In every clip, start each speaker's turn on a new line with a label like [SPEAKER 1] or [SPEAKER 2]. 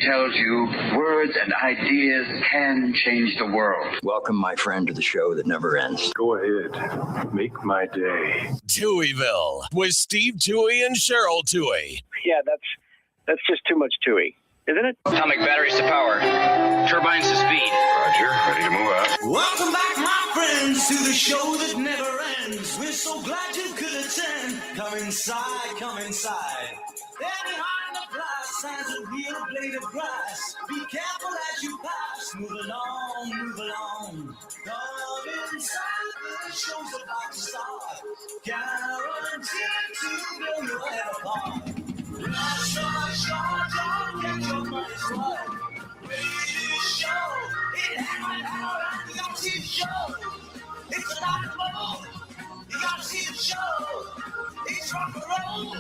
[SPEAKER 1] tells you words and ideas can change the world.
[SPEAKER 2] Welcome, my friend, to the show that never ends.
[SPEAKER 3] Go ahead. Make my day.
[SPEAKER 4] Touhyville with Steve Touhy and Cheryl Touhy.
[SPEAKER 5] Yeah, that's just too much Touhy, isn't it?
[SPEAKER 6] Atomic batteries to power. Turbines to speed.
[SPEAKER 3] Roger, ready to move out.
[SPEAKER 7] Welcome back, my friends, to the show that never ends. We're so glad you could attend. Come inside, come inside. There behind the glass stands a real blade of grass. Be careful as you pass. Move along, move along. Come inside, the show's about to start. Guaranteed to blow your head apart. Rush, rush, rush, don't get your money's worth. Radio show, it had an hour and you gotta see the show. It's a lot of fun. You gotta see the show. It's rock and roll.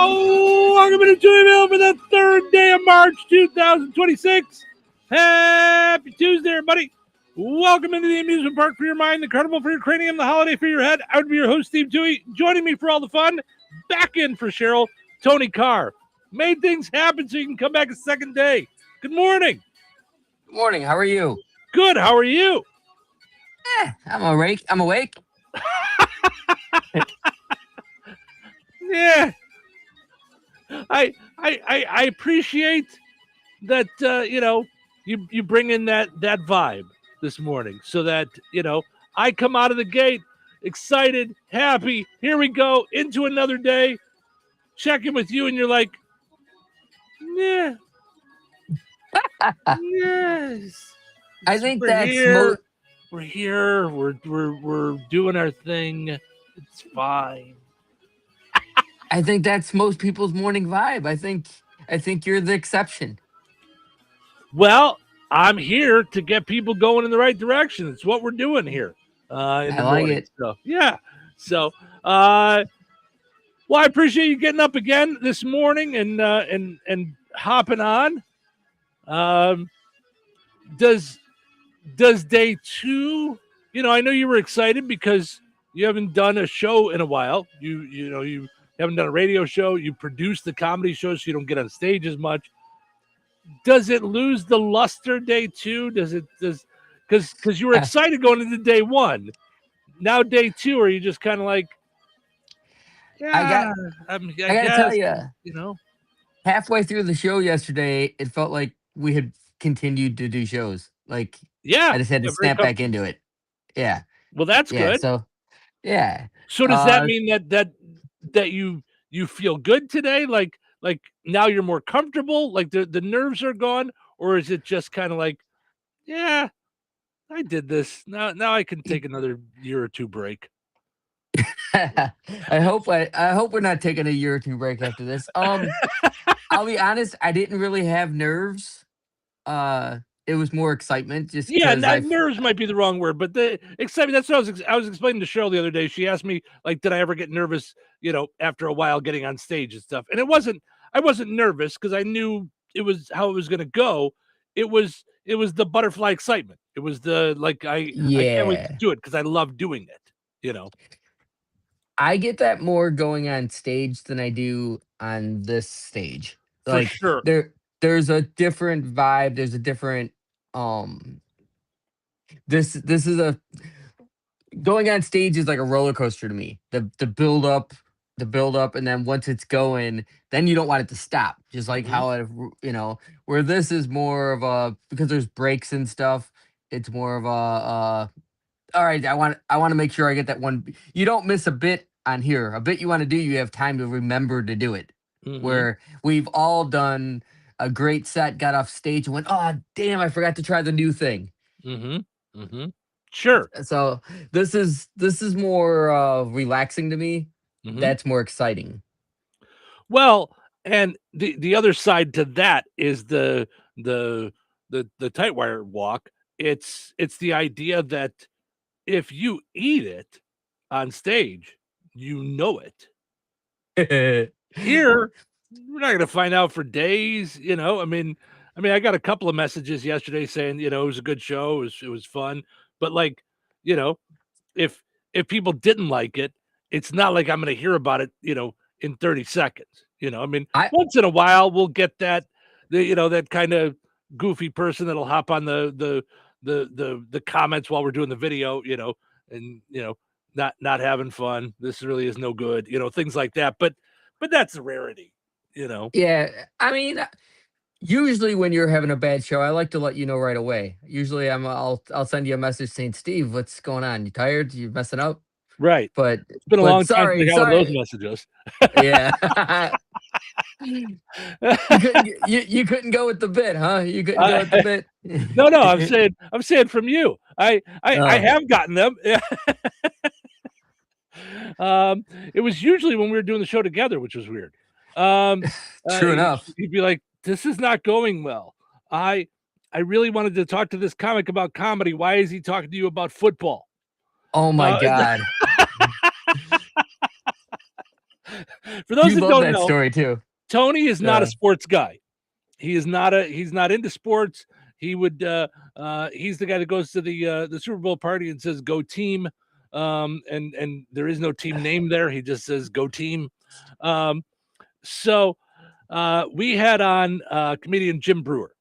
[SPEAKER 8] Oh, welcome to Touhyville for the third day of March 2026. Happy Tuesday, everybody. Welcome into the amusement park for your mind, the carnival for your cranium, the holiday for your head. I would be your host, Steve Touhy. Joining me for all the fun, back in for Cheryl, Tony Carr. Made things happen so you can come back a second day. Good morning.
[SPEAKER 9] Good morning. How are you?
[SPEAKER 8] Good. How are you?
[SPEAKER 9] I'm awake.
[SPEAKER 8] Yeah. I appreciate that you bring in that vibe this morning so that I come out of the gate excited, happy. Here we go into another day. Checking with you and you're like, yeah. Yes.
[SPEAKER 9] I think
[SPEAKER 8] We're here. We're doing our thing. It's fine.
[SPEAKER 9] I think that's most people's morning vibe. I think you're the exception.
[SPEAKER 8] Well, I'm here to get people going in the right direction. It's what we're doing here. I
[SPEAKER 9] like it.
[SPEAKER 8] So, yeah. So, well, I appreciate you getting up again this morning and hopping on. Does day two? I know you were excited because you haven't done a show in a while. You haven't done a radio show. You produce the comedy show, so you don't get on stage as much. Does it lose the luster day two? Because you were excited going into day one. Now day two, are you just kind of like, yeah, I
[SPEAKER 9] gotta tell you, halfway through the show yesterday, it felt like we had continued to do shows. Like,
[SPEAKER 8] yeah,
[SPEAKER 9] I just had to snap back into it. Yeah.
[SPEAKER 8] Well, that's good.
[SPEAKER 9] So, yeah.
[SPEAKER 8] So does that mean that you feel good today? Like now you're more comfortable? Like the nerves are gone? Or is it just kind of like, yeah, I did this. Now I can take another year or two break.
[SPEAKER 9] I hope we're not taking a year or two break after this. I'll be honest, I didn't really have nerves. It was more excitement. Just
[SPEAKER 8] nerves might be the wrong word, but the excitement. That's what I was explaining to Cheryl the other day. She asked me, like, did I ever get nervous? After a while getting on stage and stuff. And I wasn't nervous because I knew it was how it was going to go. It was the butterfly excitement. It was the I can't wait to do it because I love doing it.
[SPEAKER 9] I get that more going on stage than I do on this stage.
[SPEAKER 8] For sure.
[SPEAKER 9] There's a different vibe. There's a different this is going on stage is like a roller coaster to me. The build up, and then once it's going, then you don't want it to stop. Just like how where this is more of a, because there's breaks and stuff. It's more of a all right, I want to make sure I get that one. You don't miss a bit on here. A bit you want to do, you have time to remember to do it. Where we've all done a great set, got off stage and went, oh, damn, I forgot to try the new thing.
[SPEAKER 8] Sure.
[SPEAKER 9] So this is more relaxing to me. That's more exciting.
[SPEAKER 8] Well, and the other side to that is the tight wire walk. It's the idea that if you eat it on stage, you know it. Here, we're not going to find out for days. I mean, I got a couple of messages yesterday saying, it was a good show. It was fun. But if people didn't like it, it's not like I'm going to hear about it, in 30 seconds. You know, I mean,
[SPEAKER 9] I-
[SPEAKER 8] once in a while we'll get that, that kind of goofy person that'll hop on the comments while we're doing the video, and not having fun. This really is no good, things like that. But that's a rarity,
[SPEAKER 9] Yeah, I mean, usually when you're having a bad show, I like to let you know right away. Usually I'll send you a message saying, "Steve, what's going on? You tired? You messing up?"
[SPEAKER 8] Right.
[SPEAKER 9] But
[SPEAKER 8] It's been a long time since I
[SPEAKER 9] sorry,
[SPEAKER 8] got one of those
[SPEAKER 9] sorry.
[SPEAKER 8] messages.
[SPEAKER 9] Yeah. You couldn't go with the bit, huh? You couldn't go with the bit.
[SPEAKER 8] No, I'm saying from you. I have gotten them. It was usually when we were doing the show together, which was weird.
[SPEAKER 9] True enough.
[SPEAKER 8] He'd be like, "This is not going well. I really wanted to talk to this comic about comedy. Why is he talking to you about football?"
[SPEAKER 9] Oh my God.
[SPEAKER 8] For those
[SPEAKER 9] You
[SPEAKER 8] that
[SPEAKER 9] love
[SPEAKER 8] don't
[SPEAKER 9] that
[SPEAKER 8] know,
[SPEAKER 9] story too.
[SPEAKER 8] Tony is not a
[SPEAKER 9] Yeah.
[SPEAKER 8] sports guy. He's not into sports. He would he's the guy that goes to the Super Bowl party and says "Go team," and there is no team name there. He just says "Go team." So we had on comedian Jim Brewer.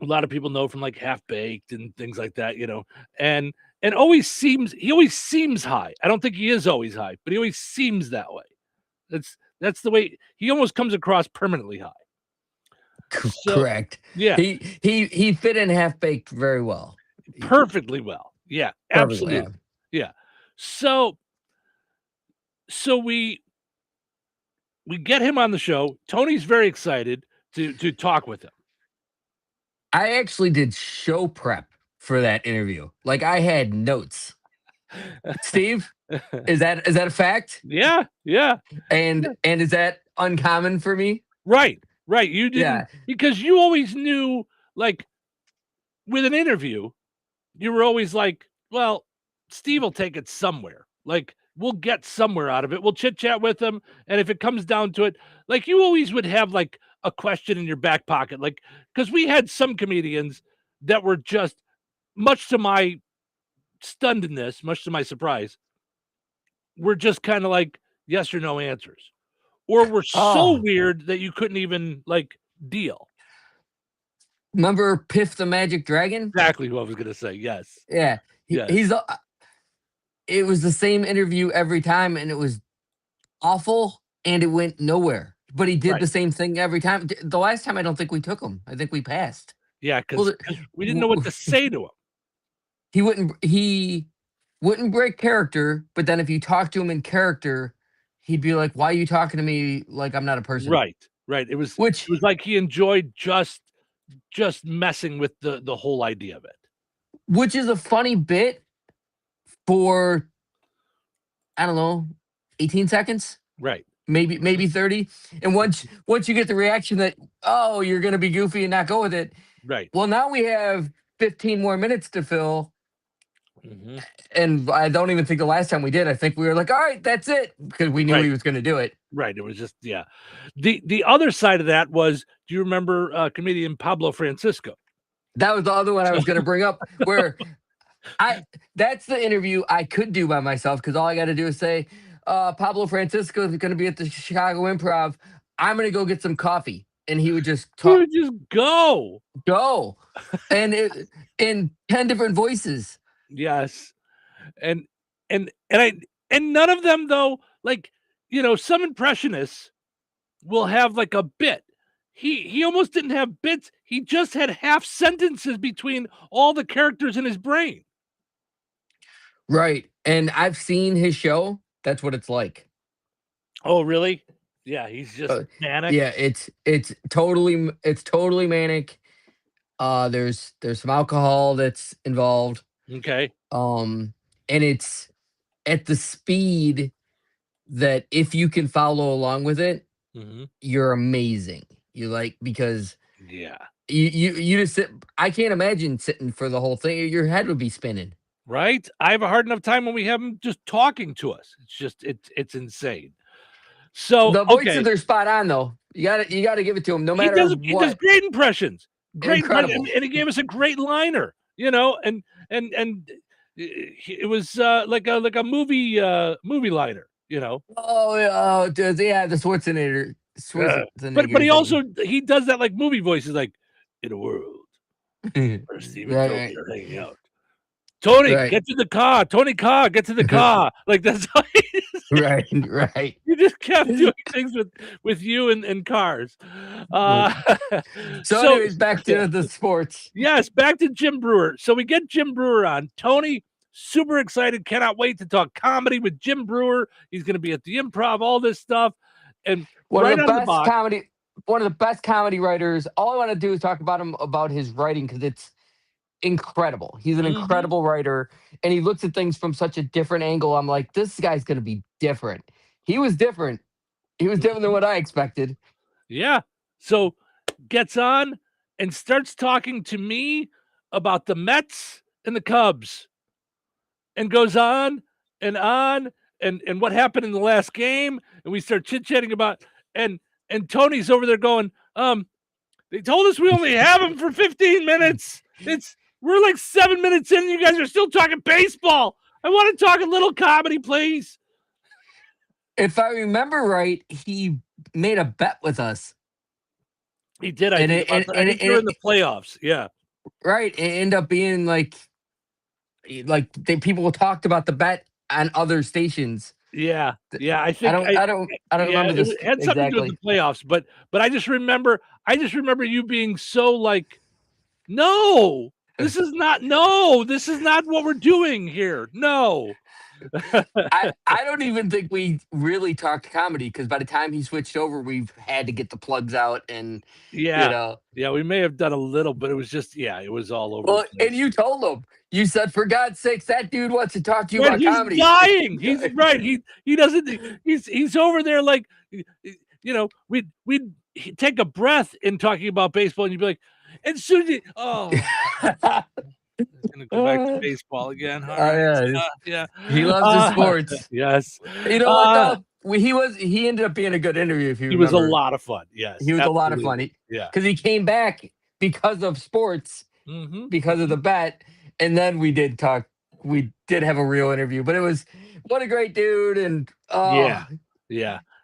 [SPEAKER 8] A lot of people know from like Half Baked and things like that, and he always seems high. I don't think he is always high, but he always seems that way. That's the way he almost comes across permanently high. So,
[SPEAKER 9] Correct.
[SPEAKER 8] yeah.
[SPEAKER 9] He fit in Half Baked very well.
[SPEAKER 8] Perfectly well. Yeah,
[SPEAKER 9] Perfectly,
[SPEAKER 8] absolutely. Yeah. So we get him on the show. Tony's very excited to talk with him.
[SPEAKER 9] I actually did show prep for that interview. Like I had notes. Steve, is that a fact?
[SPEAKER 8] Yeah.
[SPEAKER 9] And is that uncommon for me?
[SPEAKER 8] Right. You didn't, because you always knew, like, with an interview, you were always like, well, Steve will take it somewhere. Like, we'll get somewhere out of it. We'll chit chat with him. And if it comes down to it, like, you always would have like a question in your back pocket. Like, because we had some comedians that were just, much to my stunnedness, much to my surprise, were just kind of like yes or no answers. Or were so weird that you couldn't even like deal.
[SPEAKER 9] Remember Piff the Magic Dragon?
[SPEAKER 8] Exactly what I was going to say. Yes.
[SPEAKER 9] Yeah.
[SPEAKER 8] Yes.
[SPEAKER 9] It was the same interview every time and it was awful and it went nowhere. But he did the same thing every time. The last time I don't think we took him. I think we passed.
[SPEAKER 8] Yeah, because we didn't know what to say to him.
[SPEAKER 9] He wouldn't break character, but then if you talk to him in character, he'd be like, "Why are you talking to me like I'm not a person?"
[SPEAKER 8] Right. It was like he enjoyed just messing with the whole idea of it.
[SPEAKER 9] Which is a funny bit for, I don't know, 18 seconds?
[SPEAKER 8] Right.
[SPEAKER 9] Maybe 30. And once you get the reaction that, oh, you're gonna be goofy and not go with it.
[SPEAKER 8] Right.
[SPEAKER 9] Well, now we have 15 more minutes to fill.
[SPEAKER 8] Mm-hmm.
[SPEAKER 9] And I don't even think the last time we did, I think we were like, all right, that's it. Because we knew he was going to do it.
[SPEAKER 8] Right. It was just, yeah. The other side of that was, do you remember comedian Pablo Francisco?
[SPEAKER 9] That was the other one I was going to bring up, where that's the interview I could do by myself, because all I got to do is say, Pablo Francisco is going to be at the Chicago Improv. I'm going to go get some coffee. And he would just talk.
[SPEAKER 8] He would just go.
[SPEAKER 9] And in 10 different voices.
[SPEAKER 8] Yes. And none of them, though, like, some impressionists will have like a bit. He almost didn't have bits. He just had half sentences between all the characters in his brain.
[SPEAKER 9] Right. And I've seen his show. That's what it's like.
[SPEAKER 8] Oh, really? Yeah, he's just manic.
[SPEAKER 9] Yeah, it's totally manic. There's some alcohol that's involved.
[SPEAKER 8] Okay.
[SPEAKER 9] And it's at the speed that if you can follow along with it, you're amazing. You like, because you just sit. I can't imagine sitting for the whole thing. Your head would be spinning.
[SPEAKER 8] Right. I have a hard enough time when we have him just talking to us. It's just it's insane. So
[SPEAKER 9] the voices are spot on, though. You gotta give it to him. No matter what,
[SPEAKER 8] he does great impressions.
[SPEAKER 9] Incredible.
[SPEAKER 8] And he gave us a great liner. And it was like a movie liner.
[SPEAKER 9] Oh, yeah, the
[SPEAKER 8] But he also he does that like movie voices, like in a world where Steve and Toby are hanging out. Tony, get to the car. Tony Carr, get to the car. Like that's how
[SPEAKER 9] right.
[SPEAKER 8] You just kept doing things with you and cars.
[SPEAKER 9] So anyways, back to the sports.
[SPEAKER 8] Yes, back to Jim Brewer. So we get Jim Brewer on. Tony, super excited, cannot wait to talk comedy with Jim Brewer. He's going to be at the Improv, all this stuff. And
[SPEAKER 9] one of the best comedy writers. All I want to do is talk about him, about his writing, because it's incredible. He's an incredible writer, and he looks at things from such a different angle. I'm like, this guy's going to be different. He was different. He was different than what I expected.
[SPEAKER 8] Yeah. So gets on and starts talking to me about the Mets and the Cubs, and goes on and what happened in the last game. And we start chit-chatting about, and Tony's over there going, they told us we only have him for 15 minutes. We're like 7 minutes in, and you guys are still talking baseball. I want to talk a little comedy, please.
[SPEAKER 9] If I remember right, he made a bet with us.
[SPEAKER 8] He did. I think you're in the playoffs. Yeah.
[SPEAKER 9] Right. It ended up being like people talked about the bet on other stations.
[SPEAKER 8] Yeah. I think
[SPEAKER 9] I don't remember this.
[SPEAKER 8] It had something to do with the playoffs, but I just remember you being so like, no, this is not what we're doing here. No.
[SPEAKER 9] I don't even think we really talked comedy, because by the time he switched over, we've had to get the plugs out, and we
[SPEAKER 8] may have done a little, but it was just it was all over.
[SPEAKER 9] Well, and you told him, you said, for God's sakes, that dude wants to talk to you about comedy.
[SPEAKER 8] He's dying. He's right. He doesn't. He's over there like, we'd take a breath in talking about baseball, and you'd be like, and Susie, gonna go back to baseball again. All right. Yeah.
[SPEAKER 9] He loves his sports.
[SPEAKER 8] Yes.
[SPEAKER 9] You know what though? He ended up being a good interview. If you remember.
[SPEAKER 8] Was a lot of fun. Yes.
[SPEAKER 9] He was absolutely a lot of fun. Because he came back because of sports, because of the bet, and then we did talk. We did have a real interview, but it was what a great dude, and
[SPEAKER 8] yeah.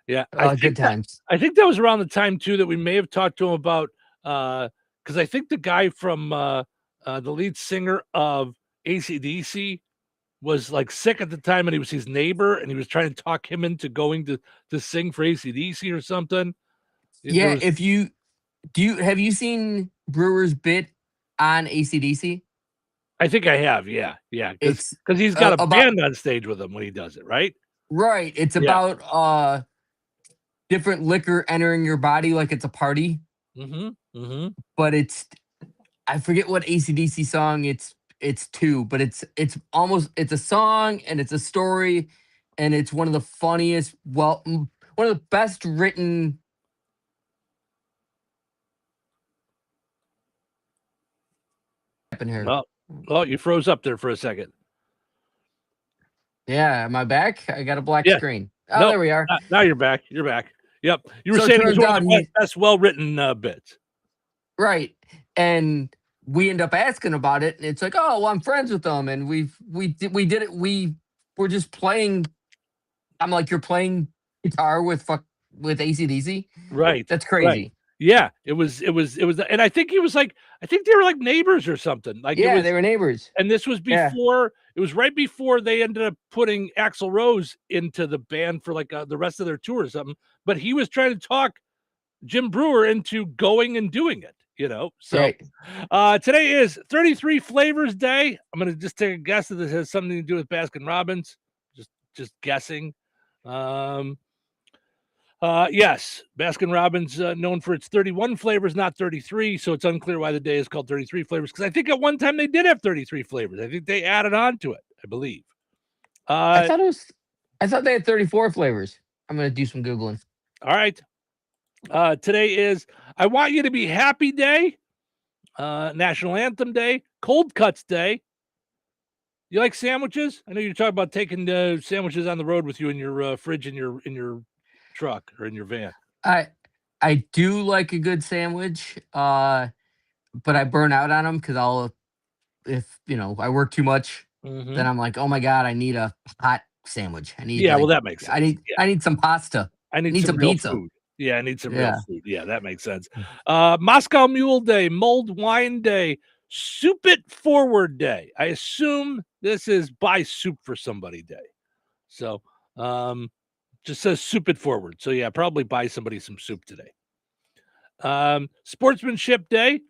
[SPEAKER 9] Good times.
[SPEAKER 8] I think that was around the time too that we may have talked to him about because I think the guy from the lead singer of AC/DC was like sick at the time, and he was his neighbor, and he was trying to talk him into going to sing for AC/DC or something.
[SPEAKER 9] Have you seen Brewer's bit on AC/DC?
[SPEAKER 8] I think I have. Yeah. Because he's got a band on stage with him when he does it, right?
[SPEAKER 9] Right. It's about different liquor entering your body like it's a party. But I forget what AC/DC song it's to, but it's a song, and it's a story, and it's one of the funniest, one of the best written. Here.
[SPEAKER 8] Oh, you froze up there for a second.
[SPEAKER 9] Yeah, am I back? I got a black screen. Oh, there we are.
[SPEAKER 8] Now you're back. You're back. Yep. You were saying it was one of the best well-written bits.
[SPEAKER 9] Right. And we end up asking about it, and it's like, oh, well, I'm friends with them, and we did it. We were just playing. I'm like, you're playing guitar with AC/DC? Right. That's crazy.
[SPEAKER 8] Right. Yeah, it was, and I think he was like, I think they were like neighbors or something. Like,
[SPEAKER 9] they were neighbors.
[SPEAKER 8] And this was before, it was right before they ended up putting Axl Rose into the band for like the rest of their tour or something. But he was trying to talk Jim Brewer into going and doing it, So today is 33 Flavors Day. I'm going to just take a guess that this has something to do with Baskin Robbins. Just guessing. Yes, Baskin Robbins known for its 31 flavors, not 33. So it's unclear why the day is called 33 flavors. Because I think at one time they did have 33 flavors. I think they added on to it, I believe.
[SPEAKER 9] I thought they had 34 flavors. I'm going to do some Googling.
[SPEAKER 8] All right. Today is I Want You to Be Happy Day, National Anthem Day, Cold Cuts Day. You like sandwiches? I know you're talking about taking sandwiches on the road with you in your fridge in your truck or in your van.
[SPEAKER 9] I do like a good sandwich, but I burn out on them because if I work too much, then I'm like, oh my God, I need a hot sandwich. I need
[SPEAKER 8] well, that makes sense.
[SPEAKER 9] I need some pasta.
[SPEAKER 8] I need some
[SPEAKER 9] pizza.
[SPEAKER 8] food. Yeah, I need some real
[SPEAKER 9] Yeah.
[SPEAKER 8] food. Yeah, that makes sense. Moscow Mule Day, Mulled Wine Day, Soup It Forward Day. I assume this is buy soup for somebody day. So just says soup it forward. So yeah, probably buy somebody some soup today. Sportsmanship Day,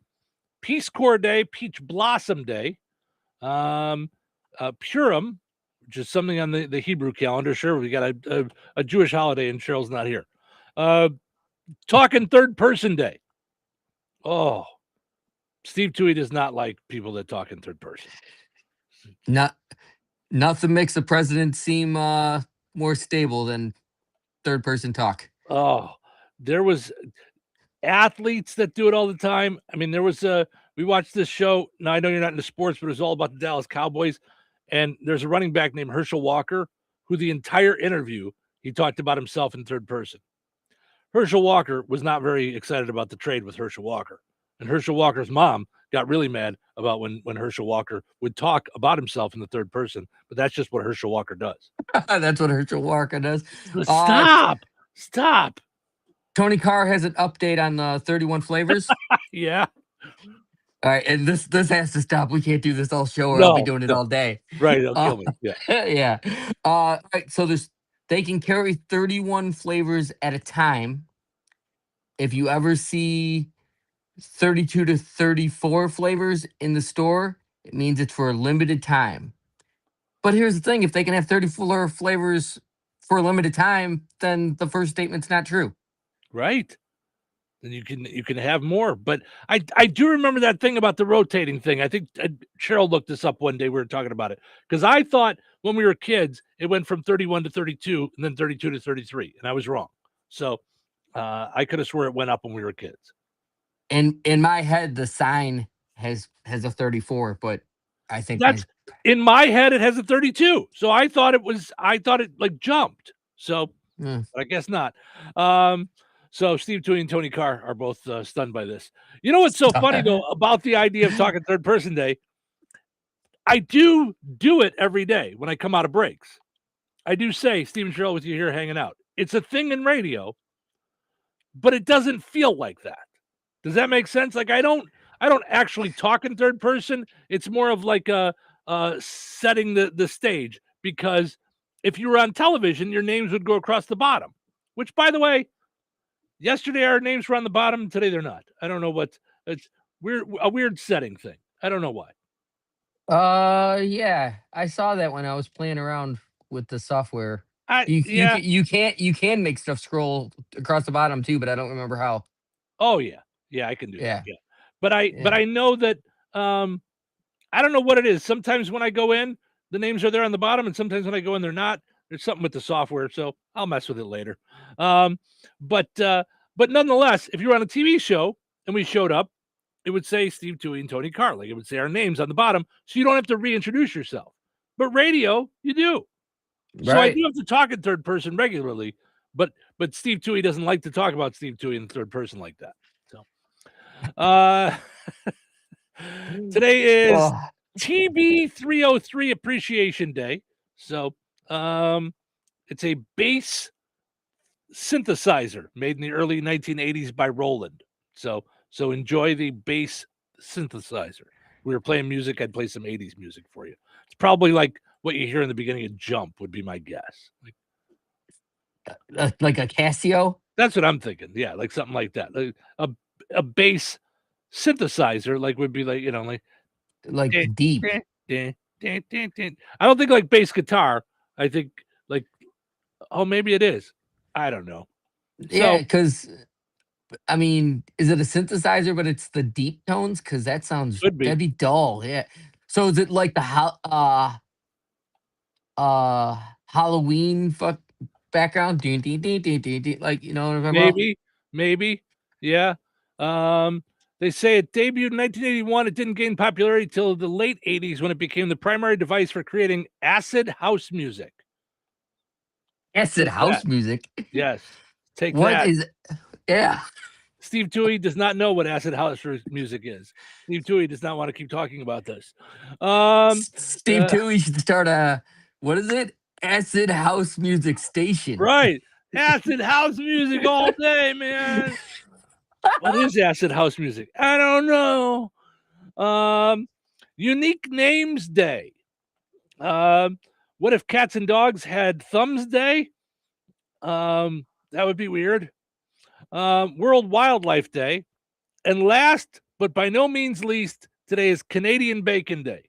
[SPEAKER 8] Peace Corps Day, Peach Blossom Day, Purim, which is something on the Hebrew calendar. Sure, we got a Jewish holiday and Cheryl's not here. Talking Third Person Day. Oh, Steve Toohey does not like people that talk in third person.
[SPEAKER 9] Nothing makes the president seem more stable than third person talk.
[SPEAKER 8] Oh, there was athletes that do it all the time. I mean, there was we watched this show. Now I know you're not into sports, but it was all about the Dallas Cowboys. And there's a running back named Herschel Walker, who the entire interview he talked about himself in third person. Herschel Walker was not very excited about the trade with Herschel Walker. And Herschel Walker's mom got really mad about when Herschel Walker would talk about himself in the third person. But that's just what Herschel Walker does.
[SPEAKER 9] That's what Herschel Walker does.
[SPEAKER 8] Stop.
[SPEAKER 9] Tony Carr has an update on the 31 flavors.
[SPEAKER 8] Yeah.
[SPEAKER 9] All right, and this has to stop. We can't do this all show, or I'll be doing it all day.
[SPEAKER 8] Right, it'll kill me. Yeah.
[SPEAKER 9] Yeah. All right, so they can carry 31 flavors at a time. If you ever see 32 to 34 flavors in the store, it means it's for a limited time. But here's the thing: if they can have 34 flavors for a limited time, then the first statement's not true.
[SPEAKER 8] Right. Then you can have more. But I do remember that thing about the rotating thing. I think Cheryl looked this up one day. We were talking about it because I thought when we were kids it went from 31 to 32 and then 32 to 33, and I was wrong. So I could have swore it went up when we were kids.
[SPEAKER 9] And in my head, the sign has a 34, but I think
[SPEAKER 8] that's in my head. It has a 32. So I thought it like jumped. So I guess not. So Steve Toohey and Tony Carr are both stunned by this. You know what's so funny though about the idea of talking third person day? I do it every day when I come out of breaks. I do say, Stephen Sherrill with you here hanging out. It's a thing in radio, but it doesn't feel like that. Does that make sense? Like I don't actually talk in third person. It's more of like setting the stage, because if you were on television, your names would go across the bottom, which by the way, yesterday our names were on the bottom. Today they're not. I don't know it's a weird setting thing. I don't know why.
[SPEAKER 9] Yeah, I saw that when I was playing around with the software. You can make stuff scroll across the bottom too, but I don't remember how.
[SPEAKER 8] Oh yeah, I can do that. Yeah, but I know that I don't know what it is. Sometimes when I go in, the names are there on the bottom, and sometimes when I go in, they're not. There's something with the software, so I'll mess with it later. But nonetheless, if you were on a TV show and we showed up, it would say Steve Toohey and Tony Carr. Like it would say our names on the bottom, so you don't have to reintroduce yourself. But radio, you do. Right. So I do have to talk in third person regularly, but Steve Toohey doesn't like to talk about Steve Toohey in third person like that. So today is TB 303 Appreciation Day. So it's a bass synthesizer made in the early 1980s by Roland. So enjoy the bass synthesizer. We were playing music. I'd play some 80s music for you. It's probably like what you hear in the beginning of Jump would be my guess.
[SPEAKER 9] Like a Casio?
[SPEAKER 8] That's what I'm thinking. Yeah, like something like that. Like a bass synthesizer, like would be like,
[SPEAKER 9] like deep.
[SPEAKER 8] I don't think like bass guitar. I think like, maybe it is. I don't know.
[SPEAKER 9] Yeah, because I mean, is it a synthesizer, but it's the deep tones? Because that sounds that'd be dull. Yeah. So is it like the Halloween background? Like, you know what I'm talking about?
[SPEAKER 8] Maybe. Yeah. They say it debuted in 1981. It didn't gain popularity till the late 80s when it became the primary device for creating acid house music.
[SPEAKER 9] Acid house music?
[SPEAKER 8] Yes. Take
[SPEAKER 9] what
[SPEAKER 8] that.
[SPEAKER 9] Is it? Yeah.
[SPEAKER 8] Steve Toohey does not know what acid house music is. Steve Toohey does not want to keep talking about this.
[SPEAKER 9] Steve Toohey should start what is it? Acid house music station.
[SPEAKER 8] Right. acid house music all day, man. What is acid house music? I don't know. Unique Names Day. What if cats and dogs had thumbs day? That would be weird. World Wildlife Day. And last, but by no means least, today is Canadian Bacon Day.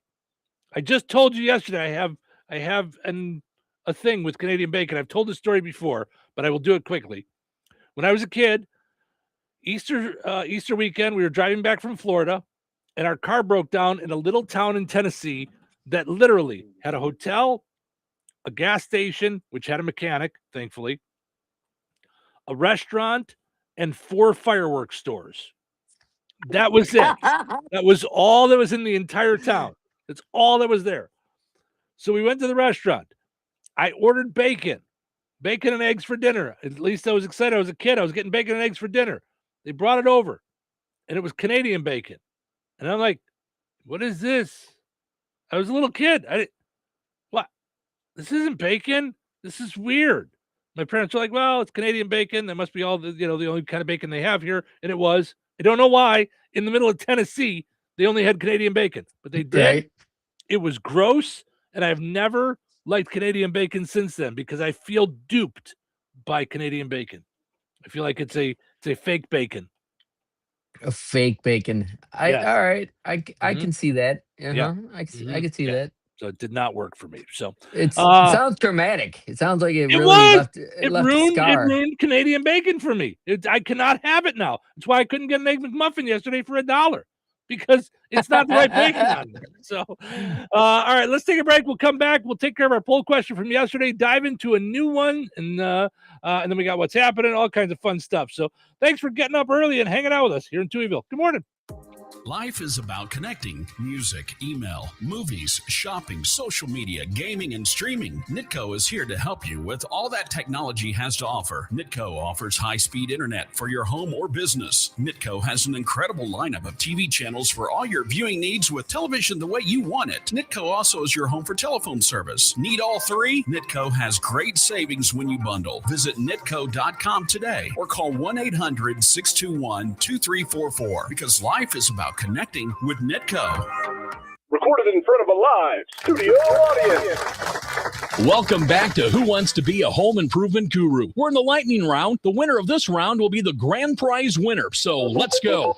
[SPEAKER 8] I just told you yesterday I have a thing with Canadian bacon. I've told this story before, but I will do it quickly. When I was a kid, Easter weekend, we were driving back from Florida, and our car broke down in a little town in Tennessee that literally had a hotel, a gas station, which had a mechanic, thankfully, a restaurant, and 4 fireworks stores. That was it. That was all that was in the entire town. That's all that was there. So we went to the restaurant. I ordered bacon and eggs for dinner. At least I was excited. I was a kid. I was getting bacon and eggs for dinner. They brought it over, and it was Canadian bacon. And I'm like, what is this? I was a little kid. What? This isn't bacon. This is weird. My parents were like, well, it's Canadian bacon. That must be all the only kind of bacon they have here. And it was. I don't know why. In the middle of Tennessee, they only had Canadian bacon, but they did. Right. It was gross, and I've never liked Canadian bacon since then because I feel duped by Canadian bacon. I feel like it's a fake bacon.
[SPEAKER 9] A fake bacon. All right. I can see that.
[SPEAKER 8] Yeah.
[SPEAKER 9] I can see that.
[SPEAKER 8] So it did not work for me. So
[SPEAKER 9] it sounds dramatic. It sounds like it really left a scar.
[SPEAKER 8] It ruined Canadian bacon for me. I cannot have it now. That's why I couldn't get an Egg McMuffin yesterday for $1 because it's not the right bacon on there. So, all right, let's take a break. We'll come back. We'll take care of our poll question from yesterday, dive into a new one, and then we got what's happening, all kinds of fun stuff. So thanks for getting up early and hanging out with us here in Touhyville. Good morning.
[SPEAKER 10] Life is about connecting. Music, email, movies, shopping, social media, gaming, and streaming. Nitco is here to help you with all that technology has to offer. Nitco offers high-speed internet for your home or business. Nitco has an incredible lineup of TV channels for all your viewing needs with television the way you want it. Nitco also is your home for telephone service. Need all 3? Nitco has great savings when you bundle. Visit nitco.com today or call 1-800-621-2344 because life is about connecting with Nitco.
[SPEAKER 3] Recorded in front of a live studio audience.
[SPEAKER 11] Welcome back to Who Wants to Be a Home Improvement Guru. We're in the lightning round. The winner of this round will be the grand prize winner. So let's go.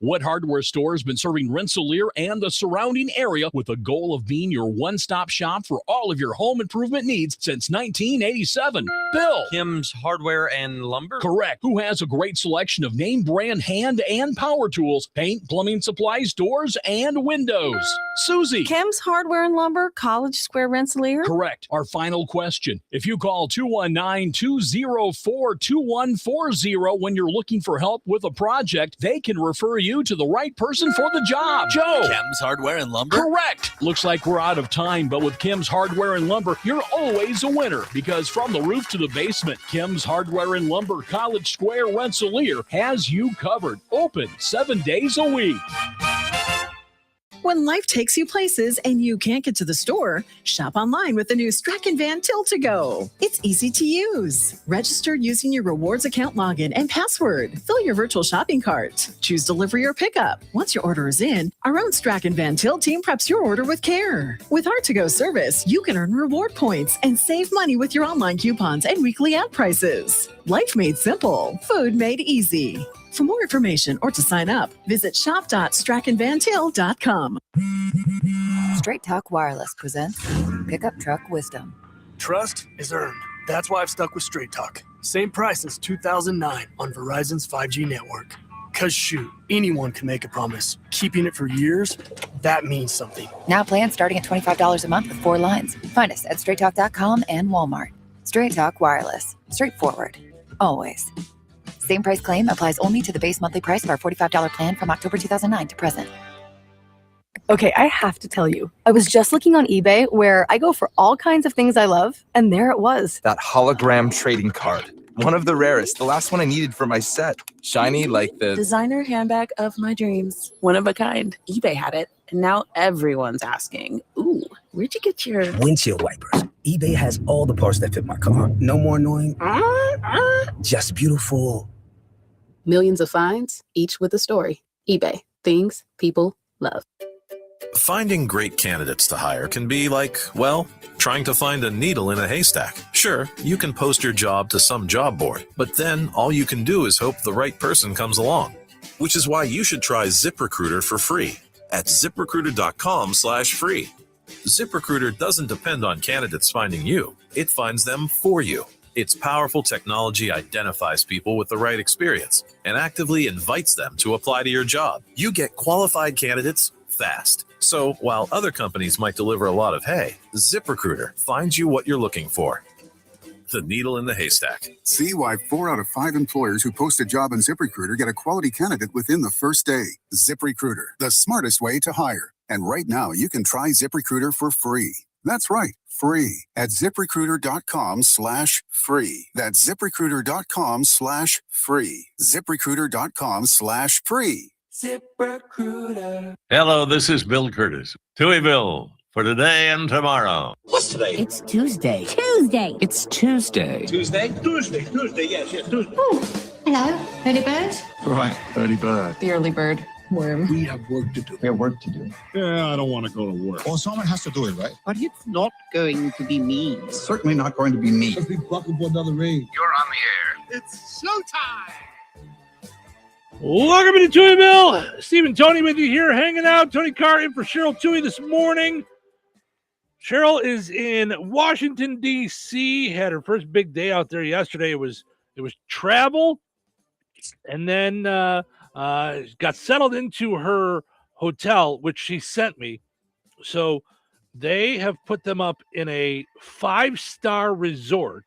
[SPEAKER 11] What hardware store has been serving Rensselaer and the surrounding area with the goal of being your one-stop shop for all of your home improvement needs since 1987? Bill.
[SPEAKER 12] Kim's Hardware and Lumber?
[SPEAKER 11] Correct. Who has a great selection of name brand hand and power tools, paint, plumbing supplies, doors, and windows? Susie.
[SPEAKER 13] Kim's Hardware and Lumber, College Square, Rensselaer?
[SPEAKER 11] Correct. Our final question. If you call 219-204-2140 when you're looking for help with a project, they can refer you to the right person for the job. Joe.
[SPEAKER 12] Kim's Hardware and Lumber?
[SPEAKER 11] Correct. Looks like we're out of time, but with Kim's Hardware and Lumber, you're always a winner because from the roof to the basement, Kim's Hardware and Lumber, College Square, Rensselaer has you covered. Open 7 days a week.
[SPEAKER 14] When life takes you places and you can't get to the store, shop online with the new Strachan Van Til to Go. It's easy to use. Register using your rewards account login and password. Fill your virtual shopping cart. Choose delivery or pickup. Once your order is in, our own Strachan Van Til team preps your order with care. With our to-go service, you can earn reward points and save money with your online coupons and weekly ad prices. Life made simple. Food made easy. For more information or to sign up, visit shop.strachanvantil.com.
[SPEAKER 15] Straight Talk Wireless presents Pickup Truck Wisdom.
[SPEAKER 16] Trust is earned. That's why I've stuck with Straight Talk. Same price since 2009 on Verizon's 5G network. Cause shoot, anyone can make a promise. Keeping it for years, that means something.
[SPEAKER 15] Now plans starting at $25 a month with 4 lines. Find us at straighttalk.com and Walmart. Straight Talk Wireless. Straightforward. Always. Same price claim applies only to the base monthly price of our $45 plan from October 2009 to present.
[SPEAKER 17] Okay, I have to tell you, I was just looking on eBay where I go for all kinds of things I love, and there it was.
[SPEAKER 18] That hologram trading card. One of the rarest. The last one I needed for my set. Shiny like the
[SPEAKER 19] designer handbag of my dreams. One of a kind. eBay had it, and now everyone's asking, ooh, where'd you get your
[SPEAKER 20] windshield wipers? eBay has all the parts that fit my car. No more annoying, just beautiful.
[SPEAKER 19] Millions of finds, each with a story. eBay. Things people love.
[SPEAKER 21] Finding great candidates to hire can be like, well, trying to find a needle in a haystack. Sure, you can post your job to some job board, but then all you can do is hope the right person comes along. Which is why you should try ZipRecruiter for free at ZipRecruiter.com/free. ZipRecruiter doesn't depend on candidates finding you. It finds them for you. Its powerful technology identifies people with the right experience and actively invites them to apply to your job. You get qualified candidates fast. So while other companies might deliver a lot of hay, ZipRecruiter finds you what you're looking for. The needle in the haystack.
[SPEAKER 22] See why 4 out of 5 employers who post a job on ZipRecruiter get a quality candidate within the first day. ZipRecruiter, the smartest way to hire. And right now, you can try ZipRecruiter for free. That's right, free at ZipRecruiter.com/free. That's ZipRecruiter.com/free. ZipRecruiter.com/free.
[SPEAKER 23] ZipRecruiter. Hello, this is Bill Curtis. Touhyville for today and tomorrow.
[SPEAKER 24] What's today?
[SPEAKER 23] It's Tuesday.
[SPEAKER 24] Tuesday.
[SPEAKER 23] It's Tuesday.
[SPEAKER 24] Tuesday, yes, Tuesday. Oh, hello, early bird.
[SPEAKER 23] Right, early bird.
[SPEAKER 24] The early bird. Worm.
[SPEAKER 23] We have work to do.
[SPEAKER 24] We have work to do.
[SPEAKER 23] Yeah, I don't want to go to work.
[SPEAKER 22] Well, someone has to do it, right?
[SPEAKER 24] But it's not going to be me.
[SPEAKER 22] It's certainly not going to be me.
[SPEAKER 23] Let's be bucking for another ring.
[SPEAKER 24] You're on the air.
[SPEAKER 23] It's showtime.
[SPEAKER 8] Welcome to Touhyville. Steve and Tony with you here, hanging out. Tony Carr in for Cheryl Touhy this morning. Cheryl is in Washington, D.C. Had her first big day out there yesterday. It was travel, and then got settled into her hotel, which she sent me. So they have put them up in a 5-star resort.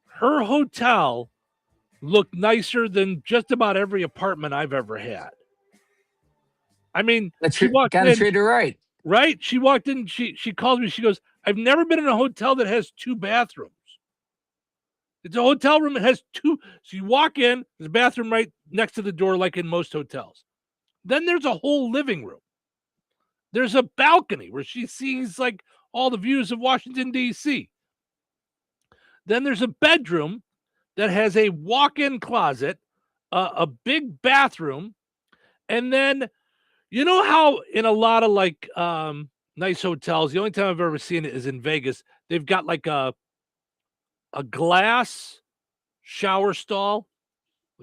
[SPEAKER 8] Her hotel looked nicer than just about every apartment I've ever had. I mean, she walked in.
[SPEAKER 9] Treat her right.
[SPEAKER 8] Right? She walked in, she calls me, she goes, I've never been in a hotel that has 2 bathrooms. It's a hotel room that has 2. So you walk in, there's a bathroom right next to the door, like in most hotels. Then there's a whole living room. There's a balcony where she sees like all the views of Washington, D.C. Then there's a bedroom that has a walk-in closet, a big bathroom, and then you know how in a lot of like nice hotels, the only time I've ever seen it is in Vegas. They've got like a glass shower stall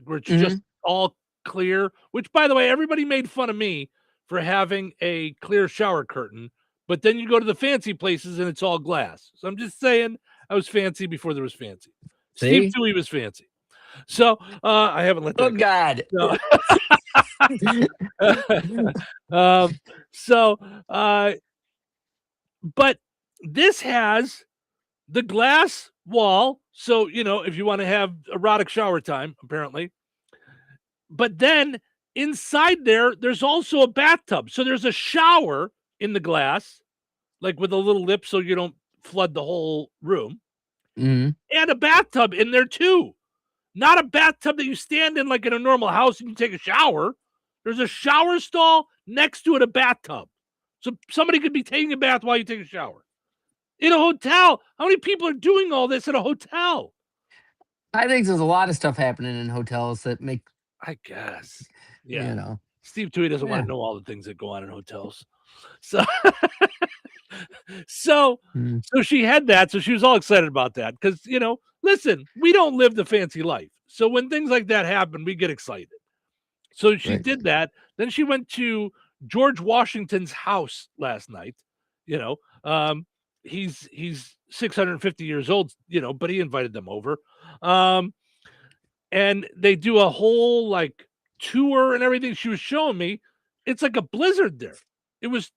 [SPEAKER 8] where it's just all clear, which by the way, everybody made fun of me for having a clear shower curtain, but then you go to the fancy places and it's all glass. So I'm just saying I was fancy before there was fancy.
[SPEAKER 9] See?
[SPEAKER 8] Steve Touhy was fancy. So I haven't let that
[SPEAKER 9] go.
[SPEAKER 8] God. But this has the glass wall. So, you know, if you want to have erotic shower time, apparently. But then inside there's also a bathtub. So there's a shower in the glass, like with a little lip so you don't flood the whole room. And a bathtub in there too. Not a bathtub that you stand in like in a normal house and you take a shower. There's a shower stall next to it, a bathtub. So somebody could be taking a bath while you take a shower. In a hotel, how many people are doing all this in a hotel?
[SPEAKER 9] I think there's a lot of stuff happening in hotels that make,
[SPEAKER 8] I guess. Yeah.
[SPEAKER 9] You know.
[SPEAKER 8] Steve Touhy doesn't want to know all the things that go on in hotels. So so she had that. So she was all excited about that. Because, you know, listen, we don't live the fancy life. So when things like that happen, we get excited. So she did that. Then she went to George Washington's house last night. You know, he's 650 years old, you know, but he invited them over. And they do a whole like tour and everything. She was showing me. It's like a blizzard there.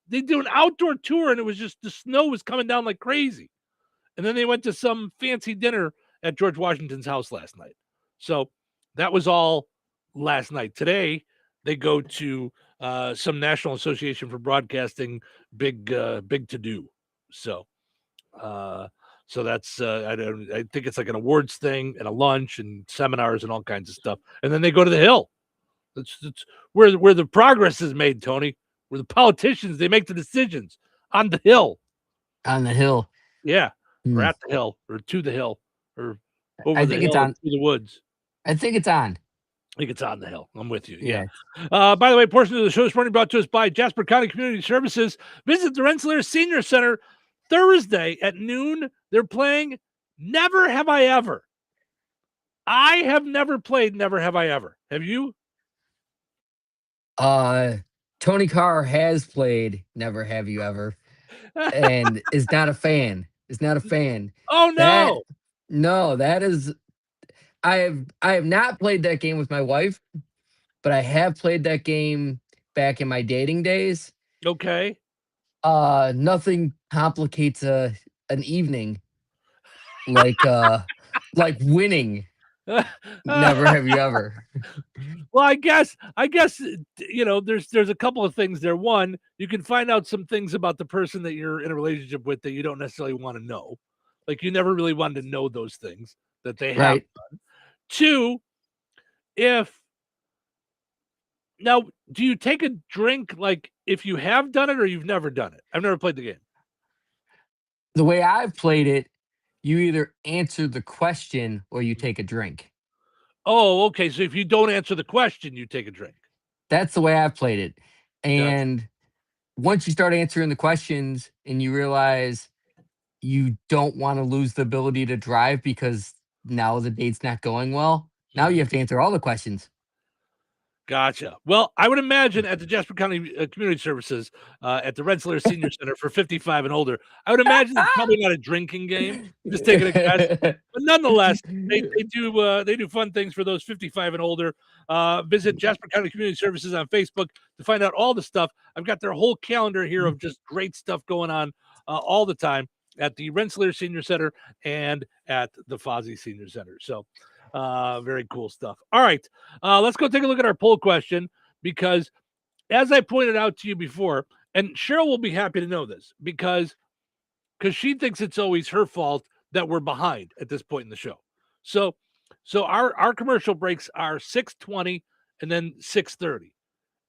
[SPEAKER 8] They do an outdoor tour and it was just the snow was coming down like crazy. And then they went to some fancy dinner at George Washington's house last night. So that was all last night. Today they go to some National Association for Broadcasting big to do. So that's I think it's like an awards thing and a lunch and seminars and all kinds of stuff. And then they go to the Hill. That's where the progress is made, Tony. Where the politicians, they make the decisions on the Hill.
[SPEAKER 9] On the Hill.
[SPEAKER 8] Yeah, or
[SPEAKER 9] Hmm.
[SPEAKER 8] at the hill, or to the hill, or over
[SPEAKER 9] I
[SPEAKER 8] the
[SPEAKER 9] think
[SPEAKER 8] hill,
[SPEAKER 9] it's
[SPEAKER 8] or
[SPEAKER 9] on.
[SPEAKER 8] through the woods.
[SPEAKER 9] I think it's on.
[SPEAKER 8] I think it's on the hill. I'm with you. Yeah.
[SPEAKER 9] Yeah.
[SPEAKER 8] By the way, portion of the show is brought to us by Jasper County Community Services. Visit the Rensselaer Senior Center Thursday at noon. They're playing Never Have I Ever. I have never played Never Have I Ever. Have you?
[SPEAKER 9] Tony Carr has played Never Have You Ever and is not a fan. Is not a fan.
[SPEAKER 8] Oh no.
[SPEAKER 9] That is I have not played that game with my wife, but I have played that game back in my dating days.
[SPEAKER 8] Okay.
[SPEAKER 9] Nothing complicates an evening like winning. Never Have You Ever.
[SPEAKER 8] Well, I guess there's a couple of things there. One, you can find out some things about the person that you're in a relationship with that you don't necessarily want to know. Like you never really wanted to know those things that they have
[SPEAKER 9] Right.
[SPEAKER 8] done. Two, now, do you take a drink like if you have done it or you've never done it? I've never played the game.
[SPEAKER 9] The way I've played it, you either answer the question or you take a drink.
[SPEAKER 8] Oh, okay. So if you don't answer the question, you take a drink.
[SPEAKER 9] That's the way I've played it. And once you start answering the questions and you realize you don't want to lose the ability to drive because now the date's not going well, now you have to answer all the questions.
[SPEAKER 8] Gotcha. Well, I would imagine at the Jasper County Community Services at the Rensselaer Senior Center for 55 and older, I would imagine it's probably not a drinking game. I'm just taking a guess, but nonetheless, they do fun things for those 55 and older. Visit Jasper County Community Services on Facebook to find out all the stuff. I've got their whole calendar here of just great stuff going on all the time at the Rensselaer Senior Center and at the Fozzie Senior Center. So. Very cool stuff. All right, let's go take a look at our poll question because, as I pointed out to you before, and Cheryl will be happy to know this because she thinks it's always her fault that we're behind at this point in the show. So our commercial breaks are 6:20 and then 6:30.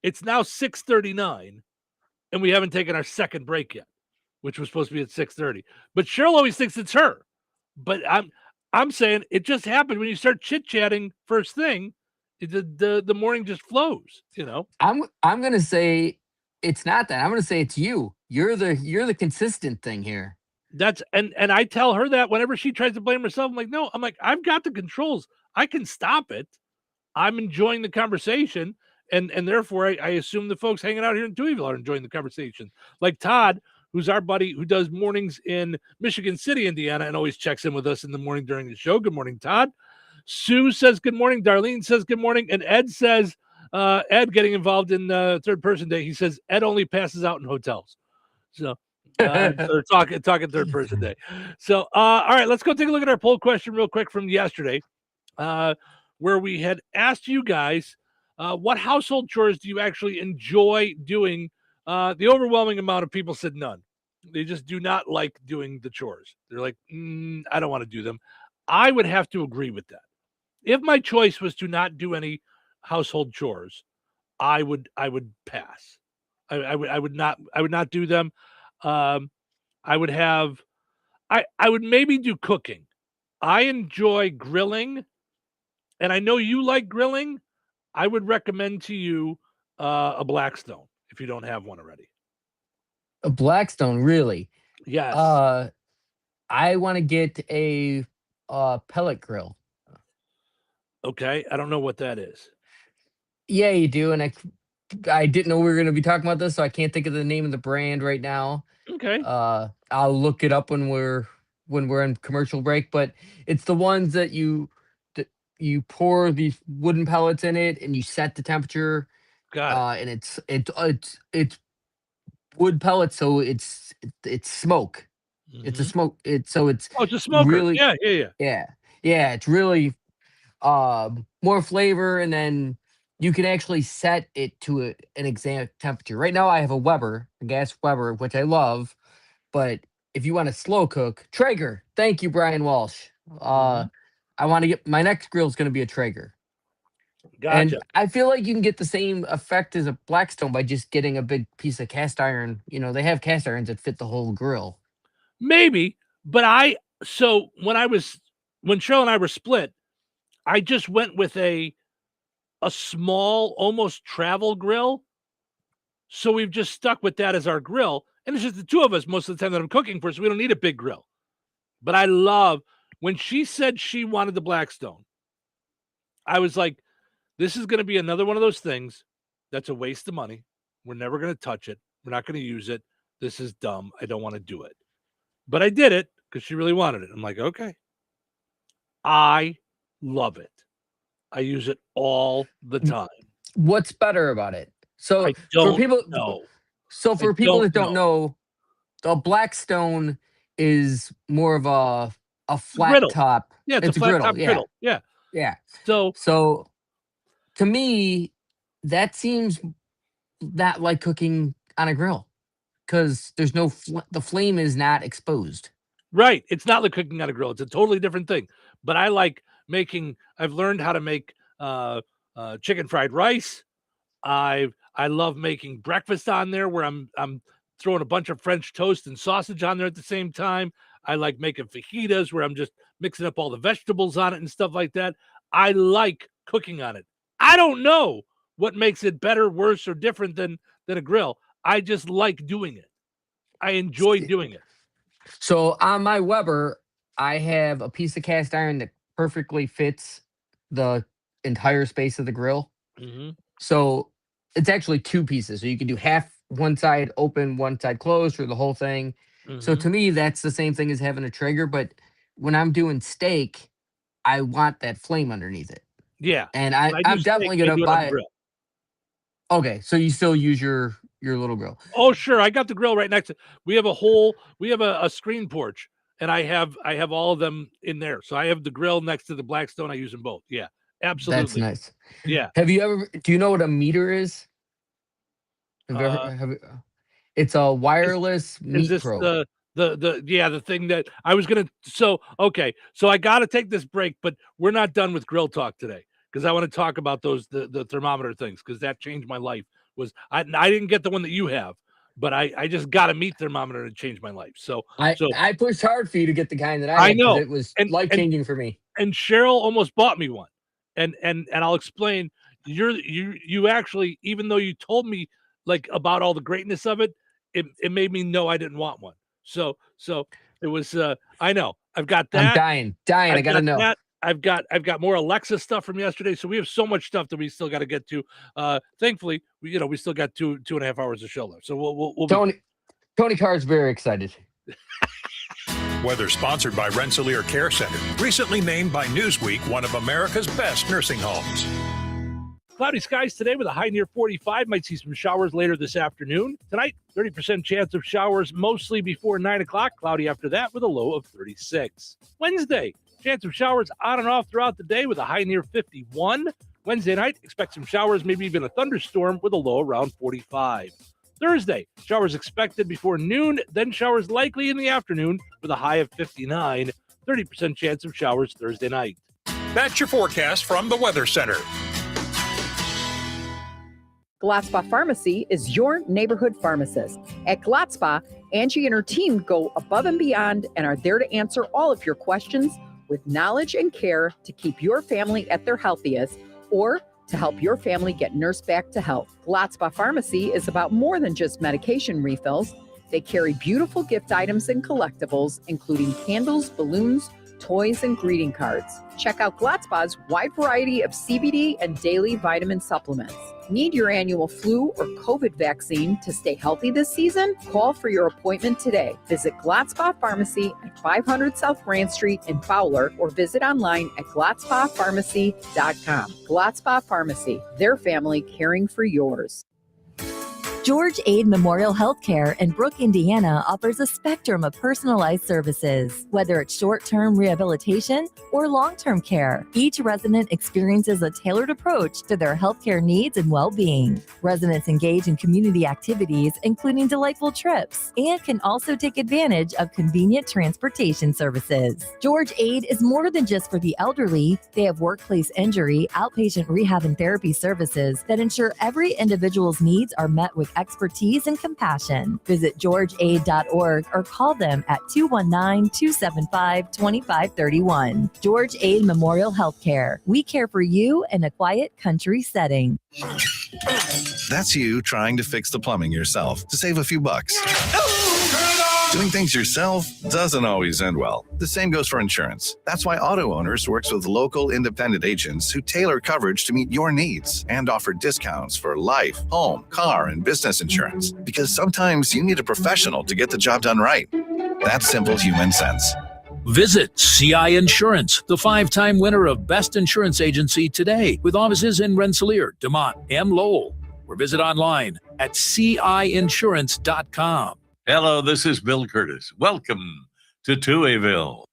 [SPEAKER 8] It's now 6:39, and we haven't taken our second break yet, which was supposed to be at 6:30. But Cheryl always thinks it's her. But I'm saying it just happened when you start chit-chatting first thing, the morning just flows,
[SPEAKER 9] I'm gonna say it's not that. I'm gonna say it's you. You're the consistent thing here.
[SPEAKER 8] That's and I tell her that whenever she tries to blame herself, I'm like, no, I've got the controls. I can stop it. I'm enjoying the conversation, and therefore I assume the folks hanging out here in Touhyville are enjoying the conversation. Like Todd, who's our buddy who does mornings in Michigan City, Indiana, and always checks in with us in the morning during the show. Good morning, Todd. Sue says good morning. Darlene says good morning. And Ed says, Ed getting involved in third person day. He says Ed only passes out in hotels. So they're talking third person day. So, all right, let's go take a look at our poll question real quick from yesterday, where we had asked you guys, what household chores do you actually enjoy doing? The overwhelming amount of people said none. They just do not like doing the chores. They're like, I don't want to do them. I would have to agree with that. If my choice was to not do any household chores, I would pass. I would not do them. I would maybe do cooking. I enjoy grilling, and I know you like grilling. I would recommend to you a Blackstone if you don't have one already.
[SPEAKER 9] A Blackstone, really?
[SPEAKER 8] Yes.
[SPEAKER 9] I want to get a pellet grill.
[SPEAKER 8] Okay, I don't know what that is.
[SPEAKER 9] Yeah, you do, and I didn't know we were going to be talking about this, so I can't think of the name of the brand right now.
[SPEAKER 8] Okay.
[SPEAKER 9] I'll look it up when we're in commercial break, but it's the ones that you pour these wooden pellets in it and you set the temperature.
[SPEAKER 8] Got it.
[SPEAKER 9] And it's wood pellets, so it's smoke.
[SPEAKER 8] Mm-hmm.
[SPEAKER 9] It's a smoke. It's
[SPEAKER 8] a smoker.
[SPEAKER 9] Really,
[SPEAKER 8] yeah.
[SPEAKER 9] It's really more flavor, and then you can actually set it to an exact temperature. Right now, I have a gas Weber, which I love, but if you want to slow cook, Traeger. Thank you, Brian Walsh. I want to get my next grill is going to be a Traeger.
[SPEAKER 8] Gotcha.
[SPEAKER 9] And I feel like you can get the same effect as a Blackstone by just getting a big piece of cast iron. They have cast irons that fit the whole grill.
[SPEAKER 8] Maybe, But so when Cheryl and I were split, I just went with a small, almost travel grill. So we've just stuck with that as our grill. And it's just the two of us most of the time that I'm cooking for, so we don't need a big grill. But I love when she said she wanted the Blackstone, I was like, this is going to be another one of those things that's a waste of money. We're never going to touch it. We're not going to use it. This is dumb. I don't want to do it. But I did it because she really wanted it. I'm like, okay. I love it. I use it all the time.
[SPEAKER 9] What's better about it? So
[SPEAKER 8] for people
[SPEAKER 9] that don't know, the Blackstone is more of a flat
[SPEAKER 8] griddle.
[SPEAKER 9] top.
[SPEAKER 8] Yeah, it's a flat top griddle. Yeah.
[SPEAKER 9] Yeah.
[SPEAKER 8] So
[SPEAKER 9] to me, that seems not like cooking on a grill because there's no the flame is not exposed.
[SPEAKER 8] Right. It's not like cooking on a grill. It's a totally different thing. But I like I've learned how to make chicken fried rice. I love making breakfast on there where I'm throwing a bunch of French toast and sausage on there at the same time. I like making fajitas where I'm just mixing up all the vegetables on it and stuff like that. I like cooking on it. I don't know what makes it better, worse, or different than a grill. I just like doing it. I enjoy doing it.
[SPEAKER 9] So on my Weber, I have a piece of cast iron that perfectly fits the entire space of the grill.
[SPEAKER 8] Mm-hmm.
[SPEAKER 9] So it's actually two pieces. So you can do half one side open, one side closed, or the whole thing.
[SPEAKER 8] Mm-hmm.
[SPEAKER 9] So to me, that's the same thing as having a Traeger. But when I'm doing steak, I want that flame underneath it.
[SPEAKER 8] Yeah.
[SPEAKER 9] And I'm definitely going to buy it. Okay. So you still use your little grill?
[SPEAKER 8] Oh, sure. I got the grill right next to we have a screen porch, and I have all of them in there. So I have the grill next to the Blackstone. I use them both. Yeah. Absolutely.
[SPEAKER 9] That's nice.
[SPEAKER 8] Yeah.
[SPEAKER 9] Do you know what a meter is? It's a wireless meat probe.
[SPEAKER 8] The thing that I was gonna. So I got to take this break, but we're not done with grill talk today because I want to talk about the thermometer things because that changed my life. I didn't get the one that you have, but I just got a meat thermometer to change my life. So
[SPEAKER 9] I pushed hard for you to get the kind that I had,
[SPEAKER 8] know
[SPEAKER 9] it was life changing for me.
[SPEAKER 8] And Cheryl almost bought me one, and I'll explain. You actually, even though you told me like about all the greatness of it, it made me know I didn't want one. So it was I know I've got that.
[SPEAKER 9] I'm dying. I gotta know.
[SPEAKER 8] That. I've got more Alexa stuff from yesterday, so we have so much stuff that we still got to get to. Thankfully, we still got 2.5 hours of show left, so we'll
[SPEAKER 9] Tony Carr's very excited.
[SPEAKER 1] Weather sponsored by Rensselaer Care Center, recently named by Newsweek one of America's best nursing homes.
[SPEAKER 8] Cloudy skies today with a high near 45. Might see some showers later this afternoon. Tonight, 30% chance of showers mostly before 9 o'clock. Cloudy after that with a low of 36. Wednesday, chance of showers on and off throughout the day with a high near 51. Wednesday night, expect some showers, maybe even a thunderstorm with a low around 45. Thursday, showers expected before noon, then showers likely in the afternoon with a high of 59. 30% chance of showers Thursday night.
[SPEAKER 1] That's your forecast from the Weather Center.
[SPEAKER 2] Gladspa Pharmacy is your neighborhood pharmacist. At Gladspa, Angie and her team go above and beyond and are there to answer all of your questions with knowledge and care to keep your family at their healthiest or to help your family get nursed back to health. Gladspa Pharmacy is about more than just medication refills. They carry beautiful gift items and collectibles, including candles, balloons, toys, and greeting cards. Check out Gladspa's wide variety of CBD and daily vitamin supplements. Need your annual flu or COVID vaccine to stay healthy this season? Call for your appointment today. Visit Gladspa Pharmacy at 500 South Grand Street in Fowler or visit online at gladspapharmacy.com. Gladspa Pharmacy, their family caring for yours.
[SPEAKER 4] George Aid Memorial Healthcare in Brooke, Indiana offers a spectrum of personalized services, whether it's short-term rehabilitation or long-term care. Each resident experiences a tailored approach to their healthcare needs and well-being. Residents engage in community activities, including delightful trips, and can also take advantage of convenient transportation services. George Aid is more than just for the elderly. They have workplace injury, outpatient rehab and therapy services that ensure every individual's needs are met with expertise and compassion. Visit georgeaid.org or call them at 219-275-2531. George Aid Memorial Healthcare. We care for you in a quiet country setting.
[SPEAKER 5] That's you trying to fix the plumbing yourself to save a few bucks. Doing things yourself doesn't always end well. The same goes for insurance. That's why Auto Owners works with local independent agents who tailor coverage to meet your needs and offer discounts for life, home, car, and business insurance. Because sometimes you need a professional to get the job done right. That's simple human sense.
[SPEAKER 11] Visit CI Insurance, the 5-time winner of Best Insurance Agency today, with offices in Rensselaer, DeMont, and Lowell. Or visit online at ciinsurance.com.
[SPEAKER 23] Hello, this is Bill Curtis. Welcome to Touhyville.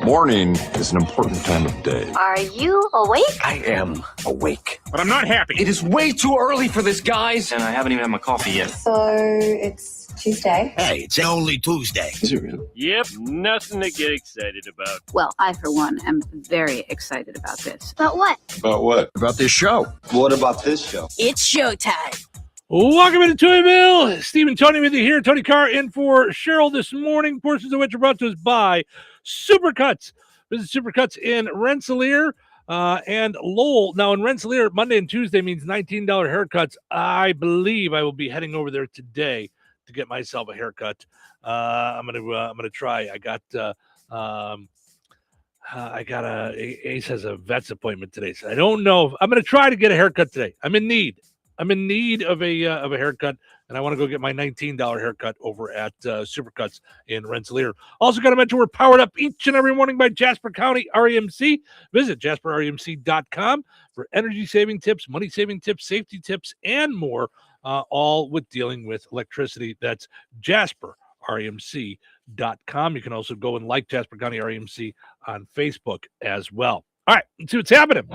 [SPEAKER 6] Morning is an important time of day.
[SPEAKER 7] Are you awake?
[SPEAKER 6] I am awake.
[SPEAKER 10] But I'm not happy.
[SPEAKER 6] It is way too early for this, guys. And I haven't even had my coffee yet.
[SPEAKER 7] So it's Tuesday.
[SPEAKER 10] Hey, it's only Tuesday.
[SPEAKER 6] Is it really?
[SPEAKER 10] Yep, nothing to get excited about.
[SPEAKER 19] Well, I, for one, am very excited about this.
[SPEAKER 7] About what?
[SPEAKER 6] About what? About this show.
[SPEAKER 10] What about this show?
[SPEAKER 13] It's showtime.
[SPEAKER 8] Welcome into Touhyville. Steve and Tony with you here. Tony Carr in for Cheryl this morning. Portions of which are brought to us by Supercuts. Visit Supercuts in Rensselaer and Lowell. Now, in Rensselaer, Monday and Tuesday means $19 haircuts. I believe I will be heading over there today to get myself a haircut. I'm gonna try. Ace has a vet's appointment today, so I don't know. I'm gonna try to get a haircut today. I'm in need of a haircut, and I want to go get my $19 haircut over at Supercuts in Rensselaer. Also got to mention we're powered up each and every morning by Jasper County REMC. Visit jasperremc.com for energy-saving tips, money-saving tips, safety tips, and more, all with dealing with electricity. That's jasperremc.com. You can also go and like Jasper County REMC on Facebook as well. All right, let's see what's happening.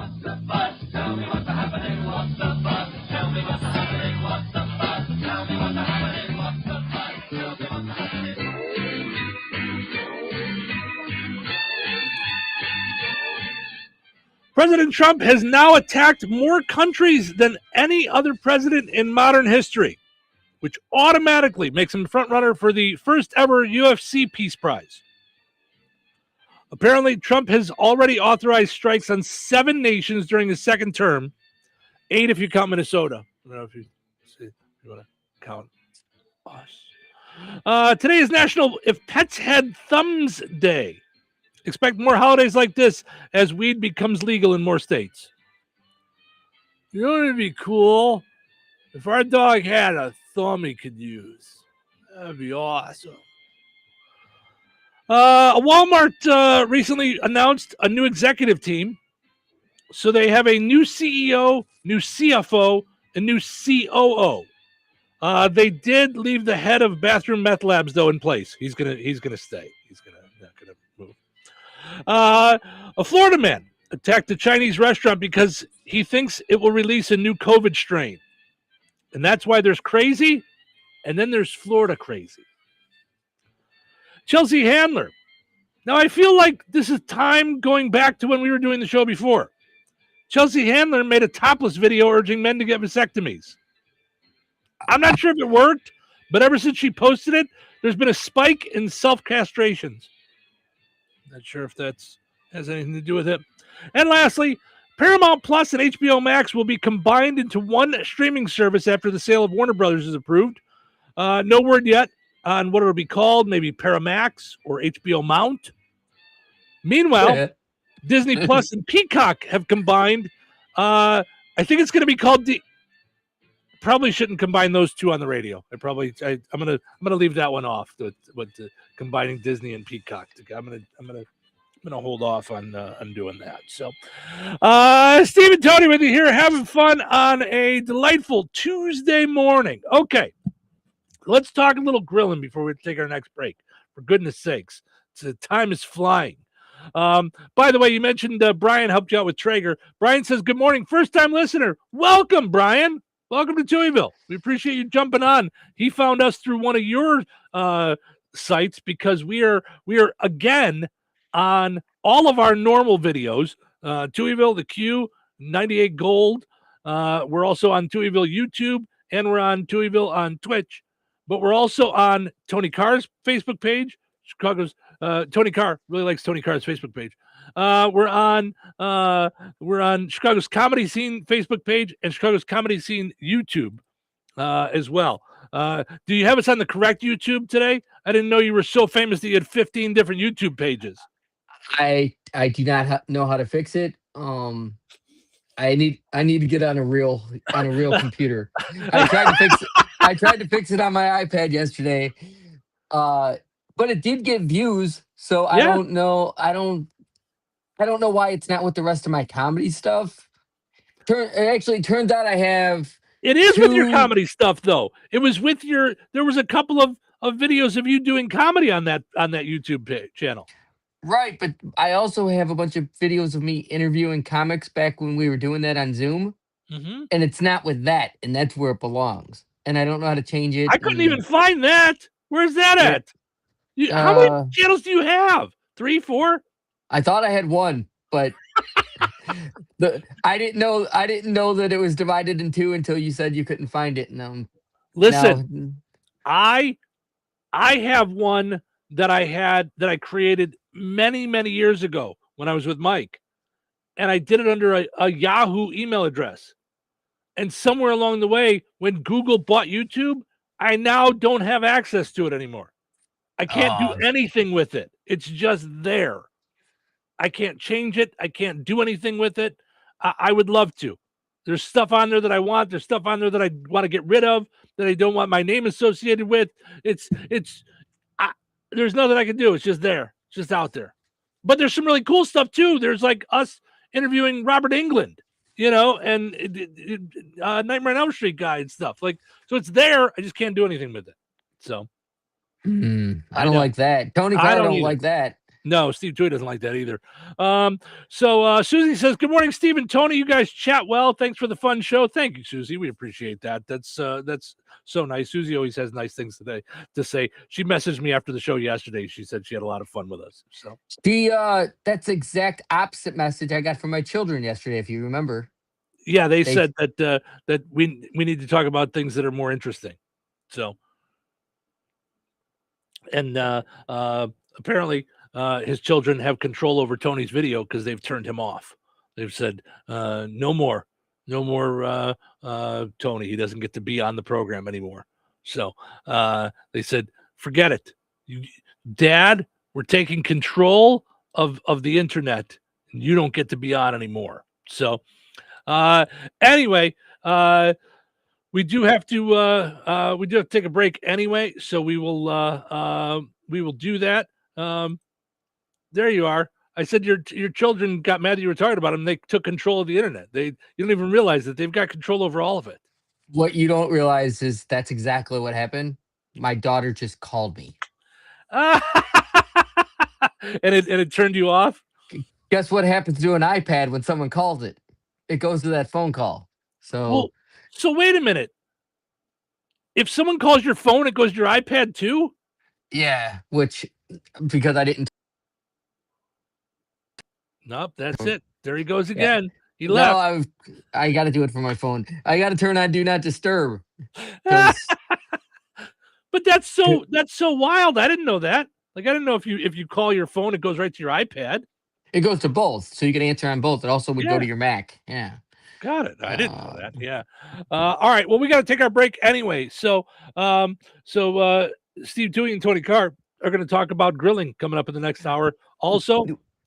[SPEAKER 8] President Trump has now attacked more countries than any other president in modern history, which automatically makes him the front runner for the first ever UFC Peace Prize. Apparently, Trump has already authorized strikes on 7 nations during his second term, 8 if you count Minnesota. I don't know if you want to count us. Today is National If Pets Had Thumbs Day. Expect more holidays like this as weed becomes legal in more states. You know what would be cool? If our dog had a thumb he could use. That'd be awesome. Walmart recently announced a new executive team. So they have a new CEO, new CFO, and new COO. They did leave the head of Bathroom Meth Labs though in place. He's gonna stay. He's not gonna move. A Florida man attacked a Chinese restaurant because he thinks it will release a new COVID strain. And that's why there's crazy, and then there's Florida crazy. Chelsea Handler. Now, I feel like this is time going back to when we were doing the show before. Chelsea Handler made a topless video urging men to get vasectomies. I'm not sure if it worked, but ever since she posted it, there's been a spike in self-castrations. Not sure if that has anything to do with it. And lastly, Paramount Plus and HBO Max will be combined into one streaming service after the sale of Warner Brothers is approved. No word yet on what it'll be called, maybe Paramax or HBO Mount. Meanwhile, Disney Plus and Peacock have combined. I think it's going to be called probably shouldn't combine those two on the radio. I'm gonna leave that one off. With combining Disney and Peacock. I'm gonna hold off on doing that. So, Steve and Tony with you here, having fun on a delightful Tuesday morning. Okay, let's talk a little grilling before we take our next break. For goodness sakes, time is flying. By the way, you mentioned Brian helped you out with Traeger. Brian says, "Good morning, first time listener. Welcome, Brian. Welcome to Touhyville. We appreciate you jumping on." He found us through one of your sites because we are again on all of our normal videos. Touhyville, the Q, 98 Gold. We're also on Touhyville YouTube and we're on Touhyville on Twitch, but we're also on Tony Carr's Facebook page. Chicago's Tony Carr really likes Tony Carr's Facebook page. We're on Chicago's Comedy Scene Facebook page and Chicago's Comedy Scene YouTube as well. Do you have us on the correct YouTube today? I didn't know you were so famous that you had 15 different YouTube pages.
[SPEAKER 9] I do not know how to fix it. I need to get on a real computer. I tried to fix it on my iPad yesterday. But it did get views, so I don't know. I don't know why it's not with the rest of my comedy stuff. It actually turns out I have.
[SPEAKER 8] It is with your comedy stuff, though. It was with your. There was a couple of videos of you doing comedy on that YouTube channel.
[SPEAKER 9] Right, but I also have a bunch of videos of me interviewing comics back when we were doing that on Zoom, and it's not with that, and that's where it belongs. And I don't know how to change it.
[SPEAKER 8] I couldn't even find that. Where's that at? How many channels do you have? 3, 4?
[SPEAKER 9] I thought I had one, but I didn't know that it was divided in 2 until you said you couldn't find it. And
[SPEAKER 8] listen, I have one that I created many years ago when I was with Mike, and I did it under a Yahoo email address. And somewhere along the way, when Google bought YouTube, I now don't have access to it anymore. I can't do anything with it. It's just there. I can't change it. I can't do anything with it. I would love to. There's stuff on there that I want. There's stuff on there that I want to get rid of, that I don't want my name associated with. There's nothing I can do. It's just there. It's just out there. But there's some really cool stuff too. There's like us interviewing Robert Englund, and Nightmare on Elm Street guy and stuff. So it's there. I just can't do anything with it. So
[SPEAKER 9] I don't like that. Tony Carr don't like that.
[SPEAKER 8] No, Steve Tui doesn't like that either. So Susie says, "Good morning, Steve and Tony. You guys chat well. Thanks for the fun show." Thank you, Susie. We appreciate that. That's so nice. Susie always has nice things to say. She messaged me after the show yesterday. She said she had a lot of fun with us. So
[SPEAKER 9] that's exact opposite message I got from my children yesterday, if you remember.
[SPEAKER 8] Yeah, they said that we need to talk about things that are more interesting. So, and apparently his children have control over Tony's video because they've turned him off. They've said no more Tony. He doesn't get to be on the program anymore. So they said, forget it. Dad, we're taking control of the internet. And you don't get to be on anymore. So anyway, we do have to take a break anyway. So we will do that. There you are. I said your children got mad that you were talking about them. They took control of the internet. You don't even realize that they've got control over all of it.
[SPEAKER 9] What you don't realize is that's exactly what happened. My daughter just called me.
[SPEAKER 8] And it turned you off?
[SPEAKER 9] Guess what happens to an iPad when someone calls it? It goes to that phone call. So
[SPEAKER 8] wait a minute. If someone calls your phone, it goes to your iPad too?
[SPEAKER 9] Yeah, because I didn't.
[SPEAKER 8] Nope, that's it. There he goes again. Yeah. He left.
[SPEAKER 9] No, I got to do it for my phone. I got to turn on Do Not Disturb.
[SPEAKER 8] But that's so wild. I didn't know that. Like, I didn't know if you call your phone, it goes right to your iPad.
[SPEAKER 9] It goes to both, so you can answer on both. It also would go to your Mac. Yeah.
[SPEAKER 8] Got it. I didn't know that. Yeah. All right. Well, we got to take our break anyway. So Steve Tui and Tony Carr are going to talk about grilling coming up in the next hour. Also,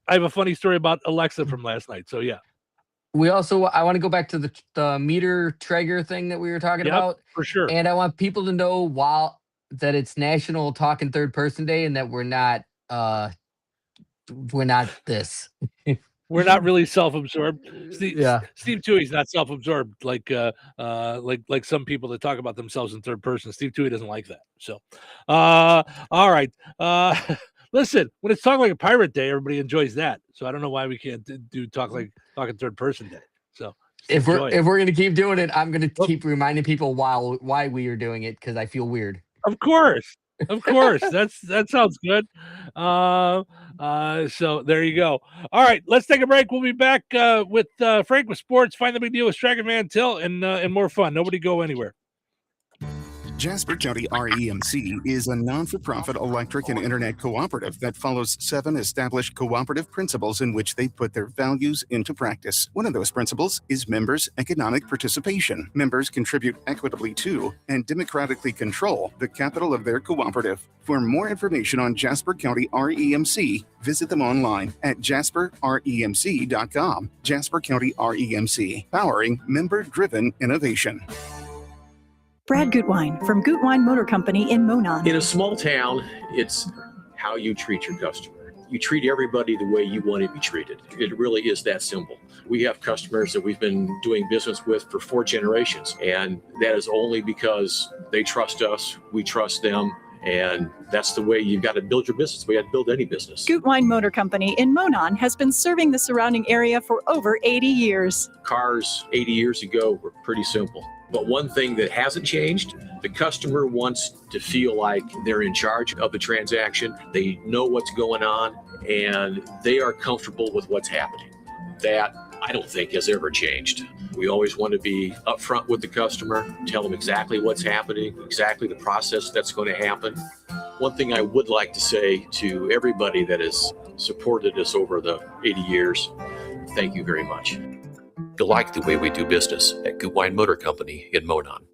[SPEAKER 8] I have a funny story about Alexa from last night. So yeah.
[SPEAKER 9] I want to go back to the meter Traeger thing that we were talking about.
[SPEAKER 8] For sure.
[SPEAKER 9] And I want people to know that it's National Talking Third Person Day and that we're not this.
[SPEAKER 8] We're not really self-absorbed. Steve Tui's not self-absorbed like some people that talk about themselves in third person. Steve Tui doesn't like that. So, all right. Listen, when it's Talk Like a Pirate Day, everybody enjoys that. So I don't know why we can't do Talking Third Person Day. So
[SPEAKER 9] if we're gonna keep doing it, I'm gonna keep reminding people why we are doing it because I feel weird.
[SPEAKER 8] Of course. That sounds good. So there you go. All right, let's take a break. We'll be back with Frank with sports. Find the big deal with Strag and Van Til and more fun. Nobody go anywhere.
[SPEAKER 22] Jasper County REMC is a non-for-profit electric and internet cooperative that follows 7 established cooperative principles in which they put their values into practice. One of those principles is members' economic participation. Members contribute equitably to and democratically control the capital of their cooperative. For more information on Jasper County REMC, visit them online at jasperremc.com. Jasper County REMC, powering member-driven innovation.
[SPEAKER 3] Brad Gutwein from Gutwein Motor Company in Monon.
[SPEAKER 12] In a small town, it's how you treat your customer. You treat everybody the way you want to be treated. It really is that simple. We have customers that we've been doing business with for 4 generations, and that is only because they trust us, we trust them, and that's the way you've got to build your business. We have to build any business.
[SPEAKER 3] Gutwein Motor Company in Monon has been serving the surrounding area for over 80 years.
[SPEAKER 12] Cars 80 years ago were pretty simple. But one thing that hasn't changed, the customer wants to feel like they're in charge of the transaction. They know what's going on, and they are comfortable with what's happening. That, I don't think, has ever changed. We always want to be upfront with the customer, tell them exactly what's happening, exactly the process that's going to happen. One thing I would like to say to everybody that has supported us over the 80 years, thank you very much. You like the way we do business at Gutwein Motor Company in Monon.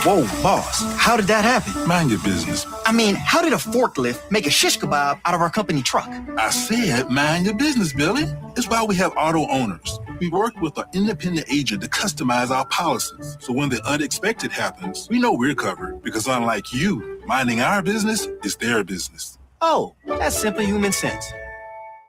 [SPEAKER 20] Whoa, boss, how did that happen?
[SPEAKER 10] Mind your business.
[SPEAKER 20] I mean, how did a forklift make a shish kebab out of our company truck?
[SPEAKER 10] I said mind your business, Billy. It's why we have auto owners. We work with an independent agent to customize our policies. So when the unexpected happens, we know we're covered because unlike you, minding our business is their business.
[SPEAKER 20] Oh, that's simple human sense.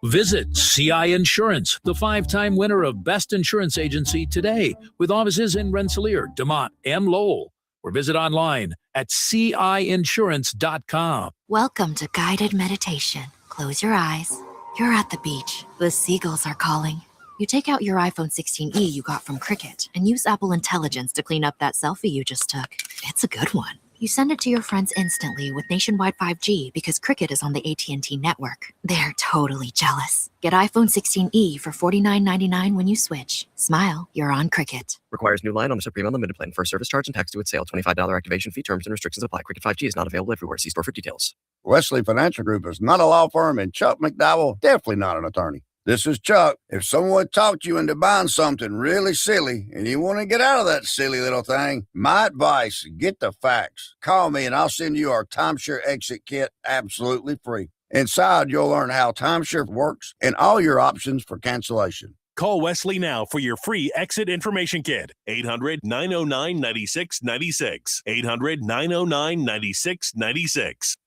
[SPEAKER 11] Visit CI Insurance, the 5-time winner of Best Insurance Agency today, with offices in Rensselaer, DeMont, and Lowell. Or visit online at ciinsurance.com.
[SPEAKER 15] Welcome to guided meditation. Close your eyes. You're at the beach. The seagulls are calling. You take out your iPhone 16e you got from Cricket and use Apple Intelligence to clean up that selfie you just took. It's a good one. You send it to your friends instantly with nationwide 5G because Cricket is on the AT&T network. They're totally jealous. Get iPhone 16e for $49.99 when you switch. Smile, you're on Cricket.
[SPEAKER 14] Requires new line on the Supreme Unlimited plan. First service charge and tax due at sale. $25 activation fee. Terms and restrictions apply. Cricket 5G is not available everywhere. See store for details.
[SPEAKER 16] Wesley Financial Group is not a law firm, and Chuck McDowell definitely not an attorney. This is Chuck. If someone talked you into buying something really silly and you want to get out of that silly little thing, my advice, get the facts. Call me and I'll send you our timeshare exit kit absolutely free. Inside, you'll learn how timeshare works and all your options for cancellation.
[SPEAKER 25] Call Wesley now for your free exit information kit. 800-909-9696. 800-909-9696.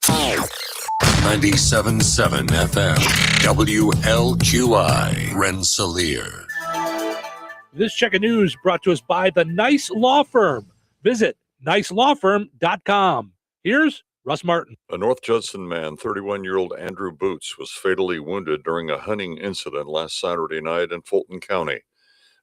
[SPEAKER 26] 97.7 FM, WLQI, Rensselaer.
[SPEAKER 8] This check of news brought to us by the Nice Law Firm. Visit nicelawfirm.com. Here's Russ Martin.
[SPEAKER 27] A North Judson man, 31-year-old Andrew Boots, was fatally wounded during a hunting incident last Saturday night in Fulton County.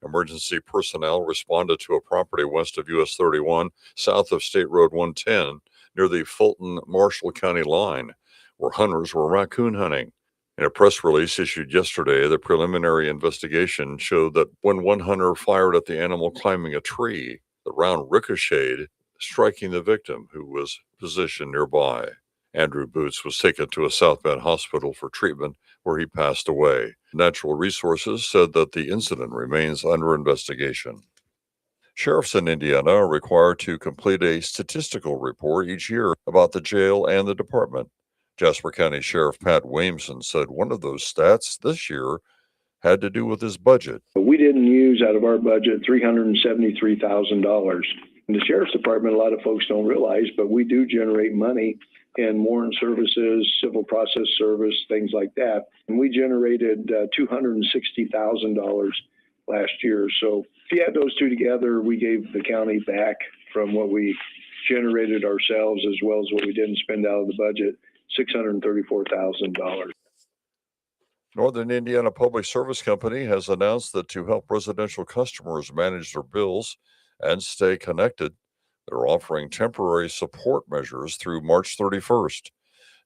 [SPEAKER 27] Emergency personnel responded to a property west of US 31, south of State Road 110, near the Fulton-Marshall County line, where hunters were raccoon hunting. In a press release issued yesterday, the preliminary investigation showed that when one hunter fired at the animal climbing a tree, the round ricocheted, striking the victim, who was positioned nearby. Andrew Boots was taken to a South Bend hospital for treatment, where he passed away. Natural Resources said that the incident remains under investigation. Sheriffs in Indiana are required to complete a statistical report each year about the jail and the department. Jasper County Sheriff Pat Williamson said one of those stats this year had to do with his budget.
[SPEAKER 28] We didn't use out of our budget $373,000. In the Sheriff's Department, a lot of folks don't realize, but we do generate money in warrant services, civil process service, things like that. And we generated $260,000 last year. So if you add those two together, we gave the county back from what we generated ourselves as well as what we didn't spend out of the budget, $634,000.
[SPEAKER 27] Northern Indiana Public Service Company has announced that to help residential customers manage their bills and stay connected, they're offering temporary support measures through March 31st,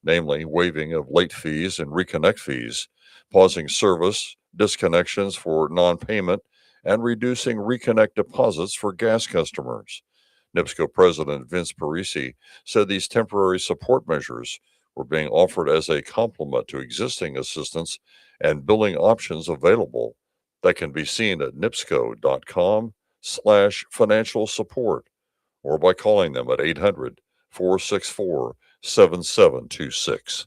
[SPEAKER 27] namely waiving of late fees and reconnect fees, pausing service, disconnections for non-payment, and reducing reconnect deposits for gas customers. NIPSCO President Vince Parisi said these temporary support measures were being offered as a complement to existing assistance and billing options available that can be seen at nipsco.com/financial support or by calling them at 800-464-7726.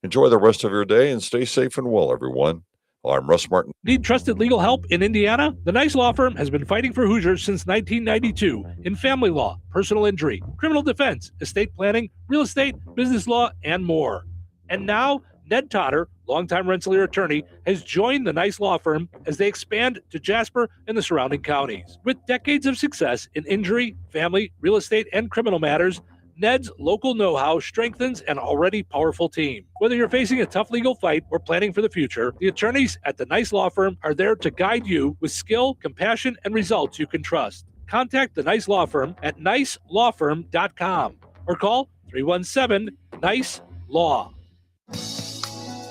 [SPEAKER 27] Enjoy the rest of your day and stay safe and well, everyone. I'm Russ Martin.
[SPEAKER 8] Need trusted legal help in Indiana? The Nice Law Firm has been fighting for Hoosiers since 1992 in family law, personal injury, criminal defense, estate planning, real estate, business law, and more. And now, Ned Totter, longtime Rensselaer attorney, has joined the Nice Law Firm as they expand to Jasper and the surrounding counties. With decades of success in injury, family, real estate, and criminal matters, Ned's local know-how strengthens an already powerful team. Whether you're facing a tough legal fight or planning for the future, the attorneys at the Nice Law Firm are there to guide you with skill, compassion, and results you can trust. Contact the Nice Law Firm at nicelawfirm.com or call 317-NICE-LAW.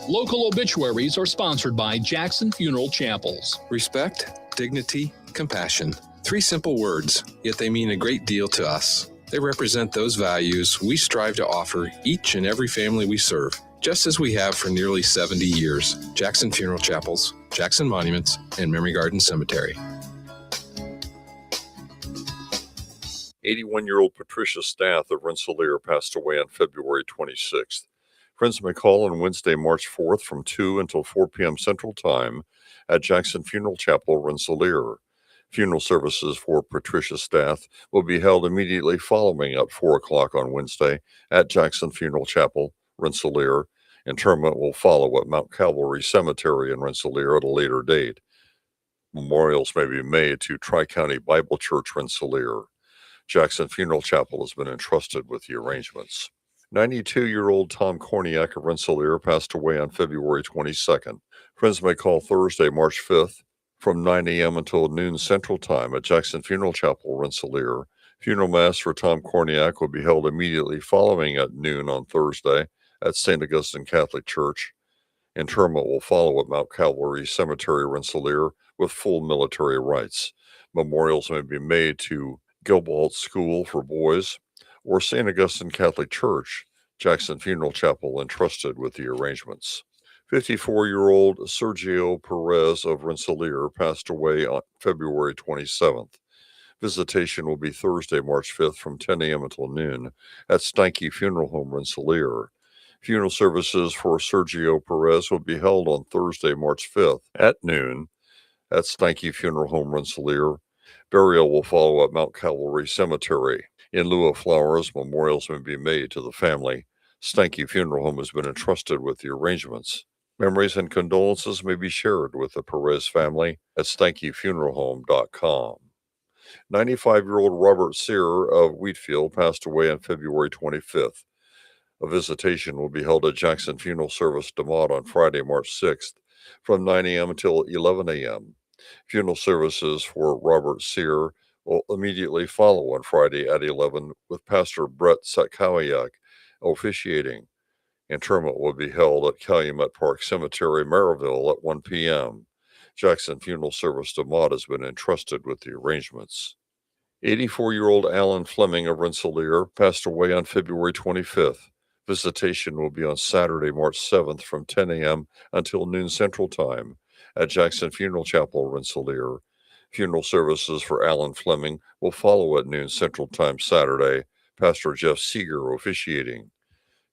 [SPEAKER 11] Local obituaries are sponsored by Jackson Funeral Chapels.
[SPEAKER 1] Respect, dignity, compassion. 3 simple words, yet they mean a great deal to us. They represent those values we strive to offer each and every family we serve, just as we have for nearly 70 years. Jackson Funeral Chapels, Jackson Monuments, and Memory Garden Cemetery.
[SPEAKER 27] 81-year-old Patricia Stath of Rensselaer passed away on February 26th. Friends may call on Wednesday, March 4th from 2 until 4 p.m. Central Time at Jackson Funeral Chapel, Rensselaer. Funeral services for Patricia Stath will be held immediately following at 4 o'clock on Wednesday at Jackson Funeral Chapel, Rensselaer. Interment will follow at Mount Calvary Cemetery in Rensselaer at a later date. Memorials may be made to Tri-County Bible Church, Rensselaer. Jackson Funeral Chapel has been entrusted with the arrangements. 92-year-old Tom Korniak of Rensselaer passed away on February 22nd. Friends may call Thursday, March 5th from 9 a.m. until noon Central Time at Jackson Funeral Chapel, Rensselaer. Funeral Mass for Tom Korniak will be held immediately following at noon on Thursday at St. Augustine Catholic Church. Interment will follow at Mount Calvary Cemetery, Rensselaer, with full military rites. Memorials may be made to Gilbalt School for Boys or St. Augustine Catholic Church. Jackson Funeral Chapel entrusted with the arrangements. 54-year-old Sergio Perez of Rensselaer passed away on February 27th. Visitation will be Thursday, March 5th from 10 a.m. until noon at Steinke Funeral Home, Rensselaer. Funeral services for Sergio Perez will be held on Thursday, March 5th at noon at Steinke Funeral Home, Rensselaer. Burial will follow at Mount Calvary Cemetery. In lieu of flowers, memorials may be made to the family. Steinke Funeral Home has been entrusted with the arrangements. Memories and condolences may be shared with the Perez family at SteinkeFuneralHome.com. 95-year-old Robert Sear of Wheatfield passed away on February 25th. A visitation will be held at Jackson Funeral Service DeMott on Friday, March 6th from 9 a.m. until 11 a.m. Funeral services for Robert Sear will immediately follow on Friday at 11 with Pastor Brett Satkowiak officiating. Interment will be held at Calumet Park Cemetery, Maryville at 1 p.m. Jackson Funeral Service DeMott has been entrusted with the arrangements. 84-year-old Alan Fleming of Rensselaer passed away on February 25th. Visitation will be on Saturday, March 7th from 10 a.m. until noon Central Time at Jackson Funeral Chapel, Rensselaer. Funeral services for Alan Fleming will follow at noon Central Time Saturday. Pastor Jeff Seeger officiating.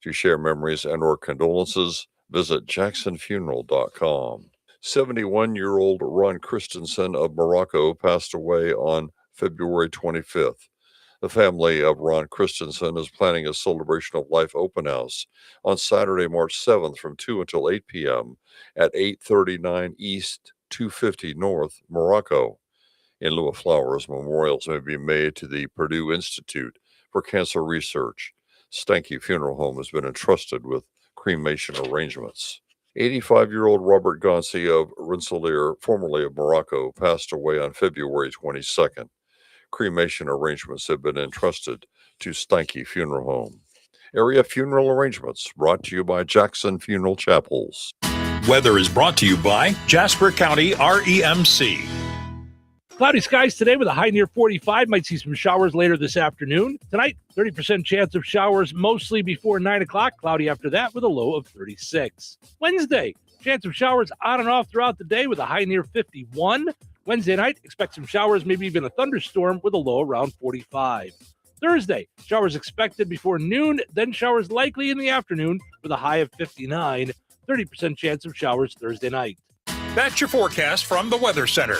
[SPEAKER 27] To share memories and or condolences, visit jacksonfuneral.com. 71-year-old Ron Christensen of Morocco passed away on February 25th. The family of Ron Christensen is planning a celebration of life open house on Saturday, March 7th from 2 until 8 p.m. at 839 East 250 North, Morocco. In lieu of flowers, memorials may be made to the Purdue Institute for Cancer Research. Steinke Funeral Home has been entrusted with cremation arrangements. 85-year-old Robert Gonsi of Rensselaer, formerly of Morocco, passed away on February 22nd. Cremation arrangements have been entrusted to Steinke Funeral Home. Area funeral arrangements brought to you by Jackson Funeral Chapels.
[SPEAKER 25] Weather is brought to you by Jasper County REMC.
[SPEAKER 8] Cloudy skies today with a high near 45. Might see some showers later this afternoon. Tonight, 30% chance of showers mostly before 9 o'clock. Cloudy after that with a low of 36. Wednesday, chance of showers on and off throughout the day with a high near 51. Wednesday night, expect some showers, maybe even a thunderstorm with a low around 45. Thursday, showers expected before noon, then showers likely in the afternoon with a high of 59. 30% chance of showers Thursday night.
[SPEAKER 25] That's your forecast from the Weather Center.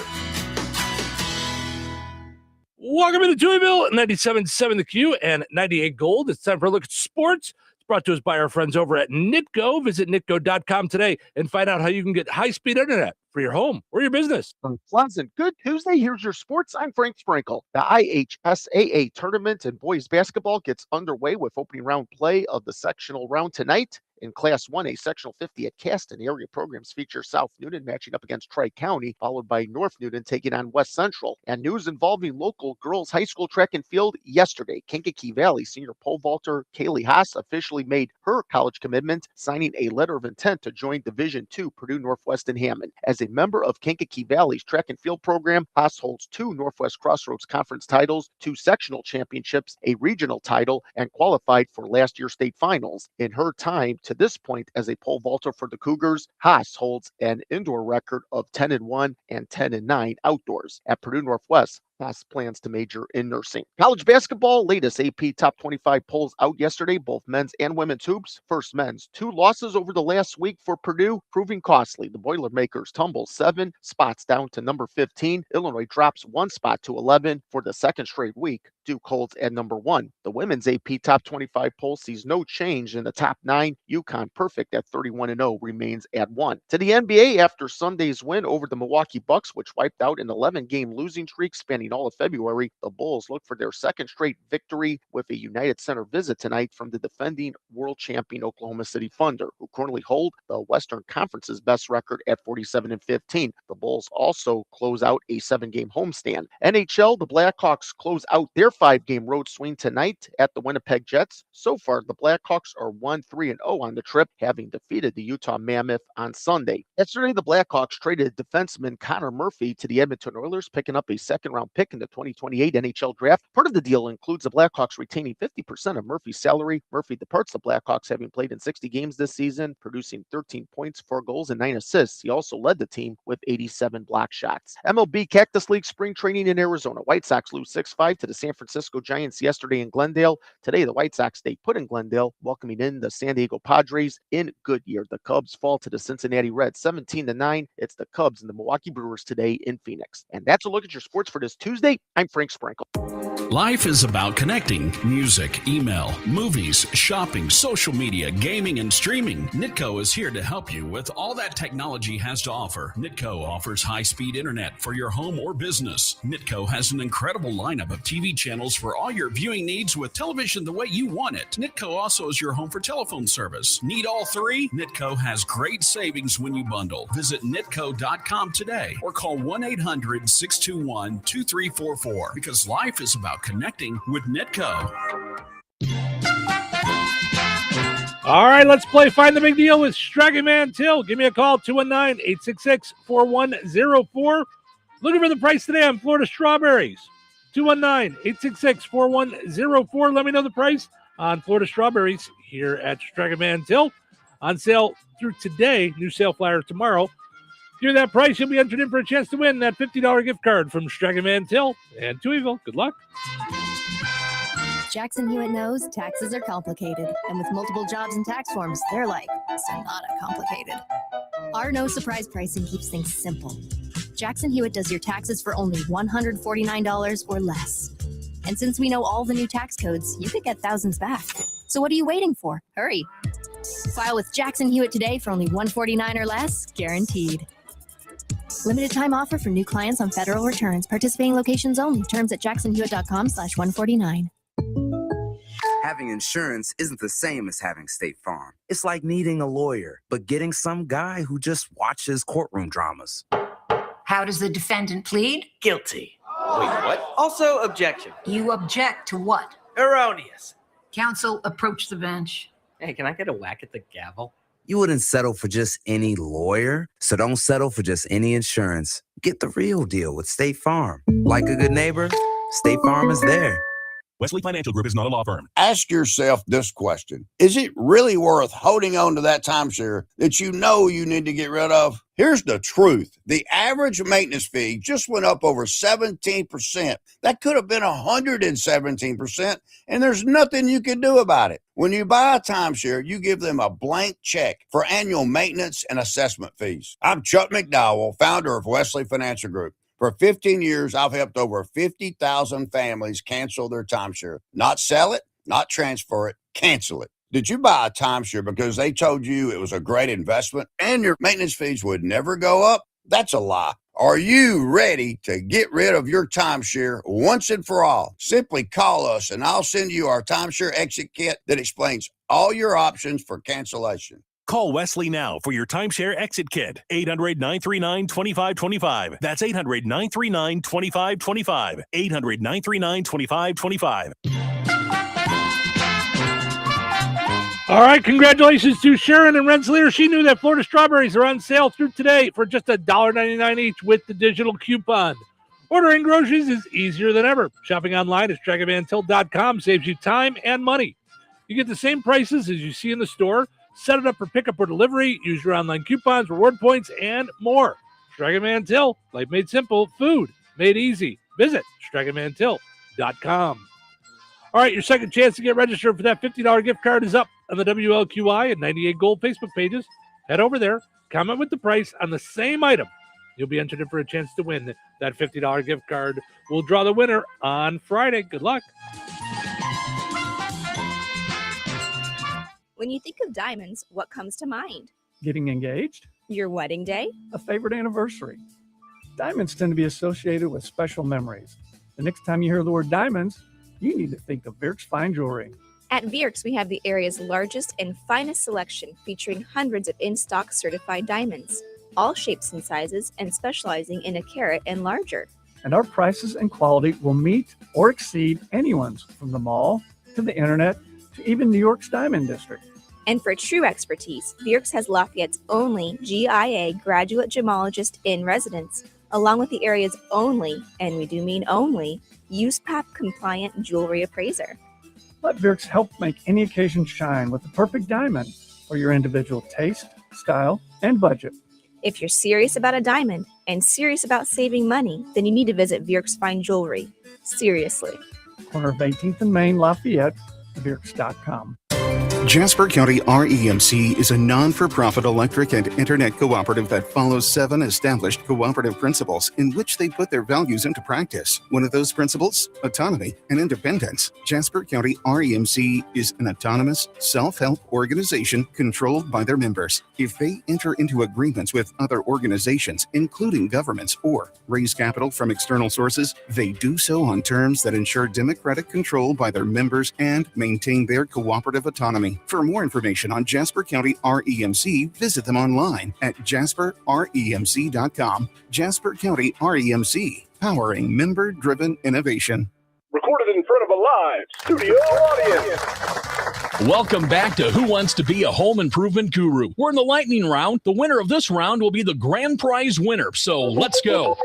[SPEAKER 8] Welcome to Touhyville, 97.7 The Q and 98 Gold. It's time for a look at sports. It's brought to us by our friends over at Nitco. Visit nitco.com today and find out how you can get high-speed internet for your home or your business.
[SPEAKER 2] Pleasant. Good Tuesday. Here's your sports. I'm Frank Sprinkle. The IHSAA tournament in boys basketball gets underway with opening round play of the sectional round tonight. In Class 1A, Sectional 50 at Caston, area programs feature South Newton matching up against Tri-County, followed by North Newton taking on West Central. And news involving local girls high school track and field yesterday. Kankakee Valley senior pole vaulter Kaylee Haas officially made her college commitment, signing a letter of intent to join Division II Purdue Northwest in Hammond. As a member of Kankakee Valley's track and field program, Haas holds 2 Northwest Crossroads Conference titles, 2 sectional championships, a regional title, and qualified for last year's state finals. In her time to this point as a pole vaulter for the Cougars, Haas holds an indoor record of 10-1 and 10-9 outdoors. At Purdue Northwest, Haas plans to major in nursing. College basketball, latest AP top 25 polls out yesterday, both men's and women's hoops. First men's, 2 losses over the last week for Purdue, proving costly. The Boilermakers tumble 7 spots down to number 15. Illinois drops 1 spot to 11 for the second straight week. Duke holds at number 1. The women's AP top 25 poll sees no change in the top 9. UConn, perfect at 31-0, remains at 1. To the NBA, after Sunday's win over the Milwaukee Bucks, which wiped out an 11-game losing streak spanning all of February, the Bulls look for their second straight victory with a United Center visit tonight from the defending world champion Oklahoma City Thunder, who currently hold the Western Conference's best record at 47-15. The Bulls also close out a 7-game homestand. NHL, the Blackhawks close out their 5-game road swing tonight at the Winnipeg Jets. So far, the Blackhawks are 1-3-0 on the trip, having defeated the Utah Mammoth on Sunday. Yesterday, the Blackhawks traded defenseman Connor Murphy to the Edmonton Oilers, picking up a second-round pick in the 2028 NHL draft. Part of the deal includes the Blackhawks retaining 50% of Murphy's salary. Murphy departs the Blackhawks having played in 60 games this season, producing 13 points, 4 goals, and 9 assists. He also led the team with 87 block shots. MLB Cactus League spring training in Arizona. White Sox lose 6-5 to the San Francisco Giants yesterday in Glendale. Today, the White Sox stay put in Glendale, welcoming in the San Diego Padres in Goodyear. The Cubs fall to the Cincinnati Reds 17-9. It's the Cubs and the Milwaukee Brewers today in Phoenix. And that's a look at your sports for this Tuesday. I'm Frank Sprinkle.
[SPEAKER 11] Life is about connecting. Music, email, movies, shopping, social media, gaming, and streaming. Nitco is here to help you with all that technology has to offer. Nitco offers high-speed internet for your home or business. Nitco has an incredible lineup of TV channels for all your viewing needs with television the way you want it. Nitco also is your home for telephone service. Need all 3? Nitco has great savings when you bundle. Visit nitco.com today or call 1-800-621-2344 because life is about connecting with Nitco.
[SPEAKER 8] All right, let's play Find the Big Deal with Straggy Man Till. Give me a call, 219-866-4104. Looking for the price today on Florida strawberries. 219-866-4104. Let me know the price on Florida strawberries here at Straggy Man Till. On sale through today, new sale flyer tomorrow. If you hear that price, you'll be entered in for a chance to win that $50 gift card from Straggy Man Till and Touhyville. Good luck.
[SPEAKER 4] Jackson Hewitt knows taxes are complicated, and with multiple jobs and tax forms, they're like sonata complicated. Our no surprise pricing keeps things simple. Jackson Hewitt does your taxes for only $149 or less. And since we know all the new tax codes, you could get thousands back. So what are you waiting for? Hurry. File with Jackson Hewitt today for only $149 or less, guaranteed. Limited time offer for new clients on federal returns. Participating locations only. Terms at jacksonhewitt.com/149.
[SPEAKER 20] Having insurance isn't the same as having State Farm. It's like needing a lawyer, but getting some guy who just watches courtroom dramas.
[SPEAKER 5] How does the defendant plead?
[SPEAKER 17] Guilty. Wait, what? Also, objection.
[SPEAKER 5] You object to what?
[SPEAKER 17] Erroneous.
[SPEAKER 5] Counsel, approach the bench.
[SPEAKER 17] Hey, can I get a whack at the gavel?
[SPEAKER 20] You wouldn't settle for just any lawyer, so don't settle for just any insurance. Get the real deal with State Farm. Like a good neighbor, State Farm is there.
[SPEAKER 25] Wesley Financial Group is not a law firm.
[SPEAKER 16] Ask yourself this question. Is it really worth holding on to that timeshare that you know you need to get rid of? Here's the truth. The average maintenance fee just went up over 17%. That could have been 117%, and there's nothing you can do about it. When you buy a timeshare, you give them a blank check for annual maintenance and assessment fees. I'm Chuck McDowell, founder of Wesley Financial Group. For 15 years, I've helped over 50,000 families cancel their timeshare. Not sell it, not transfer it, cancel it. Did you buy a timeshare because they told you it was a great investment and your maintenance fees would never go up? That's a lie. Are you ready to get rid of your timeshare once and for all? Simply call us and I'll send you our timeshare exit kit that explains all your options for cancellation.
[SPEAKER 25] Call Wesley now for your timeshare exit kit. 800-939-2525. That's 800-939-2525. 800-939-2525.
[SPEAKER 8] All right, congratulations to Sharon and Rensselaer. She knew that Florida strawberries are on sale through today for just $1.99 each with the digital coupon. Ordering groceries is easier than ever. Shopping online at StragavanTilt.com saves you time and money. You get the same prices as you see in the store. Set it up for pickup or delivery. Use your online coupons, reward points, and more. Stragavan Till, life made simple, food made easy. Visit StragavanTilt.com. All right, your second chance to get registered for that $50 gift card is up on the WLQI and 98 Gold Facebook pages. Head over there, comment with the price on the same item. You'll be entered in for a chance to win that $50 gift card. We'll draw the winner on Friday. Good luck.
[SPEAKER 6] When you think of diamonds, what comes to mind?
[SPEAKER 7] Getting engaged?
[SPEAKER 6] Your wedding day?
[SPEAKER 7] A favorite anniversary. Diamonds tend to be associated with special memories. The next time you hear the word diamonds, you need to think of Vierk's Fine Jewelry.
[SPEAKER 6] At Vierk's, we have the area's largest and finest selection featuring hundreds of in-stock certified diamonds, all shapes and sizes and specializing in a carat and larger.
[SPEAKER 7] And our prices and quality will meet or exceed anyone's from the mall to the internet to even New York's Diamond District.
[SPEAKER 6] And for true expertise, Vierk's has Lafayette's only GIA graduate gemologist in residence, along with the area's only, and we do mean only, USPAP compliant jewelry appraiser.
[SPEAKER 7] Let Vierk's help make any occasion shine with the perfect diamond for your individual taste, style, and budget.
[SPEAKER 6] If you're serious about a diamond and serious about saving money, then you need to visit Vierk's Fine Jewelry. Seriously.
[SPEAKER 7] Corner of 18th and Main, Lafayette, Vierks.com.
[SPEAKER 22] Jasper County REMC is a non-for-profit electric and internet cooperative that follows 7 established cooperative principles in which they put their values into practice. One of those principles, autonomy and independence. Jasper County REMC is an autonomous, self-help organization controlled by their members. If they enter into agreements with other organizations, including governments, or raise capital from external sources, they do so on terms that ensure democratic control by their members and maintain their cooperative autonomy. For more information on Jasper County REMC, visit them online at jasperremc.com. Jasper County REMC, powering member-driven innovation.
[SPEAKER 13] Recorded in front of a live studio audience.
[SPEAKER 11] Welcome back to Who Wants to Be a Home Improvement Guru. We're in the lightning round. The winner of this round will be the grand prize winner. So let's go.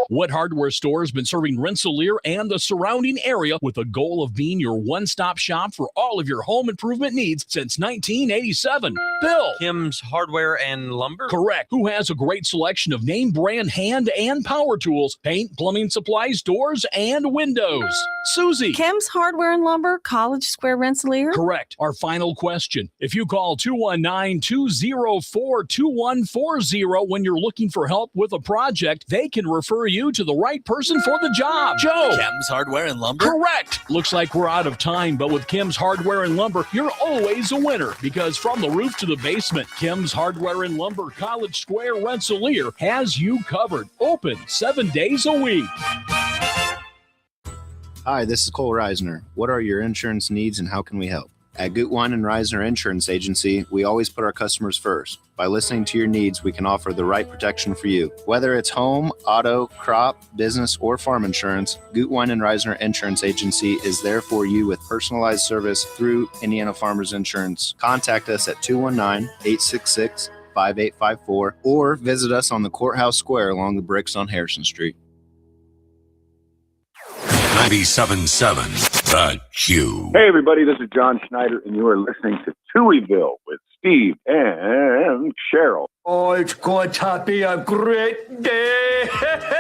[SPEAKER 11] What hardware store has been serving Rensselaer and the surrounding area with the goal of being your one-stop shop for all of your home improvement needs since 1987? Bill.
[SPEAKER 18] Kim's Hardware and Lumber?
[SPEAKER 11] Correct. Who has a great selection of name brand hand and power tools, paint, plumbing supplies, doors, and windows? Susie.
[SPEAKER 19] Kim's Hardware and Lumber, College Square, Rensselaer?
[SPEAKER 11] Correct. Our final question. If you call 219-204-2140 when you're looking for help with a project, they can refer you to the right person for the job. Joe.
[SPEAKER 18] Kim's Hardware and Lumber?
[SPEAKER 11] Correct. Looks like we're out of time, but with Kim's Hardware and Lumber, you're always a winner because from the roof to the basement, Kim's Hardware and Lumber, College Square, Rensselaer has you covered. Open 7 days a week.
[SPEAKER 21] Hi, this is Cole Reisner. What are your insurance needs and how can we help?
[SPEAKER 3] At Gutwein and Reisner Insurance Agency, we always put our customers first. By listening to your needs, we can offer the right protection for you. Whether it's home, auto, crop, business, or farm insurance, Gutwein and Reisner Insurance Agency is there for you with personalized service through Indiana Farmers Insurance. Contact us at 219-866-5854 or visit us on the Courthouse Square along the bricks on Harrison Street.
[SPEAKER 26] 97.7 The Q.
[SPEAKER 13] Hey, everybody, this is John Schneider, and you are listening to Touhyville with Steve and Cheryl.
[SPEAKER 9] Oh, it's going to be a great day.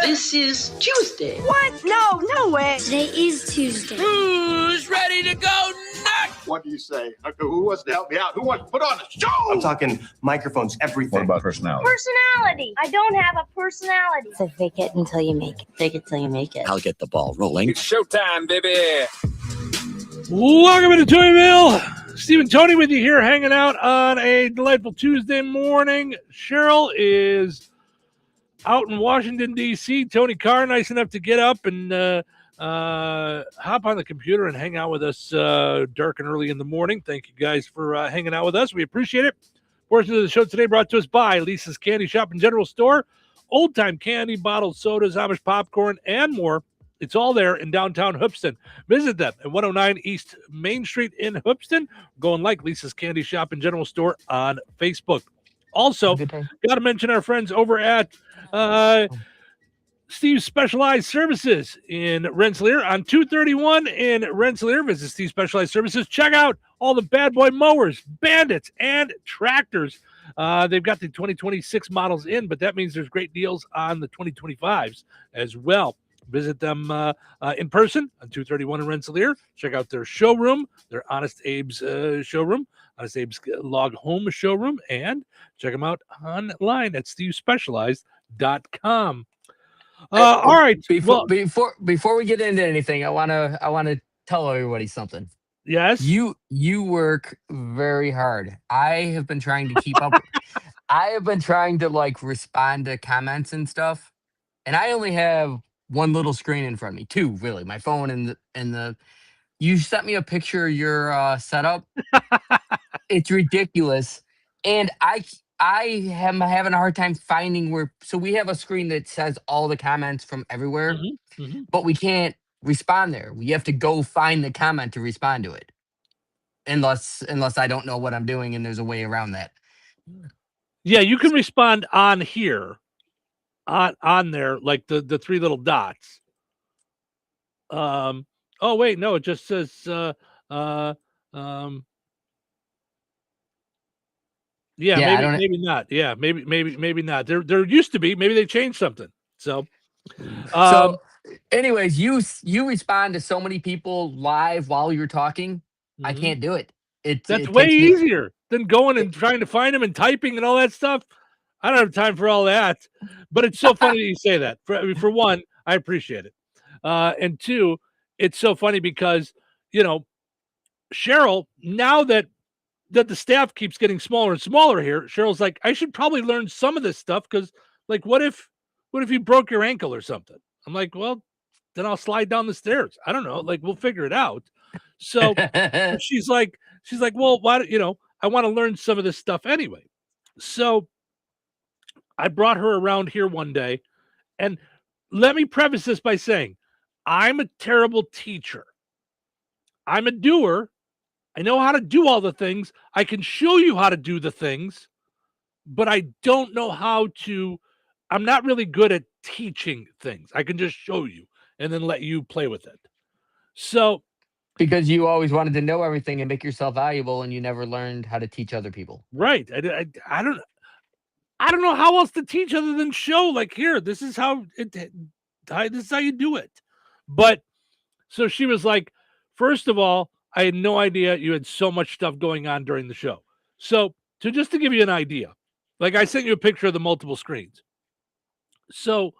[SPEAKER 10] This is Tuesday. What? No way. Today is Tuesday. Who's ready to go nuts?
[SPEAKER 9] What do you say? Who wants to help me out? Who wants to put on a show?
[SPEAKER 12] I'm talking microphones, everything.
[SPEAKER 15] What about personality?
[SPEAKER 10] Personality. I don't have a personality.
[SPEAKER 21] So fake it until you make it. Fake it till you make it.
[SPEAKER 26] I'll get the ball rolling.
[SPEAKER 15] It's showtime, baby.
[SPEAKER 8] Welcome to Touhyville. Steve and Tony with you here, hanging out on a delightful Tuesday morning. Cheryl is out in Washington, D.C. Tony Carr, nice enough to get up and hop on the computer and hang out with us dark and early in the morning. Thank you guys for hanging out with us. We appreciate it. Portion of the show today brought to us by Lisa's Candy Shop and General Store. Old-time candy, bottled sodas, Amish popcorn, and more. It's all there in downtown Hoopeston. Visit them at 109 East Main Street in Hoopeston. Go and like Lisa's Candy Shop and General Store on Facebook. Also, got to mention our friends over at Steve's Specialized Services in Rensselaer on 231 in Rensselaer. Visit Steve's Specialized Services. Check out all the bad boy mowers, bandits, and tractors. They've got the 2026 models in, but that means there's great deals on the 2025s as well. Visit them in person on 231 in Rensselaer. Check out their showroom, their Honest Abe's showroom, Honest Abe's Log Home showroom, and check them out online at stevespecialized.com. All right.
[SPEAKER 23] Before we get into anything, I wanna tell everybody something.
[SPEAKER 8] Yes.
[SPEAKER 23] You work very hard. I have been trying to keep up. I have been trying to respond to comments and stuff, and I only have one little screen in front of me. Two, really. My phone and the. You sent me a picture of your setup. It's ridiculous, and I am having a hard time finding where. So we have a screen that says all the comments from everywhere, but we can't respond there. We have to go find the comment to respond to it, unless I don't know what I'm doing and there's a way around that.
[SPEAKER 8] Yeah, you can respond on here, on there, like the three little dots. Oh wait, no, it just says yeah, maybe not. Yeah, maybe not. There used to be. Maybe they changed something. So
[SPEAKER 23] anyways, you respond to so many people live while you're talking. I can't do it.
[SPEAKER 8] That's way easier than going and trying to find them and typing and all that stuff. I don't have time for all that. But it's so funny that you say that. For one, I appreciate it. And two, it's so funny because, Cheryl, now that the staff keeps getting smaller and smaller here, Cheryl's like, I should probably learn some of this stuff because, what if you broke your ankle or something? I'm like, well, then I'll slide down the stairs. I don't know. We'll figure it out. So she's like, well, why I want to learn some of this stuff anyway. So I brought her around here one day, and let me preface this by saying, I'm a terrible teacher. I'm a doer. I know how to do all the things. I can show you how to do the things, but I don't know how to. I'm not really good at teaching things. I can just show you and then let you play with it. So,
[SPEAKER 23] because you always wanted to know everything and make yourself valuable, and you never learned how to teach other people.
[SPEAKER 8] Right. I don't know how else to teach other than show. Here, this is how you do it. But so she was like, first of all, I had no idea you had so much stuff going on during the show. So just to give you an idea, I sent you a picture of the multiple screens. So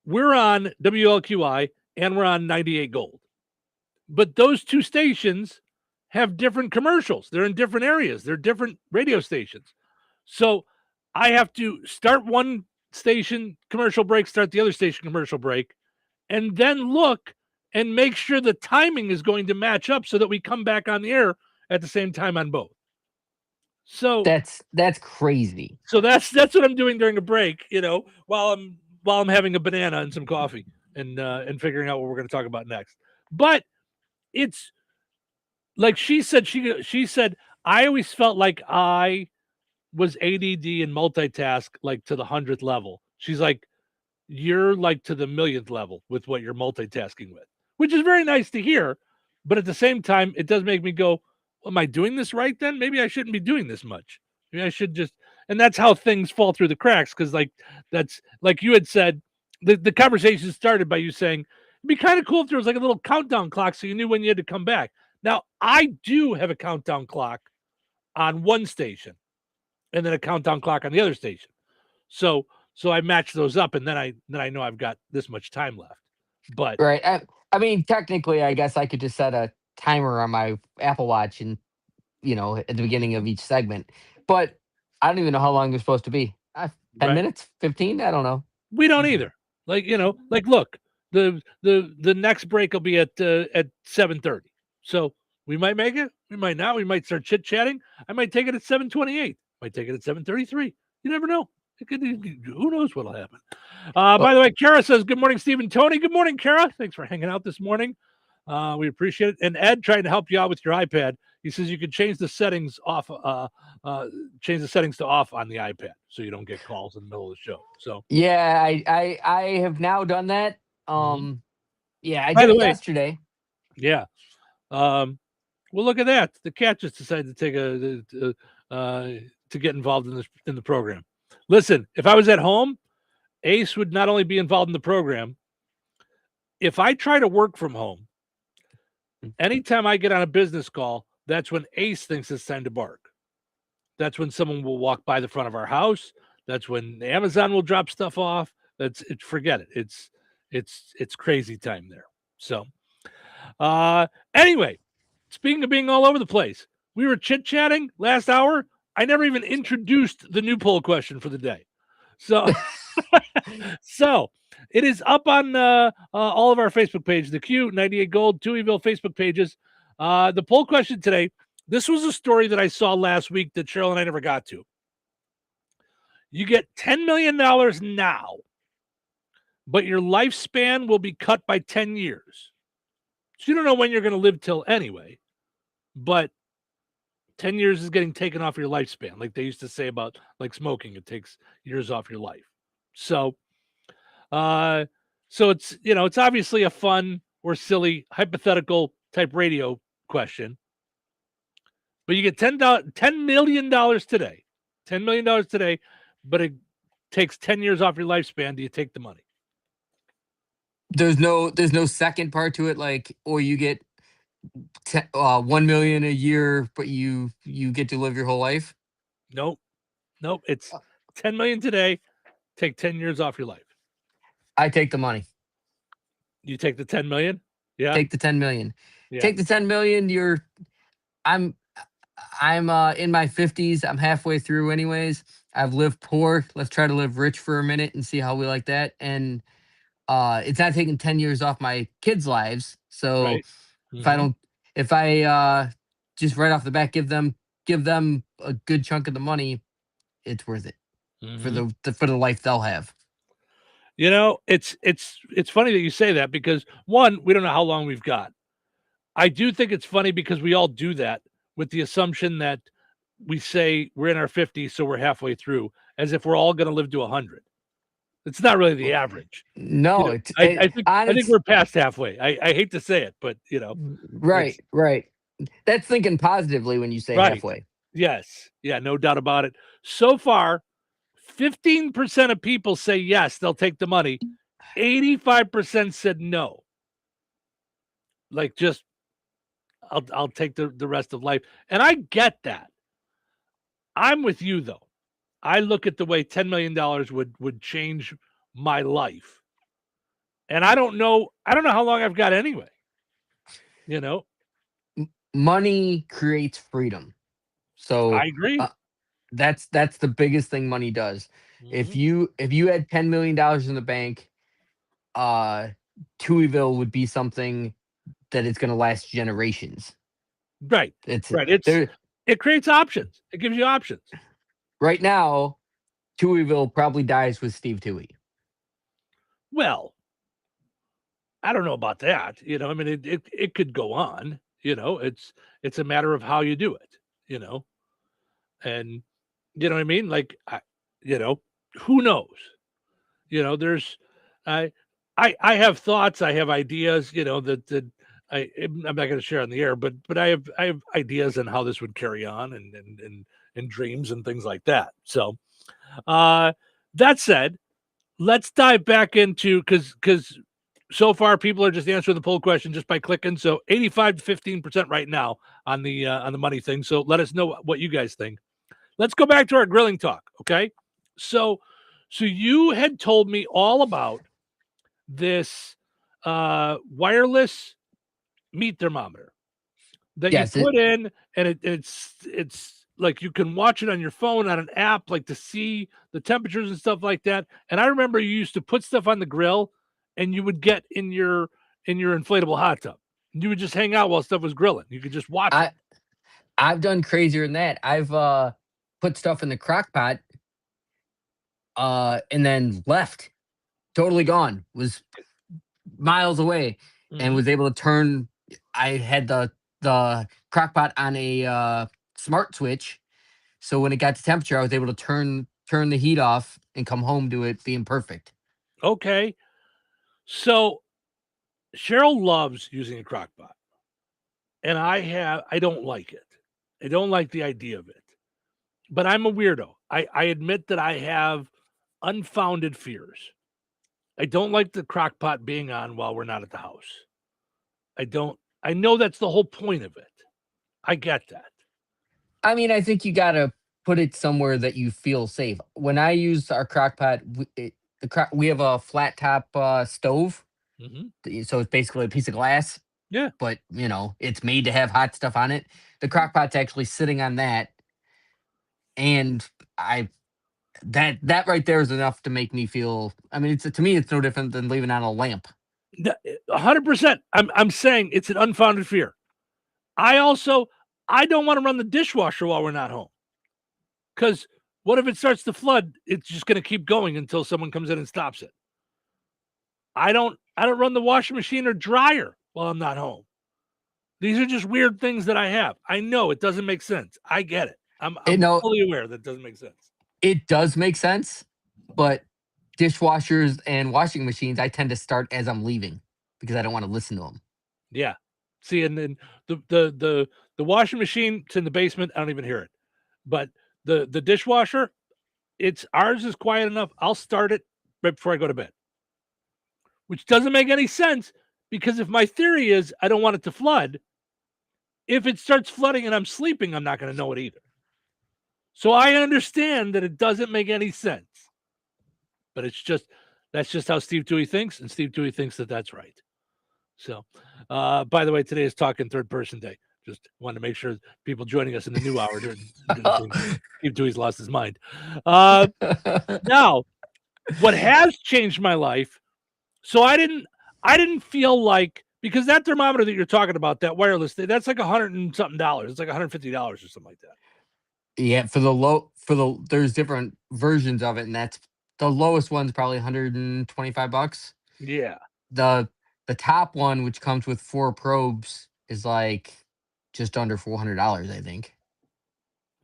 [SPEAKER 8] we're on WLQI and we're on 98 Gold. But those two stations have different commercials. They're in different areas. They're different radio stations. So I have to start one station commercial break, start the other station commercial break, and then look and make sure the timing is going to match up so that we come back on the air at the same time on both. So
[SPEAKER 23] That's crazy.
[SPEAKER 8] So that's what I'm doing during a break, while I'm having a banana and some coffee and figuring out what we're going to talk about next. But it's like she said, I always felt like I was ADD and multitask like to the 100th level. She's like, you're like to the 1,000th level with what you're multitasking with, which is very nice to hear. But at the same time, it does make me go, am I doing this right then? Maybe I shouldn't be doing this much. Maybe I should just, and that's how things fall through the cracks. Cause that's like you had said, the conversation started by you saying, it'd be kind of cool if there was like a little countdown clock so you knew when you had to come back. Now, I do have a countdown clock on one station and then a countdown clock on the other station. So I match those up and then I know I've got this much time left. But
[SPEAKER 23] right. I mean, technically, I guess I could just set a timer on my Apple Watch and, at the beginning of each segment. But I don't even know how long they're supposed to be. 10 minutes? 15? I don't know.
[SPEAKER 8] We don't either. Like, look, the next break will be at 7:30. So we might make it. We might not. We might start chit-chatting. I might take it at 7:28. Might take it at 7:33. You never know. Who knows what'll happen? By the way, Kara says, good morning, Steve and Tony. Good morning, Kara. Thanks for hanging out this morning. We appreciate it. And Ed trying to help you out with your iPad. He says you can change the settings off, change the settings to off on the iPad so you don't get calls in the middle of the show. So
[SPEAKER 23] yeah, I have now done that. Yeah, I
[SPEAKER 8] By
[SPEAKER 23] did
[SPEAKER 8] the
[SPEAKER 23] it
[SPEAKER 8] way,
[SPEAKER 23] yesterday.
[SPEAKER 8] Yeah. Well, look at that. The cat just decided to take to get involved in the program. Listen, if I was at home, Ace would not only be involved in the program. If I try to work from home, anytime I get on a business call, that's when Ace thinks it's time to bark. That's when someone will walk by the front of our house. That's when Amazon will drop stuff off. Forget it. It's crazy time there. So, anyway, speaking of being all over the place, we were chit-chatting last hour. I never even introduced the new poll question for the day. So, so it is up on all of our Facebook pages, the Q, 98 Gold, Touhyville Facebook pages. The poll question today, this was a story that I saw last week that Cheryl and I never got to. You get $10 million now, but your lifespan will be cut by 10 years. So you don't know when you're going to live till anyway, but 10 years is getting taken off your lifespan. Like they used to say about like smoking, it takes years off your life. So it's, it's obviously a fun or silly hypothetical type radio question, but you get $10 million today, $10 million today, but it takes 10 years off your lifespan. Do you take the money?
[SPEAKER 23] There's no second part to it, like, or you get 1 million a year, but you get to live your whole life.
[SPEAKER 8] Nope. It's 10 million today. Take 10 years off your life.
[SPEAKER 23] I take the money.
[SPEAKER 8] You take the 10 million? Yeah.
[SPEAKER 23] Take the 10 million.
[SPEAKER 8] Yeah.
[SPEAKER 23] Take the 10 million. I'm in my 50s. I'm halfway through anyways. I've lived poor. Let's try to live rich for a minute and see how we like that. And it's not taking 10 years off my kids' lives. So
[SPEAKER 8] right.
[SPEAKER 23] if I just right off the bat give them a good chunk of the money, it's worth it for the life they'll have.
[SPEAKER 8] It's funny that you say that because one, we don't know how long we've got. I do think it's funny because we all do that with the assumption that we say we're in our 50s, so we're halfway through, as if we're all going to live to 100. It's not really the average.
[SPEAKER 23] No,
[SPEAKER 8] I think we're past halfway. I hate to say it, but
[SPEAKER 23] right. That's thinking positively when you say halfway.
[SPEAKER 8] Yes, yeah, no doubt about it. So far, 15% of people say yes, they'll take the money. 85% said no. Like just, I'll take the rest of life, and I get that. I'm with you though. I look at the way $10 million would change my life. And I don't know how long I've got anyway.
[SPEAKER 23] Money creates freedom. So
[SPEAKER 8] I agree.
[SPEAKER 23] That's the biggest thing money does. If you had $10 million in the bank, Touhyville would be something that is going to last generations.
[SPEAKER 8] Right.
[SPEAKER 23] It's
[SPEAKER 8] Right.
[SPEAKER 23] there
[SPEAKER 8] It creates options. It gives you options.
[SPEAKER 23] right now. Touhyville probably dies with Steve Touhy.
[SPEAKER 8] Well, I don't know about that. I mean, it could go on. It's a matter of how you do it. And you know what I mean. Like, who knows? There's, I, I have thoughts. I have ideas. That I'm not going to share on the air, but I have ideas on how this would carry on and dreams and things like that. So, that said, let's dive back into because so far people are just answering the poll question just by clicking. So 85 to 15% right now on the money thing. So let us know what you guys think. Let's go back to our grilling talk. Okay. So you had told me all about this wireless meat thermometer that you put in, and it's like you can watch it on your phone on an app, like to see the temperatures and stuff like that. And I remember you used to put stuff on the grill, and you would get in your inflatable hot tub. You would just hang out while stuff was grilling. You could just watch it.
[SPEAKER 23] I've done crazier than that. I've put stuff in the crock pot, and then left, totally gone, was miles away, and was able to turn. I had the crock pot on a smart switch, so when it got to temperature, I was able to turn the heat off and come home to it being perfect.
[SPEAKER 8] Okay, so Cheryl loves using a crock pot, and I don't like it. I don't like the idea of it, but I'm a weirdo. I admit that I have unfounded fears. I don't like the crock pot being on while we're not at the house. I know that's the whole point of it. I get that.
[SPEAKER 23] I mean, I think you got to put it somewhere that you feel safe. When I use our crock pot, we have a flat top stove. So it's basically a piece of glass.
[SPEAKER 8] Yeah.
[SPEAKER 23] But, it's made to have hot stuff on it. The crock pot's actually sitting on that. And that right there is enough to make me feel, I mean, to me, it's no different than leaving on a lamp.
[SPEAKER 8] 100%. I'm saying it's an unfounded fear. I don't want to run the dishwasher while we're not home. Because what if it starts to flood? It's just going to keep going until someone comes in and stops it. I don't run the washing machine or dryer while I'm not home. These are just weird things that I have. I know it doesn't make sense. I get it. I'm fully aware that it doesn't make sense.
[SPEAKER 23] It does make sense, but dishwashers and washing machines, I tend to start as I'm leaving because I don't want to listen to them.
[SPEAKER 8] Yeah. See, and then the washing machine, it's in the basement. I don't even hear it. But the dishwasher, ours is quiet enough. I'll start it right before I go to bed, which doesn't make any sense because if my theory is I don't want it to flood, if it starts flooding and I'm sleeping, I'm not going to know it either. So I understand that it doesn't make any sense, but that's just how Steve Touhy thinks, and Steve Touhy thinks that that's right. So, by the way, today is Talking Third Person Day. Just wanted to make sure people joining us in the new hour didn't Steve Touhy's lost his mind. Now, what has changed my life? So I didn't feel like, because that thermometer that you're talking about, that wireless thing, that's like $100 and something. It's like $150 or something like that.
[SPEAKER 23] Yeah, there's different versions of it, and that's the lowest one's probably $125.
[SPEAKER 8] Yeah.
[SPEAKER 23] The top one, which comes with 4 probes, is like just under $400, I think.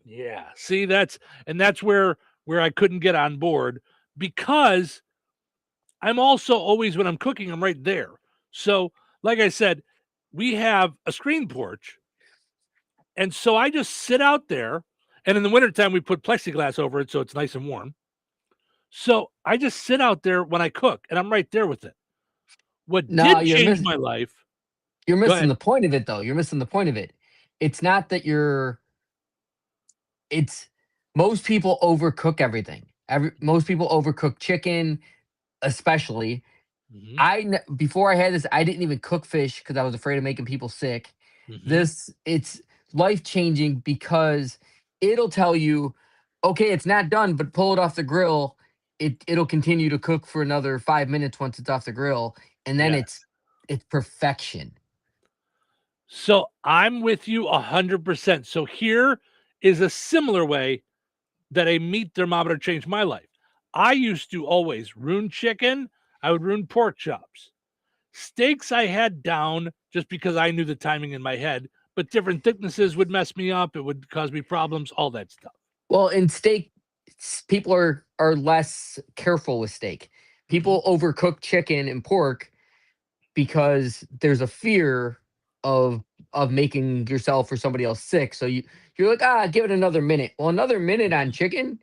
[SPEAKER 8] Yeah. See, that's where I couldn't get on board, because I'm also always, when I'm cooking, I'm right there. So, like I said, we have a screen porch, and so I just sit out there. And in the wintertime, we put plexiglass over it so it's nice and warm. So I just sit out there when I cook, and I'm right there with it. What did change my life?
[SPEAKER 23] You're missing the point of it, though. You're missing the point of it. It's not that most people overcook everything. Most people overcook chicken, especially. Before I had this, I didn't even cook fish because I was afraid of making people sick. It's life-changing because it'll tell you, okay, it's not done, but pull it off the grill. It'll continue to cook for another 5 minutes once it's off the grill, and then it's perfection.
[SPEAKER 8] So I'm with you 100%. So here is a similar way that a meat thermometer changed my life. I used to always ruin chicken. I would ruin pork chops. Steaks I had down just because I knew the timing in my head, but different thicknesses would mess me up. It would cause me problems, all that stuff.
[SPEAKER 23] Well, in steak, people are less careful with steak. People overcook chicken and pork because there's a fear of making yourself or somebody else sick. So you're like, give it another minute. Well, another minute on chicken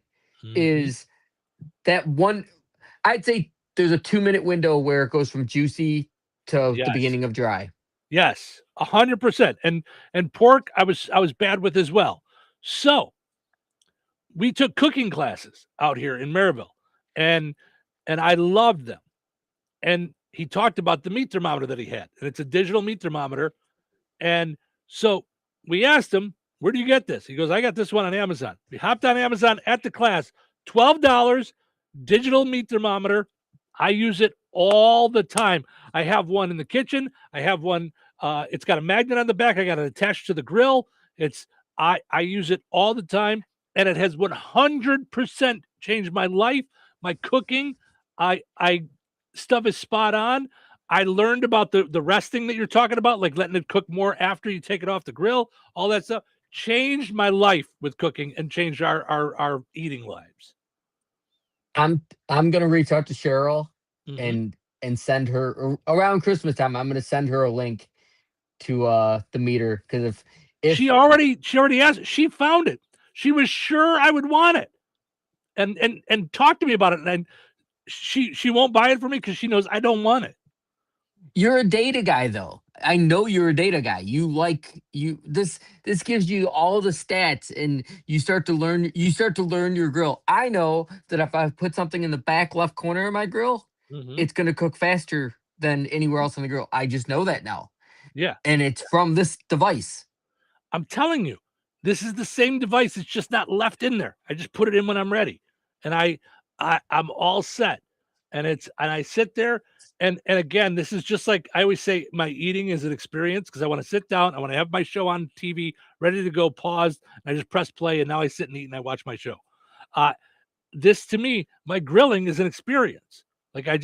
[SPEAKER 23] is that one. I'd say there's a 2-minute window where it goes from juicy to the beginning of dry.
[SPEAKER 8] Yes, 100%. And pork, I was bad with as well. So we took cooking classes out here in Maryville, and I loved them. And he talked about the meat thermometer that he had, and it's a digital meat thermometer. And so we asked him, where do you get this? He goes, I got this one on Amazon. We hopped on Amazon at the class, $12, digital meat thermometer. I use it all the time. I have one in the kitchen. I have one. It's got a magnet on the back. I got it attached to the grill. I use it all the time, and it has 100% changed my life, my cooking. Stuff is spot on. I learned about the resting that you're talking about, like letting it cook more after you take it off the grill. All that stuff changed my life with cooking and changed our eating lives.
[SPEAKER 23] I'm gonna reach out to Cheryl and send her around Christmas time. I'm gonna send her a link to the meter, because if
[SPEAKER 8] she already asked, she found it. She was sure I would want it, and talk to me about it. And she won't buy it for me because she knows I don't want it.
[SPEAKER 23] You're a data guy, though. I know you're a data guy. This gives you all the stats, and you start to learn your grill. I know that if I put something in the back left corner of my grill, it's going to cook faster than anywhere else on the grill. I just know that now.
[SPEAKER 8] Yeah.
[SPEAKER 23] And it's from this device.
[SPEAKER 8] I'm telling you, this is the same device. It's just not left in there. I just put it in when I'm ready, and I'm all set. And I sit there. And again, this is just like I always say, my eating is an experience, because I want to sit down. I want to have my show on TV, ready to go, paused. And I just press play, and now I sit and eat and I watch my show. This, to me, my grilling is an experience. Like I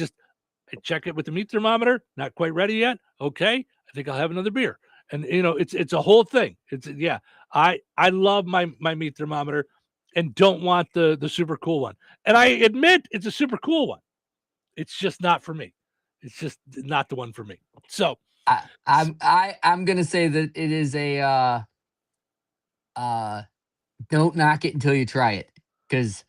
[SPEAKER 8] check it with the meat thermometer, not quite ready yet. Okay, I think I'll have another beer. And it's a whole thing. I love my meat thermometer, and don't want the super cool one. And I admit it's a super cool one. It's just not for me. It's just not the one for me. So
[SPEAKER 23] I'm gonna say that it is a don't knock it until you try it, because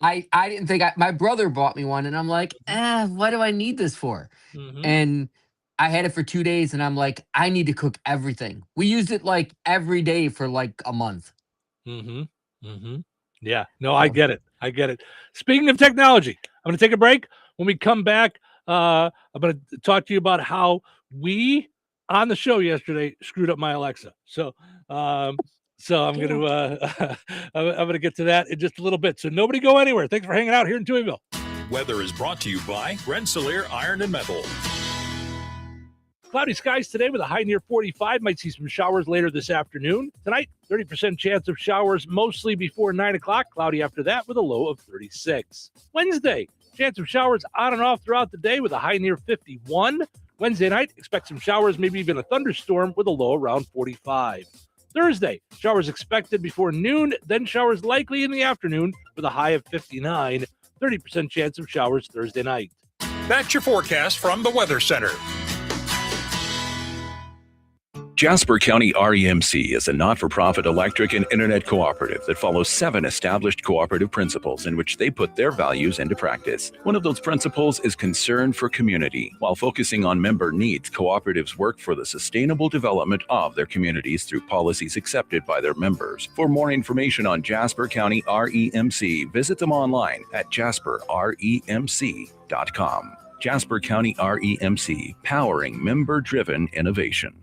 [SPEAKER 23] I didn't think my brother bought me one, and I'm like, what do I need this for? And I had it for 2 days, and I'm like, I need to cook everything. We used it like every day for like a month.
[SPEAKER 8] Yeah, no, I get it. Speaking of technology, I'm going to take a break. When we come back, I'm going to talk to you about how we on the show yesterday screwed up my Alexa. So I'm going to get to that in just a little bit. So nobody go anywhere. Thanks for hanging out here in Touhyville.
[SPEAKER 25] Weather is brought to you by Rensselaer Iron and Metal.
[SPEAKER 8] Cloudy skies today with a high near 45. Might see some showers later this afternoon. Tonight, 30% chance of showers mostly before 9 o'clock. Cloudy after that with a low of 36. Wednesday, chance of showers on and off throughout the day with a high near 51. Wednesday night, expect some showers, maybe even a thunderstorm with a low around 45. Thursday, showers expected before noon, then showers likely in the afternoon with a high of 59. 30% chance of showers Thursday night.
[SPEAKER 25] That's your forecast from the Weather Center.
[SPEAKER 1] Jasper County REMC is a not-for-profit electric and internet cooperative that follows 7 established cooperative principles in which they put their values into practice. One of those principles is concern for community. While focusing on member needs, cooperatives work for the sustainable development of their communities through policies accepted by their members. For more information on Jasper County REMC, visit them online at jasperremc.com. Jasper County REMC, powering member-driven innovation.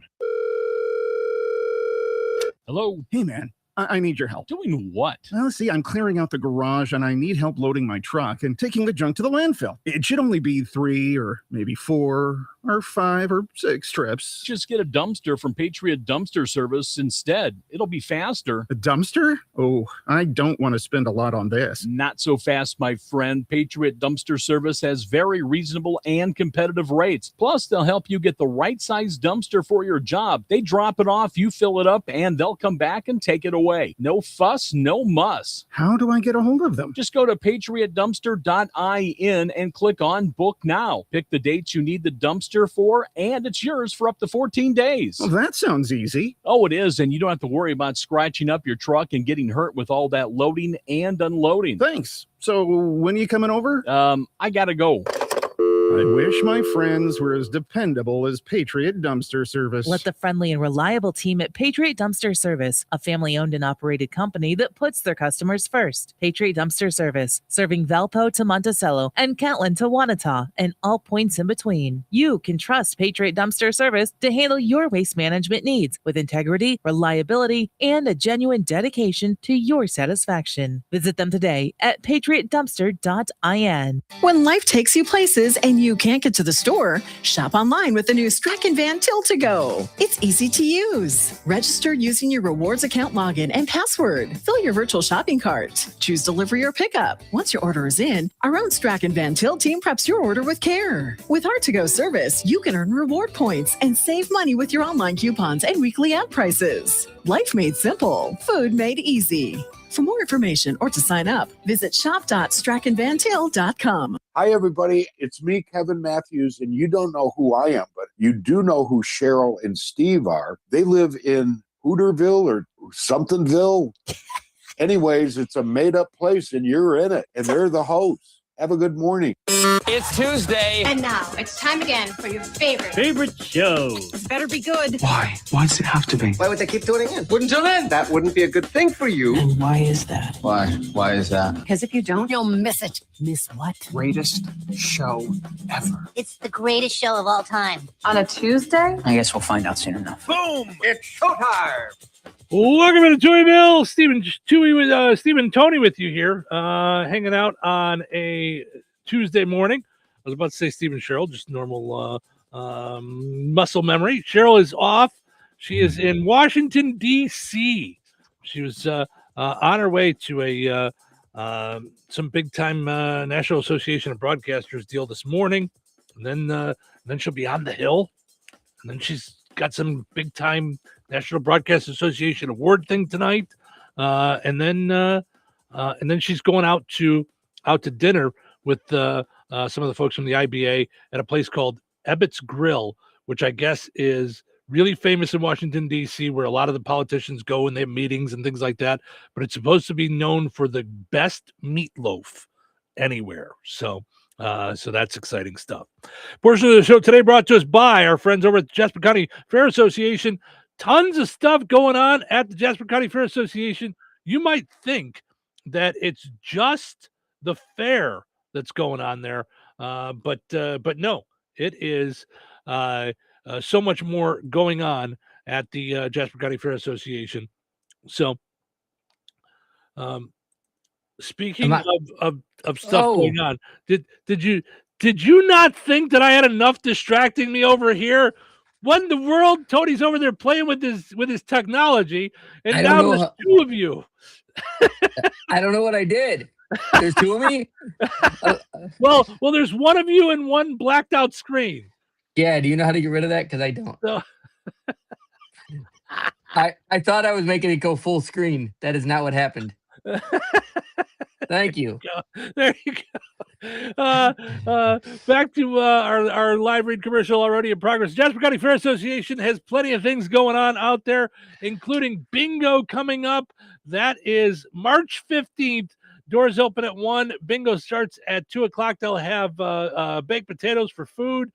[SPEAKER 2] Hello? Hey, man. I need your help.
[SPEAKER 25] Doing what?
[SPEAKER 2] Well, see, I'm clearing out the garage, and I need help loading my truck and taking the junk to the landfill. It should only be 3 or maybe 4 or 5 or 6 trips.
[SPEAKER 11] Just get a dumpster from Patriot Dumpster Service instead. It'll be faster.
[SPEAKER 2] A dumpster? Oh, I don't want to spend a lot on this.
[SPEAKER 11] Not so fast, my friend. Patriot Dumpster Service has very reasonable and competitive rates. Plus, they'll help you get the right size dumpster for your job. They drop it off, you fill it up, and they'll come back and take it away. No fuss, no muss.
[SPEAKER 2] How do I get a hold of them?
[SPEAKER 11] Just go to patriotdumpster.in and click on Book Now. Pick the dates you need the dumpster for, and it's yours for up to 14 days.
[SPEAKER 2] Well, that sounds easy.
[SPEAKER 11] Oh, it is, and you don't have to worry about scratching up your truck and getting hurt with all that loading and unloading.
[SPEAKER 2] Thanks. So when are you coming over?
[SPEAKER 11] I gotta go.
[SPEAKER 2] I wish my friends were as dependable as Patriot Dumpster Service.
[SPEAKER 4] Let the friendly and reliable team at Patriot Dumpster Service, a family-owned and operated company that puts their customers first. Patriot Dumpster Service, serving Valpo to Monticello and Catlin to Wanata and all points in between. You can trust Patriot Dumpster Service to handle your waste management needs with integrity, reliability, and a genuine dedication to your satisfaction. Visit them today at patriotdumpster.in.
[SPEAKER 5] When life takes you places and you can't get to the store, shop online with the new Strachan Van Til to Go. It's easy to use. Register using your rewards account login and password. Fill your virtual shopping cart. Choose delivery or pickup. Once your order is in, our own Strachan Van Til team preps your order with care. With our to-go service, you can earn reward points and save money with your online coupons and weekly ad prices. Life made simple. Food made easy. For more information or to sign up, visit shop.strachanvantil.com.
[SPEAKER 14] Hi, everybody. It's me, Kevin Matthews, and you don't know who I am, but you do know who Cheryl and Steve are. They live in Hooterville or somethingville. Anyways, it's a made-up place, and you're in it, and they're the hosts. Have a good morning.
[SPEAKER 18] It's Tuesday.
[SPEAKER 10] And now it's time again for your favorite
[SPEAKER 9] show.
[SPEAKER 10] This better be good.
[SPEAKER 9] Why? Why does it have to be?
[SPEAKER 12] Why would they keep tuning in? Wouldn't tune in. That wouldn't be a good thing for you.
[SPEAKER 9] And why is that?
[SPEAKER 12] Why? Why is that?
[SPEAKER 10] Because if you don't, you'll miss it.
[SPEAKER 9] Miss what? Greatest show ever.
[SPEAKER 21] It's the greatest show of all time.
[SPEAKER 19] On a Tuesday?
[SPEAKER 9] I guess we'll find out soon enough.
[SPEAKER 12] Boom! It's showtime.
[SPEAKER 8] Welcome to Touhyville. Stephen Tony with you here, hanging out on a Tuesday morning. I was about to say Stephen Cheryl, just normal muscle memory. Cheryl is off. She is in Washington, D.C. She was on her way to some big-time National Association of Broadcasters deal this morning. And then she'll be on the Hill. And then she's got some big-time National Broadcast Association award thing tonight. And then she's going out to dinner with some of the folks from the IBA at a place called Ebbett's Grill, which I guess is really famous in Washington, D.C., where a lot of the politicians go and they have meetings and things like that. But it's supposed to be known for the best meatloaf anywhere. So that's exciting stuff. Portion of the show today brought to us by our friends over at the Jasper County Fair Association. Tons of stuff going on at the Jasper County Fair Association. You might think that it's just the fair that's going on there, but no, it is so much more going on at the Jasper County Fair Association. So, speaking of stuff going on, did you not think that I had enough distracting me over here? What in the world? Tony's over there playing with his technology, and now there's two of you.
[SPEAKER 23] I don't know what I did. There's two of me.
[SPEAKER 8] Well, there's one of you and one blacked out screen.
[SPEAKER 23] Yeah. Do you know how to get rid of that? Because I don't.
[SPEAKER 8] So,
[SPEAKER 23] I thought I was making it go full screen. That is not what happened. Thank you.
[SPEAKER 8] There you go. Back to our live read commercial already in progress. Jasper County Fair Association has plenty of things going on out there, including bingo coming up. That is March 15th. Doors open at 1. Bingo starts at 2 o'clock. They'll have baked potatoes for food.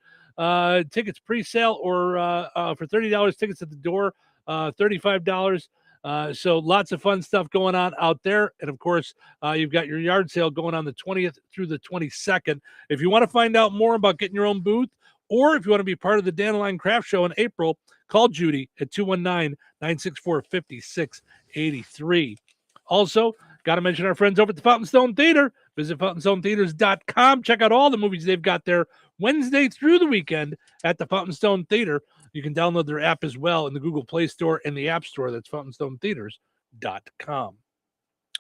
[SPEAKER 8] Tickets pre-sale or for $30. Tickets at the door, $35. So lots of fun stuff going on out there. And of course, you've got your yard sale going on the 20th through the 22nd. If you want to find out more about getting your own booth, or if you want to be part of the Dandelion Craft Show in April, call Judy at 219-964-5683. Also, got to mention our friends over at the Fountain Stone Theater. Visit fountainstonetheaters.com. Check out all the movies they've got there Wednesday through the weekend at the Fountain Stone Theater. You can download their app as well in the Google Play Store and the App Store. That's fountainstonetheaters.com.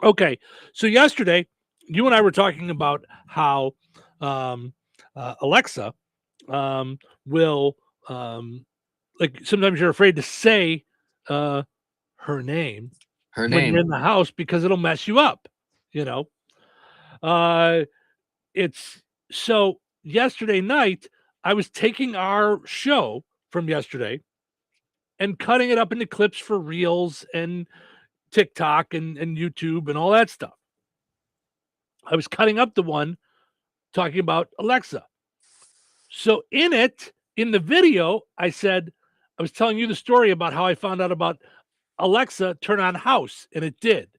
[SPEAKER 8] Okay, so yesterday, you and I were talking about how Alexa will, like, sometimes you're afraid to say her name when you're in the house because it'll mess you up, you know. It's so yesterday night, I was taking our show from yesterday and cutting it up into clips for Reels and TikTok and YouTube and all that stuff. I was cutting up the one talking about Alexa. So in the video, I was telling you the story about how I found out about Alexa turn on house, and it did.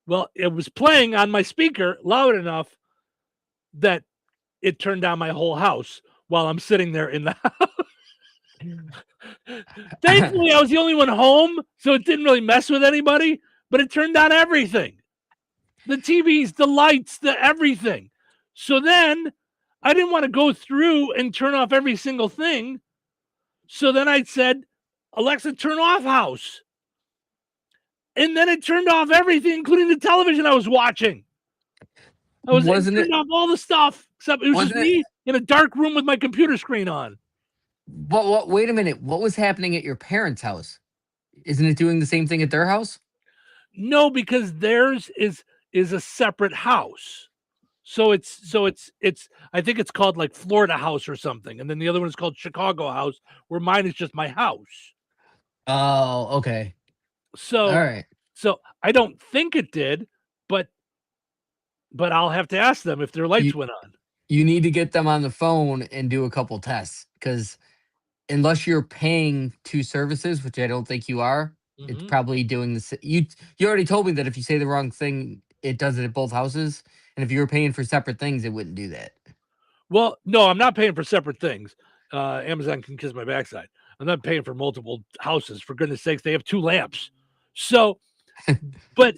[SPEAKER 8] Well, it was playing on my speaker loud enough that it turned down my whole house while I'm sitting there in the house. Thankfully, I was the only one home, so it didn't really mess with anybody, but it turned on everything. The TVs, the lights, the everything. So then I didn't want to go through and turn off every single thing. So then I said, Alexa, turn off house. And then it turned off everything, including the television I was watching. It turned off all the stuff, except it was just me in a dark room with my computer screen on.
[SPEAKER 23] But wait a minute. What was happening at your parents' house? Isn't it doing the same thing at their house?
[SPEAKER 8] No, because theirs is a separate house. So it's I think it's called like Florida House or something. And then the other one is called Chicago House, where mine is just my house.
[SPEAKER 23] Oh, okay.
[SPEAKER 8] So
[SPEAKER 23] all right.
[SPEAKER 8] So I don't think it did, but I'll have to ask them if their lights went on.
[SPEAKER 23] You need to get them on the phone and do a couple tests, because unless you're paying 2 services, which I don't think you are, it's probably doing this. You already told me that if you say the wrong thing, it does it at both houses. And if you were paying for separate things, it wouldn't do that.
[SPEAKER 8] Well, no, I'm not paying for separate things. Amazon can kiss my backside. I'm not paying for multiple houses. For goodness sakes, they have 2 lamps. So, but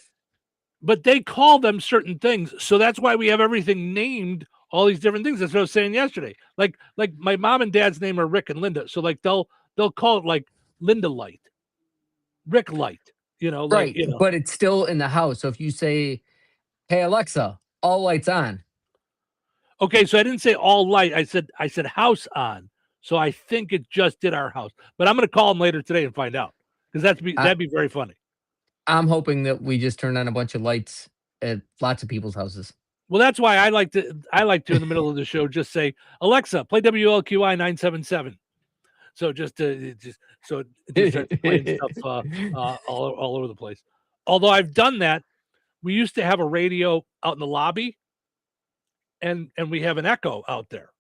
[SPEAKER 8] they call them certain things. So that's why we have everything named all these different things. That's what I was saying yesterday. Like my mom and dad's name are Rick and Linda. So like they'll call it like Linda Light, Rick Light, like,
[SPEAKER 23] right. But it's still in the house. So if you say, hey, Alexa, all lights on.
[SPEAKER 8] Okay, so I didn't say all light. I said house on. So I think it just did our house. But I'm going to call them later today and find out, because that'd be very funny.
[SPEAKER 23] I'm hoping that we just turned on a bunch of lights at lots of people's houses.
[SPEAKER 8] Well, that's why I like to in the middle of the show just say, Alexa, play WLQI 977. So just so it starts playing stuff all over the place. Although I've done that, we used to have a radio out in the lobby, and we have an echo out there.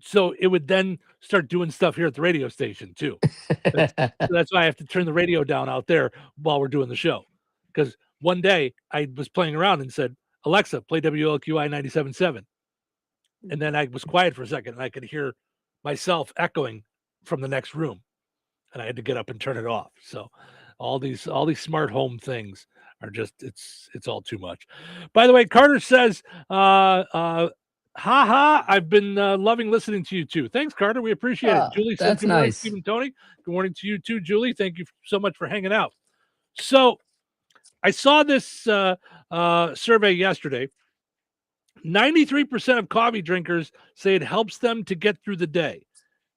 [SPEAKER 8] So it would then start doing stuff here at the radio station too. That's why I have to turn the radio down out there while we're doing the show. Because one day I was playing around and said, Alexa, play WLQI 97.7. And then I was quiet for a second and I could hear myself echoing from the next room. And I had to get up and turn it off. So all these smart home things are just, it's all too much. By the way, Carter says, I've been loving listening to you too. Thanks, Carter. We appreciate it. Julie says, good morning, Steve and Tony. Good morning to you too, Julie. Thank you so much for hanging out. So I saw this survey yesterday. 93% of coffee drinkers say it helps them to get through the day.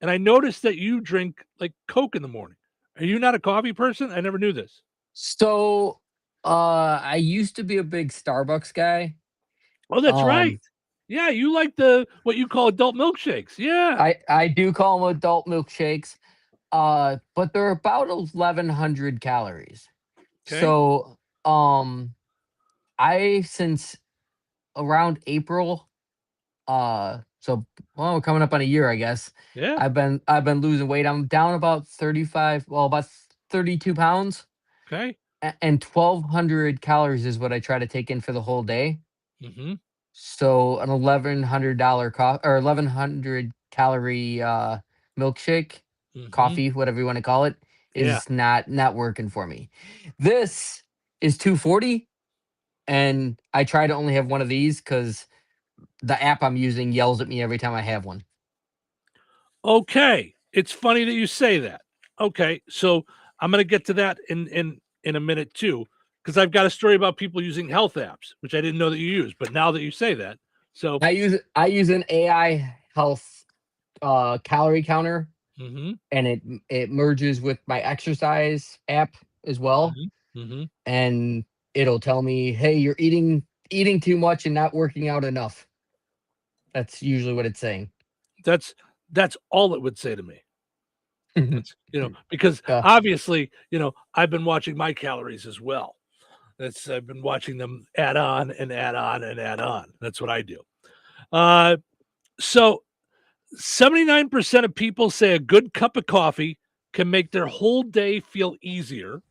[SPEAKER 8] And I noticed that you drink like Coke in the morning. Are you not a coffee person? I never knew this.
[SPEAKER 23] So I used to be a big Starbucks guy.
[SPEAKER 8] Oh, that's right. Yeah, you like what you call adult milkshakes. Yeah.
[SPEAKER 23] I do call them adult milkshakes. But they're about 1,100 calories. Okay. So since around April, we're coming up on a year, I guess.
[SPEAKER 8] Yeah.
[SPEAKER 23] I've been losing weight. I'm down about 32 pounds.
[SPEAKER 8] Okay.
[SPEAKER 23] And 1,200 calories is what I try to take in for the whole day.
[SPEAKER 8] Mm-hmm.
[SPEAKER 23] So an $1,100 calorie milkshake, coffee, whatever you want to call it, is not working for me. This is $240, and I try to only have one of these because the app I'm using yells at me every time I have one.
[SPEAKER 8] Okay, it's funny that you say that. Okay, so I'm going to get to that in a minute too, because I've got a story about people using health apps, which I didn't know that you use, but now that you say that, so
[SPEAKER 23] I use an AI health calorie counter,
[SPEAKER 8] Mhm.
[SPEAKER 23] and it merges with my exercise app as well,
[SPEAKER 8] Mhm.
[SPEAKER 23] and it'll tell me, "Hey, you're eating too much and not working out enough." That's usually what it's saying.
[SPEAKER 8] That's all it would say to me. It's, because
[SPEAKER 23] Yeah.
[SPEAKER 8] obviously, I've been watching my calories as well. I've been watching them add on and add on and add on. That's what I do. So 79% of people say a good cup of coffee can make their whole day feel easier.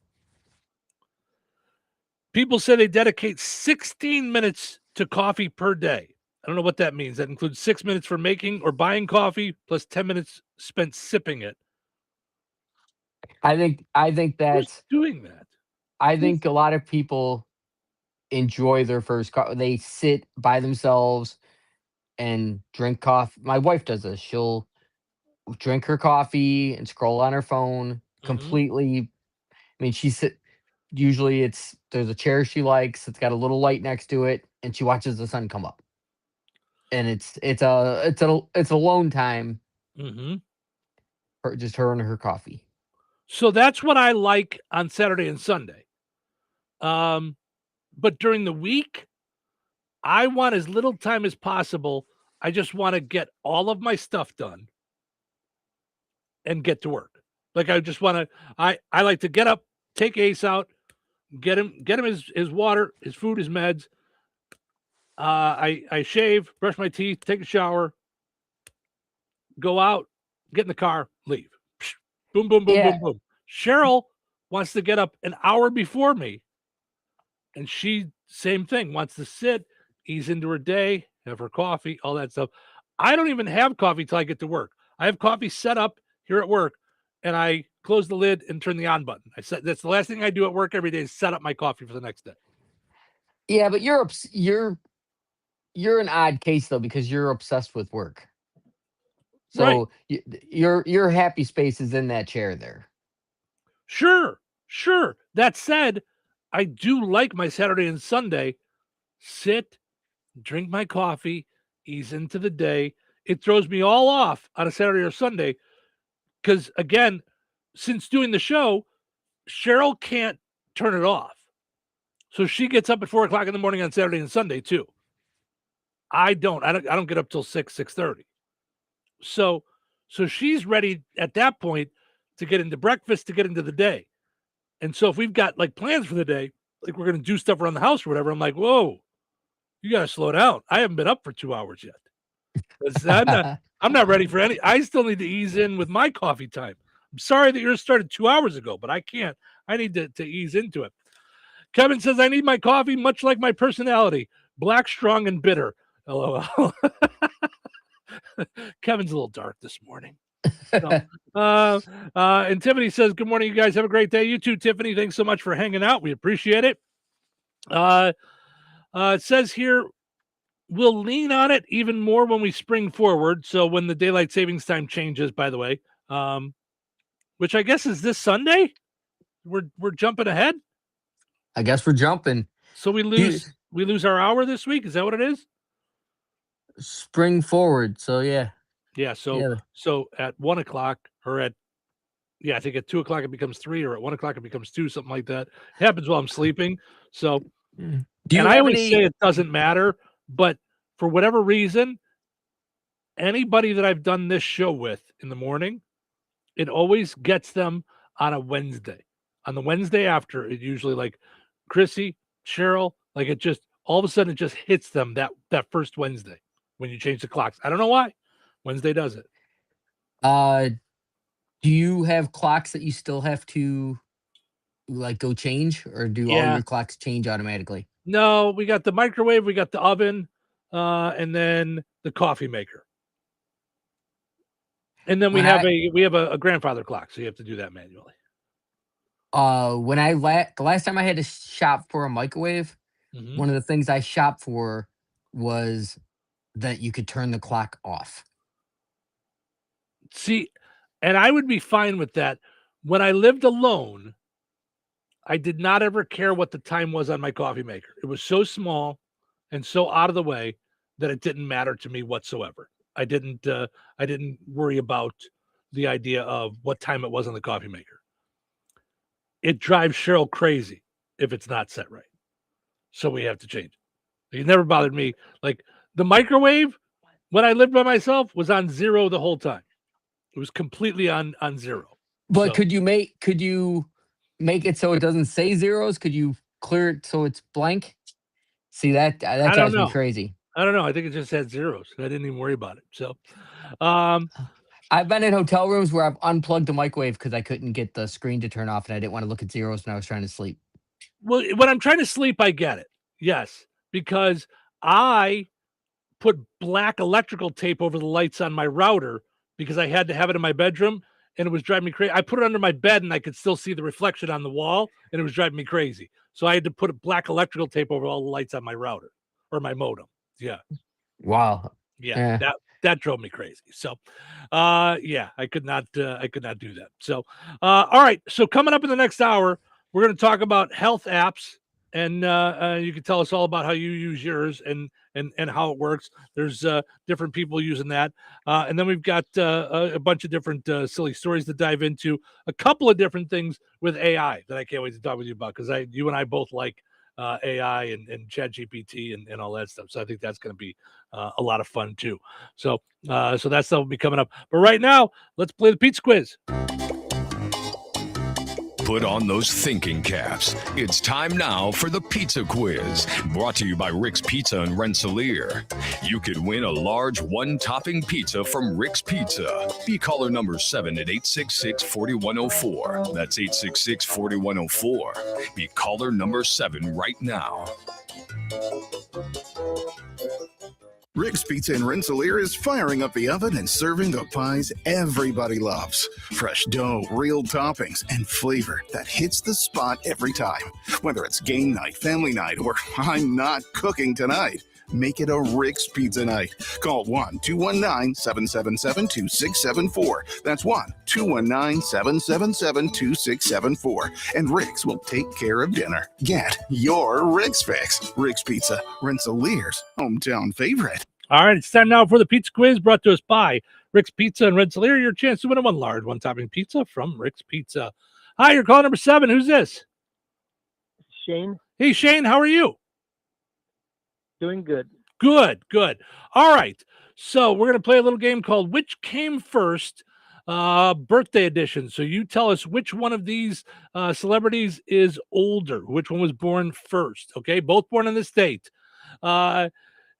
[SPEAKER 8] People say they dedicate 16 minutes to coffee per day. I don't know what that means. That includes 6 minutes for making or buying coffee plus 10 minutes spent sipping it.
[SPEAKER 23] I think
[SPEAKER 8] Who's
[SPEAKER 23] that's
[SPEAKER 8] doing that?
[SPEAKER 23] I think a lot of people enjoy their first they sit by themselves and drink coffee. My wife does this. She'll drink her coffee and scroll on her phone
[SPEAKER 8] Mhm.
[SPEAKER 23] completely. I mean, usually there's a chair she likes. It's got a little light next to it, and she watches the sun come up. And it's alone time
[SPEAKER 8] Mhm.
[SPEAKER 23] for just her and her coffee.
[SPEAKER 8] So that's what I like on Saturday and Sunday. But during the week, I want as little time as possible. I just want to get all of my stuff done and get to work. Like I just want to I like to get up, take Ace out, get him his water, his food, his meds. I shave, brush my teeth, take a shower, go out, get in the car, leave. Psh, boom, boom, boom,
[SPEAKER 23] Yeah.
[SPEAKER 8] boom, boom. Cheryl wants to get up an hour before me, and she same thing, wants to sit, ease into her day, have her coffee, all that stuff. I don't even have coffee till I get to work. I have coffee set up here at work, and I close the lid and turn the on button. That's the last thing I do at work every day is set up my coffee for the next day.
[SPEAKER 23] Yeah, but you're an odd case though, because you're obsessed with work.
[SPEAKER 8] Right.
[SPEAKER 23] So your happy space is in that chair there.
[SPEAKER 8] Sure. That said, I do like my Saturday and Sunday. Sit, drink my coffee, ease into the day. It throws me all off on a Saturday or Sunday because, again, since doing the show, Cheryl can't turn it off. So she gets up at 4:00 in the morning on Saturday and Sunday too. I don't. I don't get up till 6:30. So she's ready at that point to get into breakfast, to get into the day. And so if we've got like plans for the day, like we're going to do stuff around the house or whatever, I'm like, whoa, you got to slow down. I haven't been up for 2 hours yet. I'm not ready for any. I still need to ease in with my coffee time. I'm sorry that yours started 2 hours ago, but I can't. I need to ease into it. Kevin says, I need my coffee much like my personality, black, strong, and bitter. LOL. Kevin's a little dark this morning. So, and Tiffany says, good morning, you guys. Have a great day. You too, Tiffany. Thanks so much for hanging out. We appreciate it. It says here, we'll lean on it even more when we spring forward. So when the daylight savings time changes, by the way, which I guess is this Sunday, we're jumping ahead.
[SPEAKER 23] I guess we're jumping.
[SPEAKER 8] So we lose our hour this week. Is that what it is?
[SPEAKER 23] Spring forward. So yeah.
[SPEAKER 8] Yeah. So at 1:00 or I think at 2:00 it becomes 3, or at 1:00 it becomes 2, something like that. It happens while I'm sleeping. So, I always say it doesn't matter, but for whatever reason, anybody that I've done this show with in the morning, it always gets them on a Wednesday. On the Wednesday after, it usually like Chrissy, Cheryl, like it just all of a sudden it just hits them that first Wednesday when you change the clocks. I don't know why. Wednesday does it.
[SPEAKER 23] Do you have clocks that you still have to like go change, or do all your clocks change automatically?
[SPEAKER 8] No, we got the microwave, we got the oven, and then the coffee maker. And then we have a grandfather clock, so you have to do that manually.
[SPEAKER 23] When the last time I had to shop for a microwave,
[SPEAKER 8] Mhm.
[SPEAKER 23] one of the things I shopped for was that you could turn the clock off.
[SPEAKER 8] See, and I would be fine with that. When I lived alone, I did not ever care what the time was on my coffee maker. It was so small and so out of the way that it didn't matter to me whatsoever. I didn't worry about the idea of what time it was on the coffee maker. It drives Cheryl crazy if it's not set right. So we have to change it. It never bothered me. Like the microwave, when I lived by myself, was on 0 the whole time. It was completely on 0.
[SPEAKER 23] But could you make it so it doesn't say zeros? Could you clear it so it's blank? See, that drives me crazy.
[SPEAKER 8] I don't know. I think it just had zeros. I didn't even worry about it. So
[SPEAKER 23] I've been in hotel rooms where I've unplugged the microwave because I couldn't get the screen to turn off and I didn't want to look at zeros when I was trying to sleep.
[SPEAKER 8] Well, when I'm trying to sleep, I get it. Yes, because I put black electrical tape over the lights on my router because I had to have it in my bedroom and it was driving me crazy. I put it under my bed and I could still see the reflection on the wall and it was driving me crazy. So I had to put black electrical tape over all the lights on my router or my modem. Yeah.
[SPEAKER 23] Wow.
[SPEAKER 8] Yeah. That drove me crazy. So, I could not do that. So, all right. So coming up in the next hour, we're going to talk about health apps, and you can tell us all about how you use yours and how it works. There's different people using that, and then we've got a bunch of different silly stories to dive into. A couple of different things with AI that I can't wait to talk with you about because you and I both like AI and ChatGPT and all that stuff. So I think that's going to be a lot of fun too. So that stuff will be coming up. But right now, let's play the pizza quiz.
[SPEAKER 6] Put on those thinking caps. It's time now for the pizza quiz, brought to you by Rick's Pizza in Rensselaer. You could win a large one-topping pizza from Rick's Pizza. Be caller number 7 at 866-4104. That's 866-4104. Be caller number 7 right now.
[SPEAKER 22] Rick's Pizza in Rensselaer is firing up the oven and serving the pies everybody loves. Fresh dough, real toppings, and flavor that hits the spot every time. Whether it's game night, family night, or I'm not cooking tonight, make it a Rick's Pizza night. Call 1-219-777-2674. That's 1-219-777-2674. And Rick's will take care of dinner. Get your Rick's fix. Rick's Pizza, Rensselaer's hometown favorite.
[SPEAKER 8] All right, it's time now for the pizza quiz brought to us by Rick's Pizza in Rensselaer. Your chance to win a one large one-topping pizza from Rick's Pizza. Hi, you're caller number 7. Who's this?
[SPEAKER 15] Shane.
[SPEAKER 8] Hey, Shane, how are you?
[SPEAKER 15] Doing good.
[SPEAKER 8] Good. All right. So we're going to play a little game called Which Came First, birthday edition. So you tell us which one of these celebrities is older, which one was born first. Okay, both born in the state.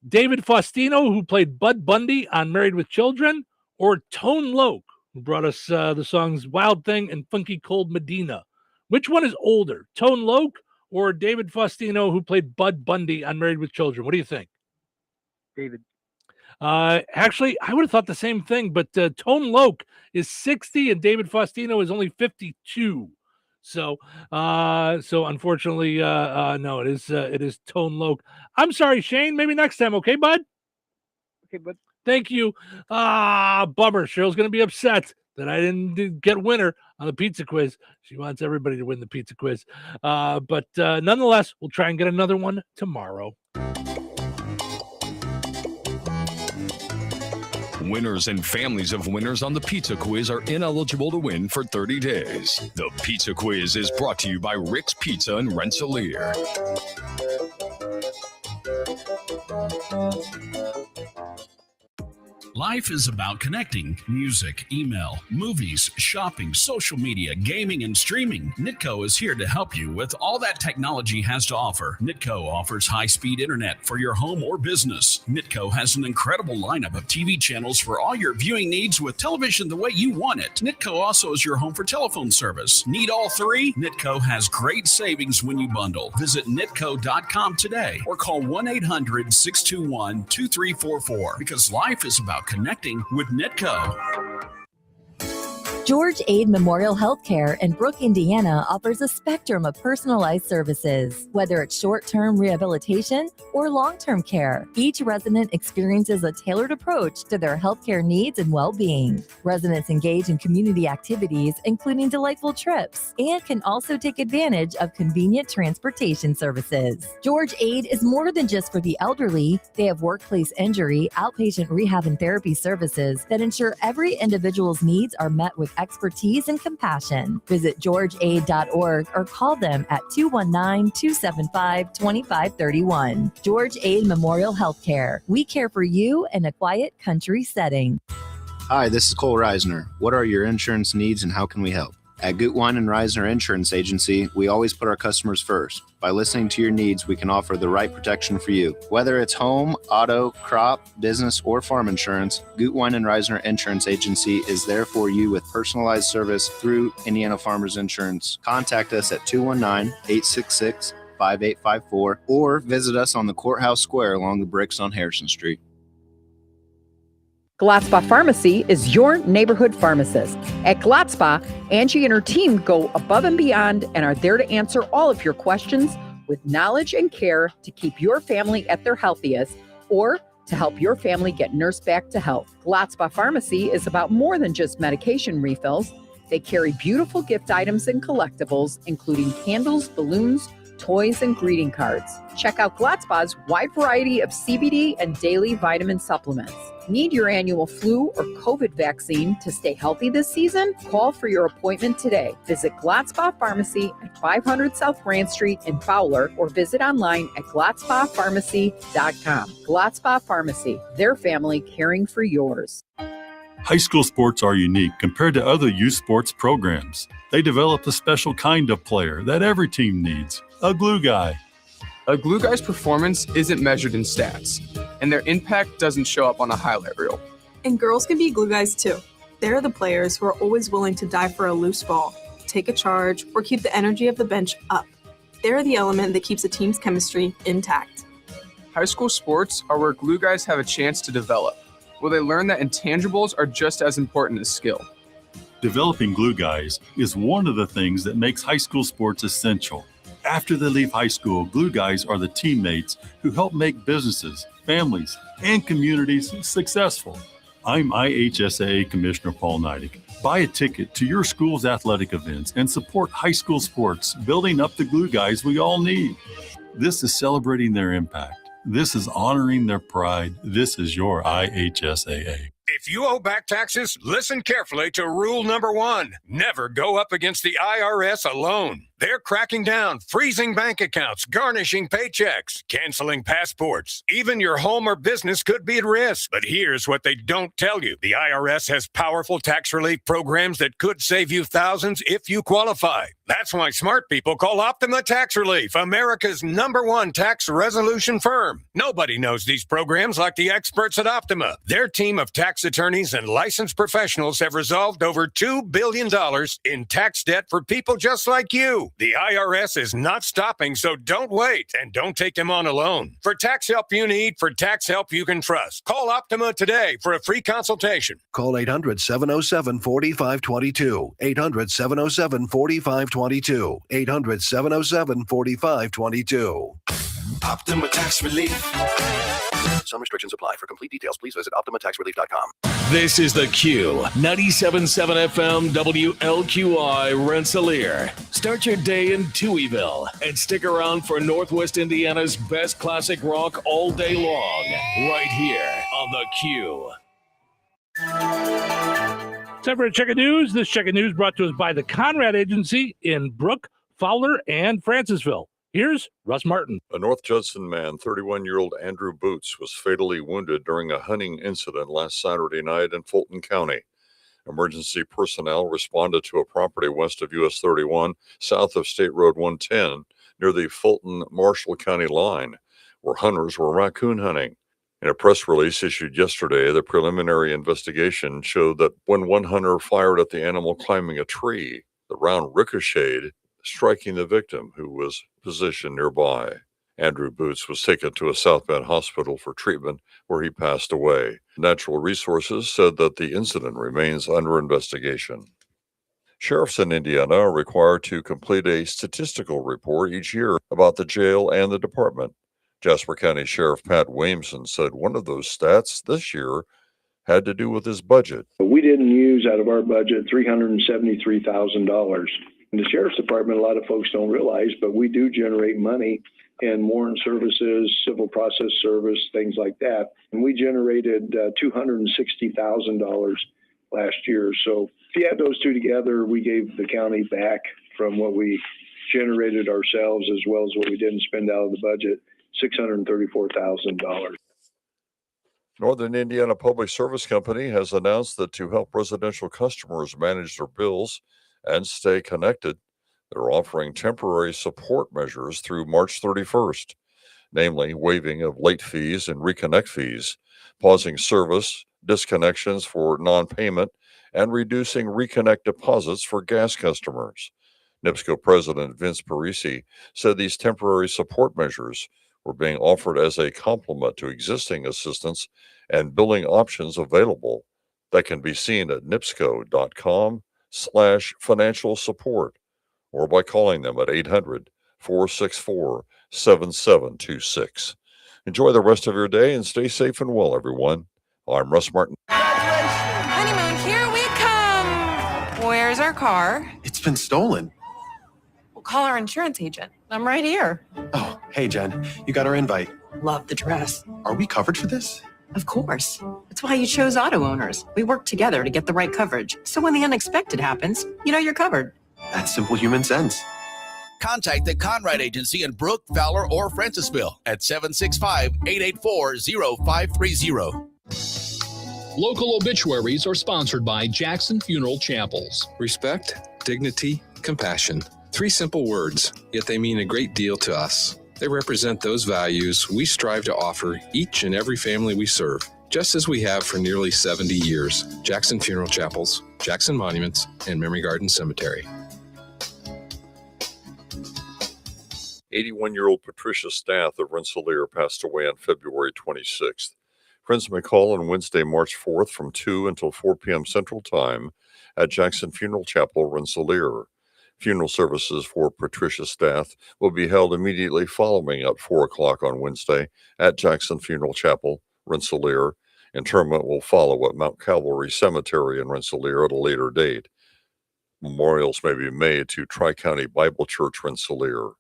[SPEAKER 8] David Faustino, who played Bud Bundy on Married with Children, or Tone Loc, who brought us the songs Wild Thing and Funky Cold Medina. Which one is older, Tone Loc or David Faustino, who played Bud Bundy on Married with Children? What do you think?
[SPEAKER 15] David.
[SPEAKER 8] Actually, I would have thought the same thing, but Tone Loc is 60 and David Faustino is only 52. So unfortunately, no, it is Tone Loc. I'm sorry, Shane. Maybe next time, okay, bud?
[SPEAKER 15] Okay, bud.
[SPEAKER 8] Thank you. Bummer. Cheryl's gonna be upset that I didn't get winner on the pizza quiz. She wants everybody to win the pizza quiz. But nonetheless, we'll try and get another one tomorrow.
[SPEAKER 6] Winners and families of winners on the Pizza Quiz are ineligible to win for 30 days. The Pizza Quiz is brought to you by Rick's Pizza in Rensselaer.
[SPEAKER 11] Life is about connecting. Music, email, movies, shopping, social media, gaming, and streaming. Nitco is here to help you with all that technology has to offer. Nitco offers high-speed internet for your home or business. Nitco has an incredible lineup of TV channels for all your viewing needs with television the way you want it. Nitco also is your home for telephone service. Need all three? Nitco has great savings when you bundle. Visit nitco.com today or call 1-800-621-2344 because life is about connecting with Nitco.
[SPEAKER 3] George Aid Memorial Healthcare in Brook, Indiana offers a spectrum of personalized services, whether it's short-term rehabilitation or long-term care. Each resident experiences a tailored approach to their healthcare needs and well-being. Residents engage in community activities, including delightful trips, and can also take advantage of convenient transportation services. George Aid is more than just for the elderly. They have workplace injury, outpatient rehab, and therapy services that ensure every individual's needs are met with expertise and compassion. Visit georgeaid.org or call them at 219-275-2531. George Aid Memorial Healthcare. We care for you in a quiet country setting.
[SPEAKER 7] Hi, this is Cole Reisner. What are your insurance needs and how can we help? At Gutwein and Reisner Insurance Agency, we always put our customers first. By listening to your needs, we can offer the right protection for you. Whether it's home, auto, crop, business, or farm insurance, Gutwein and Reisner Insurance Agency is there for you with personalized service through Indiana Farmers Insurance. Contact us at 219-866-5854 or visit us on the Courthouse Square along the bricks on Harrison Street.
[SPEAKER 16] Gladspa Pharmacy is your neighborhood pharmacist. At Gladspa, Angie and her team go above and beyond and are there to answer all of your questions with knowledge and care to keep your family at their healthiest or to help your family get nursed back to health. Gladspa Pharmacy is about more than just medication refills. They carry beautiful gift items and collectibles, including candles, balloons, toys, and greeting cards. Check out Gladspa's wide variety of CBD and daily vitamin supplements. Need your annual flu or COVID vaccine to stay healthy this season? Call for your appointment today. Visit Gladspa Pharmacy at 500 South Grand Street in Fowler or visit online at gladspapharmacy.com. Gladspa Pharmacy, their family caring for yours.
[SPEAKER 17] High school sports are unique compared to other youth sports programs. They develop a special kind of player that every team needs, a glue guy.
[SPEAKER 20] A glue guy's performance isn't measured in stats, and their impact doesn't show up on a highlight reel.
[SPEAKER 19] And girls can be glue guys too. They're the players who are always willing to die for a loose ball, take a charge, or keep the energy of the bench up. They're the element that keeps a team's chemistry intact.
[SPEAKER 20] High school sports are where glue guys have a chance to develop, where they learn that intangibles are just as important as skill.
[SPEAKER 17] Developing glue guys is one of the things that makes high school sports essential. After they leave high school, glue guys are the teammates who help make businesses, families, and communities successful. I'm IHSAA Commissioner Paul Neidig. Buy a ticket to your school's athletic events and support high school sports, building up the glue guys we all need. This is celebrating their impact. This is honoring their pride. This is your IHSAA.
[SPEAKER 24] If you owe back taxes, listen carefully to rule number 1. Never go up against the IRS alone. They're cracking down, freezing bank accounts, garnishing paychecks, canceling passports. Even your home or business could be at risk. But here's what they don't tell you. The IRS has powerful tax relief programs that could save you thousands if you qualify. That's why smart people call Optima Tax Relief, America's #1 tax resolution firm. Nobody knows these programs like the experts at Optima. Their team of tax attorneys and licensed professionals have resolved over $2 billion in tax debt for people just like you. The IRS is not stopping, so don't wait and don't take them on alone. For tax help you need, for tax help you can trust, call Optima today for a free consultation.
[SPEAKER 27] Call 800-707-4522. 800-707-4522. 800-707-4522.
[SPEAKER 28] Optima Tax Relief. Some restrictions apply. For complete details, please visit OptimaTaxRelief.com.
[SPEAKER 11] This is the Q 97.7 FM WLQI Rensselaer. Start your day in Touhyville and stick around for Northwest Indiana's best classic rock all day long, right here on the Q.
[SPEAKER 8] Time for a check of news. This check of news brought to us by the Conrad Agency in Brook, Fowler, and Francisville. Here's Russ Martin.
[SPEAKER 29] A North Judson man, 31-year-old Andrew Boots, was fatally wounded during a hunting incident last Saturday night in Fulton County. Emergency personnel responded to a property west of US 31, south of State Road 110, near the Fulton-Marshall County line, where hunters were raccoon hunting. In a press release issued yesterday, the preliminary investigation showed that when one hunter fired at the animal climbing a tree, the round ricocheted, striking the victim, who was positioned nearby. Andrew Boots was taken to a South Bend hospital for treatment, where he passed away. Natural Resources said that the incident remains under investigation. Sheriffs in Indiana are required to complete a statistical report each year about the jail and the department. Jasper County Sheriff Pat Williamson said one of those stats this year had to do with his budget.
[SPEAKER 1] We didn't use out of our budget $373,000. In the Sheriff's Department, a lot of folks don't realize, but we do generate money in warrant services, civil process service, things like that. And we generated $260,000 last year. So if you add those two together, we gave the county back from what we generated ourselves as well as what we didn't spend out of the budget, $634,000.
[SPEAKER 29] Northern Indiana Public Service Company has announced that to help residential customers manage their bills and stay connected, they're offering temporary support measures through March 31st, namely waiving of late fees and reconnect fees, pausing service, disconnections for non-payment, and reducing reconnect deposits for gas customers. NIPSCO President Vince Parisi said these temporary support measures were being offered as a complement to existing assistance and billing options available that can be seen at nipsco.com/financial support or by calling them at 800-464-7726. Enjoy the rest of your day and stay safe and well, everyone. I'm Russ Martin.
[SPEAKER 2] Honeymoon, here we come. Where's our car?
[SPEAKER 12] It's been stolen.
[SPEAKER 2] We'll call our insurance agent. I'm right here.
[SPEAKER 12] Oh, hey, Jen. You got our invite.
[SPEAKER 2] Love the dress.
[SPEAKER 12] Are we covered for this?
[SPEAKER 2] Of course. That's why you chose auto owners. We work together to get the right coverage. So when the unexpected happens, you know you're covered.
[SPEAKER 12] That's simple human sense.
[SPEAKER 4] Contact the Conrad Agency in Brook, Fowler, or Francisville at 765-884-0530.
[SPEAKER 11] Local obituaries are sponsored by Jackson Funeral Chapels.
[SPEAKER 5] Respect, dignity, compassion. 3 simple words, yet they mean a great deal to us. They represent those values we strive to offer each and every family we serve, just as we have for nearly 70 years. Jackson Funeral Chapels, Jackson Monuments, and Memory Garden Cemetery.
[SPEAKER 29] 81-year-old Patricia Stath of Rensselaer passed away on February 26th. Friends may call on Wednesday, March 4th from 2 until 4 p.m. Central Time at Jackson Funeral Chapel, Rensselaer. Funeral services for Patricia Stath will be held immediately following at 4 o'clock on Wednesday at Jackson Funeral Chapel, Rensselaer. Interment will follow at Mount Calvary Cemetery in Rensselaer at a later date. Memorials may be made to Tri-County Bible Church, Rensselaer.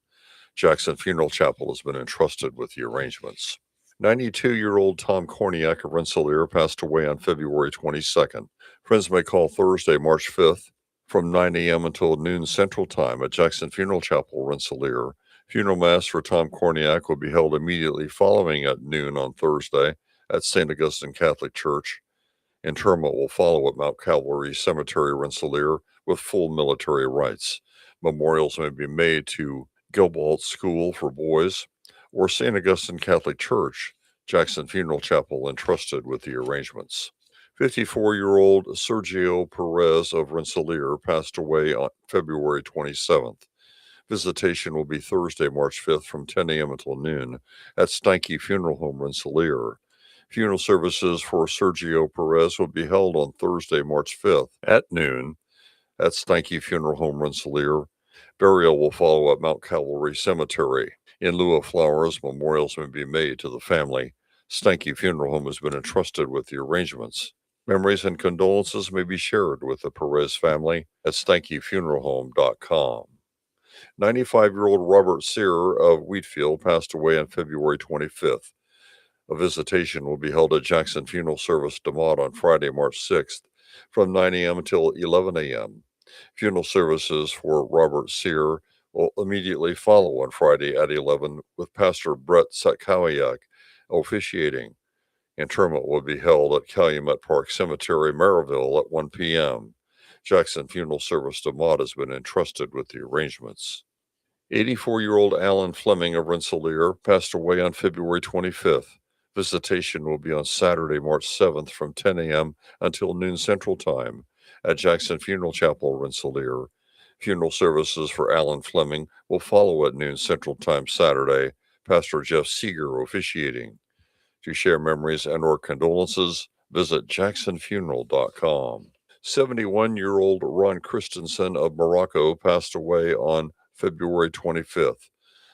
[SPEAKER 29] Jackson Funeral Chapel has been entrusted with the arrangements. 92-year-old Tom Korniak of Rensselaer passed away on February 22nd. Friends may call Thursday, March 5th from 9 a.m. until noon Central Time at Jackson Funeral Chapel, Rensselaer. Funeral Mass for Tom Korniak will be held immediately following at noon on Thursday at St. Augustine Catholic Church. Interment will follow at Mount Calvary Cemetery, Rensselaer, with full military rites. Memorials may be made to Gilbalt School for Boys or St. Augustine Catholic Church. Jackson Funeral Chapel entrusted with the arrangements. 54-year-old Sergio Perez of Rensselaer passed away on February 27th. Visitation will be Thursday, March 5th from 10 a.m. until noon at Steinke Funeral Home, Rensselaer. Funeral services for Sergio Perez will be held on Thursday, March 5th at noon at Steinke Funeral Home, Rensselaer. Burial will follow at Mount Calvary Cemetery. In lieu of flowers, memorials may be made to the family. Steinke Funeral Home has been entrusted with the arrangements. Memories and condolences may be shared with the Perez family at SteinkeFuneralHome.com. 95-year-old Robert Sear of Wheatfield passed away on February 25th. A visitation will be held at Jackson Funeral Service DeMott on Friday, March 6th from 9 a.m. until 11 a.m. Funeral services for Robert Sear will immediately follow on Friday at 11 with Pastor Brett Satkowiak officiating. Interment will be held at Calumet Park Cemetery, Maryville at 1 p.m. Jackson Funeral Service DeMott has been entrusted with the arrangements. 84-year-old Alan Fleming of Rensselaer passed away on February 25th. Visitation will be on Saturday, March 7th from 10 a.m. until noon Central Time at Jackson Funeral Chapel, Rensselaer. Funeral services for Alan Fleming will follow at noon Central Time Saturday. Pastor Jeff Seeger officiating. To share memories and or condolences, visit jacksonfuneral.com. 71-year-old Ron Christensen of Morocco passed away on February 25th.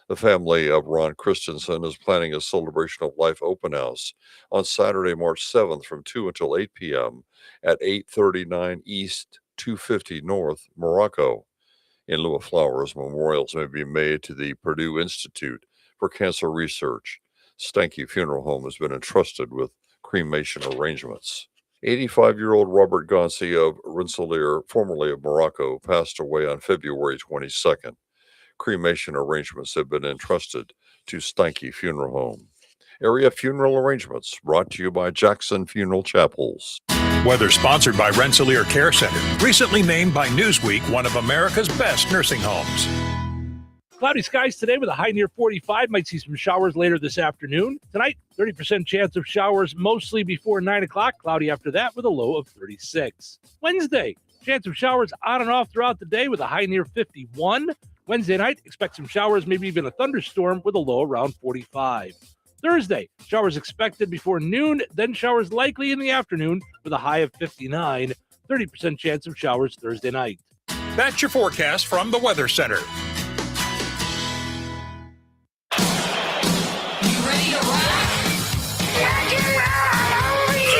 [SPEAKER 29] The family of Ron Christensen is planning a celebration of life open house on Saturday, March 7th from 2 until 8 p.m. at 839 East 250 North, Morocco. In lieu of flowers, memorials may be made to the Purdue Institute for Cancer Research. Stanky Funeral Home has been entrusted with cremation arrangements. 85-year-old Robert Gonsi of Rensselaer, formerly of Morocco, passed away on February 22nd. Cremation arrangements have been entrusted to Stanky Funeral Home. Area funeral arrangements brought to you by Jackson Funeral Chapels.
[SPEAKER 9] Weather sponsored by Rensselaer Care Center, recently named by Newsweek one of America's best nursing homes.
[SPEAKER 8] Cloudy skies today with a high near 45. Might see some showers later this afternoon. Tonight, 30% chance of showers mostly before 9 o'clock. Cloudy after that with a low of 36. Wednesday, chance of showers on and off throughout the day with a high near 51. Wednesday night, expect some showers, maybe even a thunderstorm with a low around 45. Thursday, showers expected before noon, then showers likely in the afternoon with a high of 59. 30% chance of showers Thursday night.
[SPEAKER 9] That's your forecast from the Weather Center.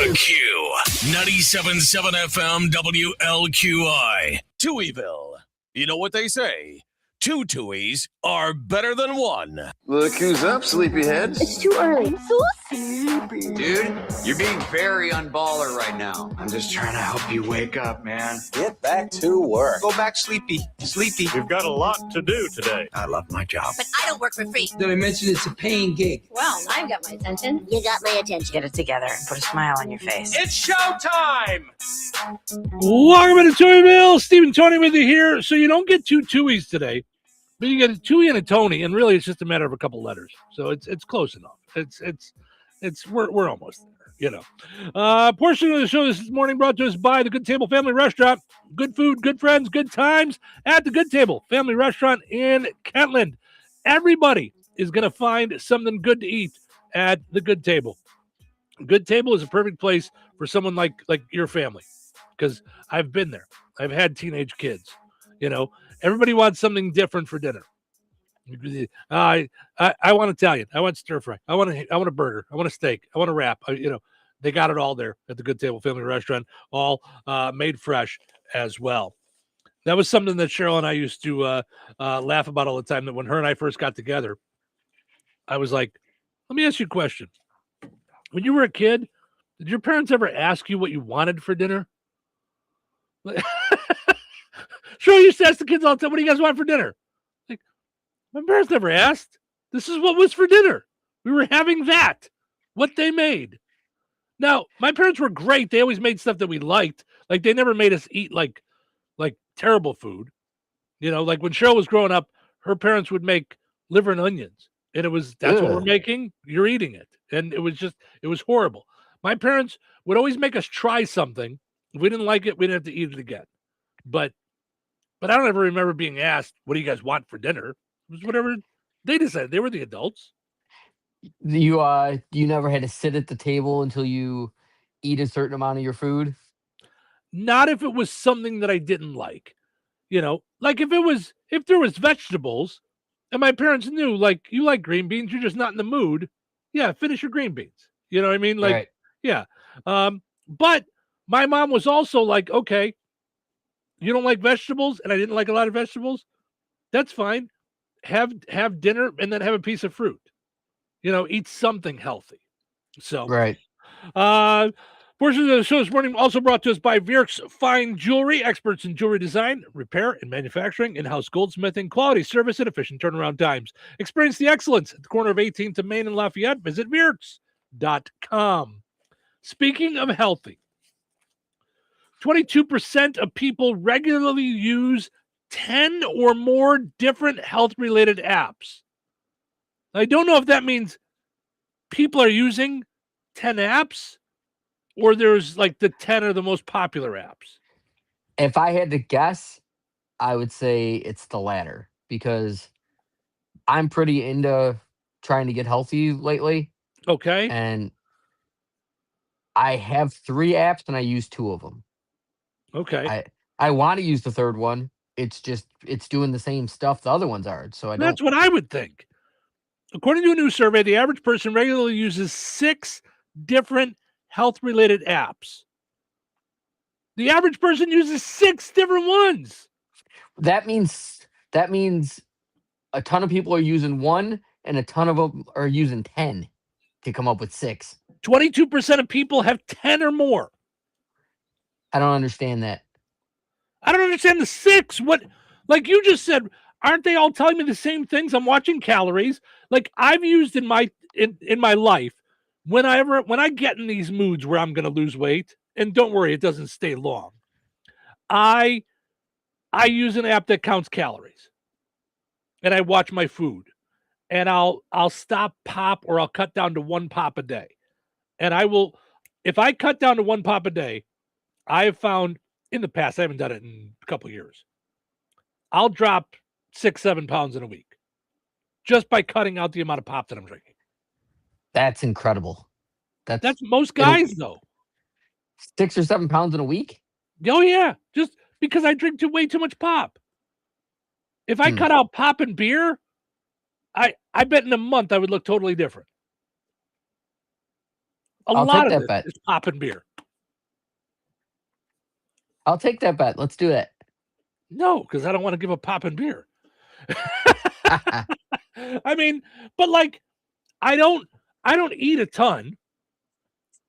[SPEAKER 10] The Q, 97.7 FM WLQI, Touhyville. You know what they say? Two Touhies are better than one.
[SPEAKER 13] Look who's up, sleepyhead.
[SPEAKER 14] It's too early. I'm so sleepy.
[SPEAKER 18] Dude, you're being very unballer right now.
[SPEAKER 13] I'm just trying to help you wake up, man.
[SPEAKER 18] Get back to work.
[SPEAKER 13] Go back sleepy.
[SPEAKER 9] You've got a lot to do today.
[SPEAKER 13] I love my job.
[SPEAKER 14] But I don't work for free.
[SPEAKER 18] Did I mention it's a paying gig?
[SPEAKER 14] Well, I've got my attention. You got my attention.
[SPEAKER 2] Get it together and put a smile on your face.
[SPEAKER 9] It's showtime!
[SPEAKER 8] Welcome to Touhyville. Steve and Tony with you here. So you don't get two Touhies today, but you get a Touhy and a Tony, and really it's just a matter of a couple letters. So it's close enough. We're almost there, you know. Portion of the show this morning brought to us by the Good Table Family Restaurant. Good food, good friends, good times at the Good Table Family Restaurant in Kentland. Everybody is going to find something good to eat at the Good Table. Good Table is a perfect place for someone like your family, because I've been there. I've had teenage kids. You know, everybody wants something different for dinner. I want Italian. I want stir fry. I want a burger. I want a steak. I want a wrap. They got it all there at the Good Table Family Restaurant, all made fresh as well. That was something that Cheryl and I used to laugh about all the time, that when her and I first got together, I was like, let me ask you a question. When you were a kid, did your parents ever ask you what you wanted for dinner? Cheryl used to ask the kids all the time, what do you guys want for dinner? Like, my parents never asked. This is what was for dinner. We were having that, what they made. Now, my parents were great. They always made stuff that we liked. Like, they never made us eat like terrible food. You know, like when Cheryl was growing up, her parents would make liver and onions. And that's what we're making. You're eating it. And it was horrible. My parents would always make us try something. If we didn't like it, we didn't have to eat it again. But I don't ever remember being asked, what do you guys want for dinner? It was whatever they decided. They were the adults.
[SPEAKER 23] You never had to sit at the table until you eat a certain amount of your food?
[SPEAKER 8] Not if it was something that I didn't like. You know, like if there was vegetables and my parents knew, like, you like green beans, you're just not in the mood. Yeah, finish your green beans. You know what I mean? Like, right. Yeah. But my mom was also like, okay, you don't like vegetables, and I didn't like a lot of vegetables. That's fine. Have dinner and then have a piece of fruit. You know, eat something healthy. So,
[SPEAKER 23] right.
[SPEAKER 8] Portions of the show this morning also brought to us by Vierk's Fine Jewelry, experts in jewelry design, repair, and manufacturing, in-house goldsmithing, quality service, and efficient turnaround times. Experience the excellence at the corner of 18th and Main and Lafayette. Visit Vierks.com. Speaking of healthy, 22% of people regularly use 10 or more different health-related apps. I don't know if that means people are using 10 apps or there's like the 10 are the most popular apps.
[SPEAKER 23] If I had to guess, I would say it's the latter, because I'm pretty into trying to get healthy lately.
[SPEAKER 8] Okay.
[SPEAKER 23] And I have 3 apps and I use 2 of them.
[SPEAKER 8] Okay.
[SPEAKER 23] I want to use the third one. It's doing the same stuff the other ones are. So I don't.
[SPEAKER 8] That's what I would think. According to a new survey, the average person regularly uses 6 different health-related apps. The average person uses 6 different ones.
[SPEAKER 23] That means a ton of people are using one, and a ton of them are using 10 to come up with 6.
[SPEAKER 8] 22% of people have 10 or more.
[SPEAKER 23] I don't understand that.
[SPEAKER 8] I don't understand the 6. What, like you just said, aren't they all telling me the same things? I'm watching calories. Like I've used in my life, when I get in these moods where I'm going to lose weight, and don't worry, it doesn't stay long. I use an app that counts calories, and I watch my food, and I'll stop pop, or I'll cut down to 1 pop a day. And I will, if I cut down to 1 pop a day, I have found in the past, I haven't done it in a couple of years, I'll drop 6-7 pounds in a week just by cutting out the amount of pop that I'm drinking.
[SPEAKER 23] That's incredible.
[SPEAKER 8] That's most guys though.
[SPEAKER 23] 6 or 7 pounds in a week?
[SPEAKER 8] Oh yeah, just because I drink way too much pop. If I cut out pop and beer, I bet in a month I would look totally different.
[SPEAKER 23] I'll
[SPEAKER 8] lot
[SPEAKER 23] take
[SPEAKER 8] of
[SPEAKER 23] that bet.
[SPEAKER 8] is pop and beer.
[SPEAKER 23] I'll take that bet. Let's do that.
[SPEAKER 8] No, because I don't want to give up pop and beer. I mean, but like, I don't eat a ton.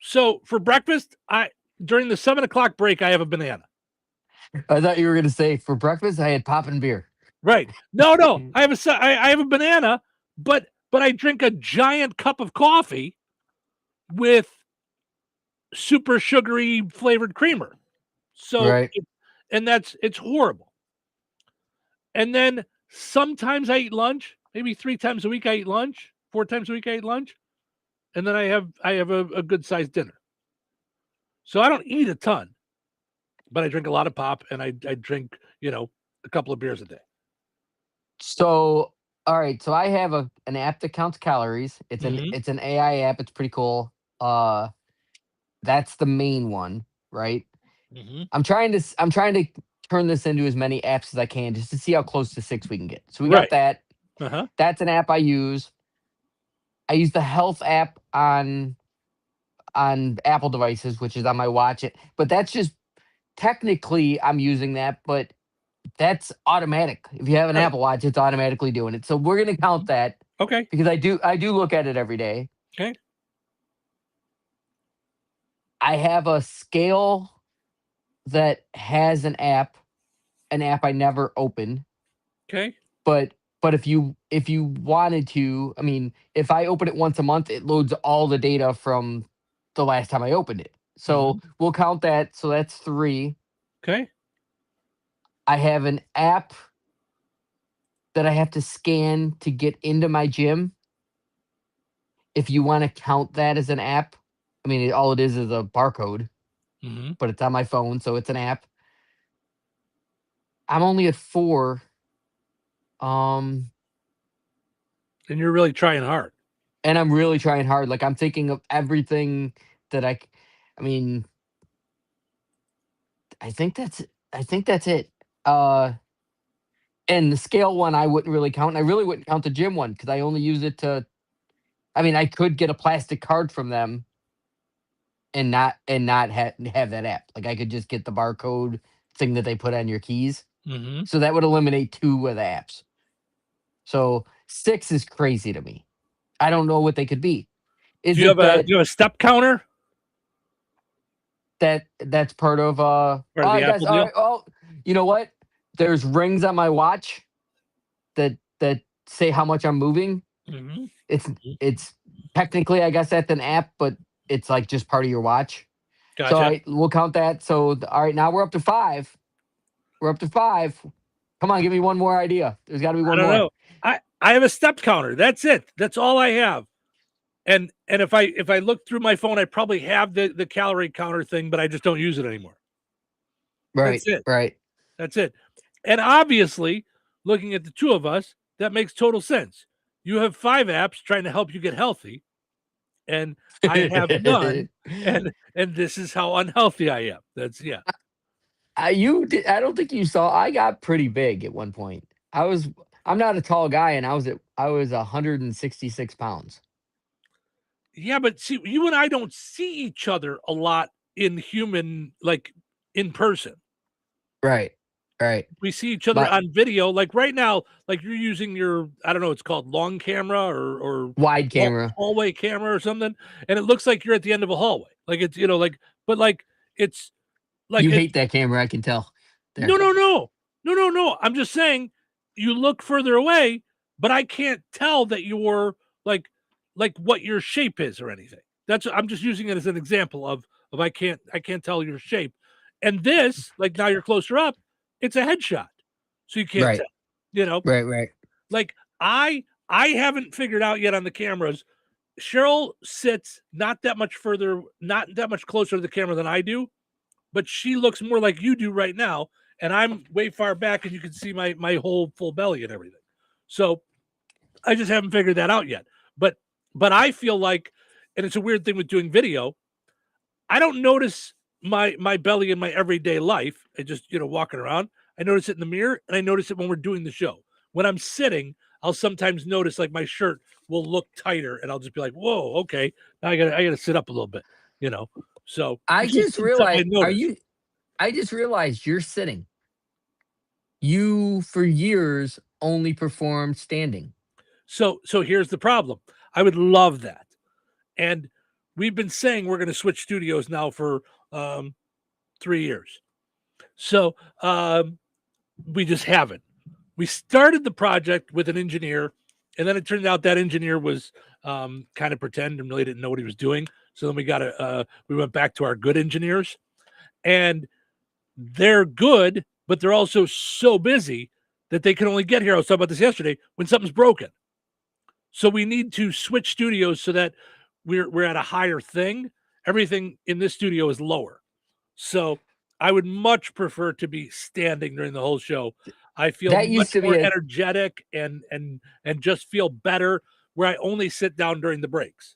[SPEAKER 8] So for breakfast, during the 7 o'clock break, I have a banana.
[SPEAKER 23] I thought you were going to say for breakfast I had pop and beer.
[SPEAKER 8] Right? No. I have a banana, but I drink a giant cup of coffee with super sugary flavored creamer. So,
[SPEAKER 23] right.
[SPEAKER 8] It's horrible. And then sometimes I eat lunch. Maybe 3 times a week I eat lunch. 4 times a week I eat lunch. And then I have a good sized dinner. So I don't eat a ton, but I drink a lot of pop, and I drink, a couple of beers a day.
[SPEAKER 23] So, all right. So I have an app that counts calories. It's an AI app. It's pretty cool. That's the main one, right?
[SPEAKER 8] Mm-hmm.
[SPEAKER 23] I'm trying to turn this into as many apps as I can just to see how close to 6 we can get. So we got that.
[SPEAKER 8] Uh-huh.
[SPEAKER 23] That's an app I use. I use the health app on Apple devices, which is on my watch. But that's just technically I'm using that, but that's automatic. If you have an Apple Watch, it's automatically doing it. So we're gonna count that.
[SPEAKER 8] Okay.
[SPEAKER 23] Because I do look at it every day.
[SPEAKER 8] Okay.
[SPEAKER 23] I have a scale that has an app I never open.
[SPEAKER 8] Okay.
[SPEAKER 23] But if you wanted to, I mean, if I open it once a month, it loads all the data from the last time I opened it. So we'll count that. So that's 3.
[SPEAKER 8] Okay.
[SPEAKER 23] I have an app that I have to scan to get into my gym. If you want to count that as an app, I mean, all it is a barcode, but it's on my phone, so it's an app. I'm only at 4.
[SPEAKER 8] And you're really trying hard.
[SPEAKER 23] And I'm really trying hard. Like, I'm thinking of everything that I mean, I think that's it. And the scale one, I wouldn't really count. And I really wouldn't count the gym one because I only use it to, I mean, I could get a plastic card from them and not have that app. Like, I could just get the barcode thing that they put on your keys.
[SPEAKER 8] Mm-hmm.
[SPEAKER 23] So that would eliminate 2 of the apps. So 6 is crazy to me. I don't know what they could be.
[SPEAKER 8] Do you have a step counter?
[SPEAKER 23] That's part of
[SPEAKER 8] Apple deal?
[SPEAKER 23] oh, you know what? There's rings on my watch that say how much I'm moving.
[SPEAKER 8] Mm-hmm.
[SPEAKER 23] It's technically, I guess that's an app, but it's like just part of your watch.
[SPEAKER 8] Gotcha.
[SPEAKER 23] So we'll count that. So all right, now we're up to 5. We're up to 5. Come on, give me one more idea. There's got to be one more.
[SPEAKER 8] I don't know. I have a step counter. That's it. That's all I have. And if I look through my phone, I probably have the calorie counter thing, but I just don't use it anymore.
[SPEAKER 23] Right.
[SPEAKER 8] That's it.
[SPEAKER 23] Right.
[SPEAKER 8] That's it. And obviously, looking at the 2 of us, that makes total sense. You have 5 apps trying to help you get healthy, and I have none. and this is how unhealthy I am. That's yeah.
[SPEAKER 23] I don't think you saw. I got pretty big at one point. I'm not a tall guy, and I was 166 pounds.
[SPEAKER 8] Yeah, but see, you and I don't see each other a lot in in person.
[SPEAKER 23] Right.
[SPEAKER 8] We see each other on video. Like right now, like you're using your, I don't know, it's called long camera or
[SPEAKER 23] Wide camera.
[SPEAKER 8] hallway camera or something, and it looks like you're at the end of a hallway. Like it's but like it's like
[SPEAKER 23] You hate that camera, I can tell. There.
[SPEAKER 8] No. I'm just saying you look further away, but I can't tell that you're like what your shape is or anything. I'm just using it as an example of I can't tell your shape. And this, like now you're closer up, it's a headshot. So you can't tell,
[SPEAKER 23] Right.
[SPEAKER 8] Like I haven't figured out yet on the cameras. Cheryl sits not that much closer to the camera than I do, but she looks more like you do right now. And I'm way far back and you can see my whole full belly and everything. So I just haven't figured that out yet. But I feel like, and it's a weird thing with doing video, I don't notice my belly in my everyday life. I just, walking around, I notice it in the mirror and I notice it when we're doing the show. When I'm sitting, I'll sometimes notice like my shirt will look tighter and I'll just be like, whoa, okay. Now I gotta sit up a little bit, So
[SPEAKER 23] I just realized, you're sitting. You for years only performed standing.
[SPEAKER 8] So here's the problem. I would love that. And we've been saying we're going to switch studios now for 3 years. So we just haven't. We started the project with an engineer, and then it turned out that engineer was kind of pretend and really didn't know what he was doing. So then we went back to our good engineers, and they're good, but they're also so busy that they can only get here. I was talking about this yesterday when something's broken. So we need to switch studios so that we're at a higher thing. Everything in this studio is lower. So I would much prefer to be standing during the whole show. I feel much more energetic and just feel better where I only sit down during the breaks,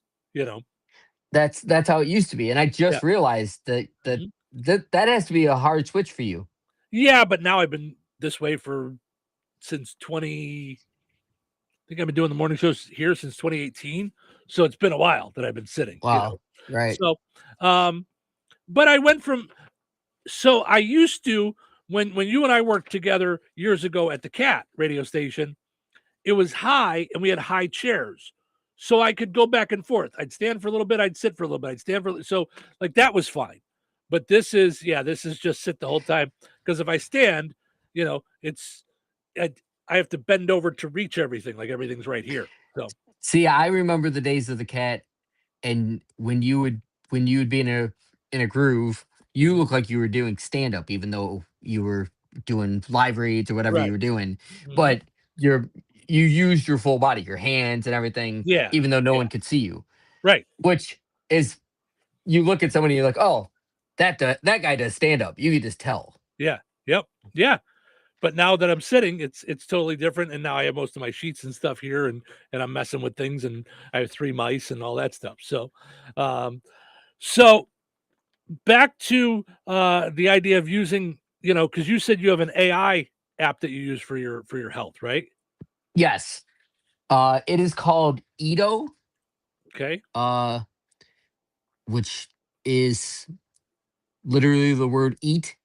[SPEAKER 23] That's how it used to be. And I just realized that has to be a hard switch for you.
[SPEAKER 8] Yeah, but now I've been this way since I think I've been doing the morning shows here since 2018. So it's been a while that I've been sitting.
[SPEAKER 23] Wow. Right.
[SPEAKER 8] So, but I went so I used to, when you and I worked together years ago at the Cat radio station, it was high and we had high chairs. So I could go back and forth. I'd stand for a little bit. I'd sit for a little bit. I'd stand so like that was fine. But this is just sit the whole time. Because if I stand, I have to bend over to reach everything. Like everything's right here. So
[SPEAKER 23] see, I remember the days of the Cat, and when you would be in a groove, you look like you were doing stand up, even though you were doing live reads or whatever you were doing. Mm-hmm. But you used your full body, your hands and everything.
[SPEAKER 8] Yeah.
[SPEAKER 23] Even though no one could see you.
[SPEAKER 8] Right.
[SPEAKER 23] Which is, you look at somebody, you're like, oh, that guy does stand up. You can just tell.
[SPEAKER 8] Yeah. Yep. Yeah. But now that I'm sitting, it's totally different. And now I have most of my sheets and stuff here, and I'm messing with things, and I have 3 mice and all that stuff. So, so back to the idea of using, because you said you have an AI app that you use for your health, right?
[SPEAKER 23] Yes. It is called Edo.
[SPEAKER 8] Okay.
[SPEAKER 23] Which is literally the word eat,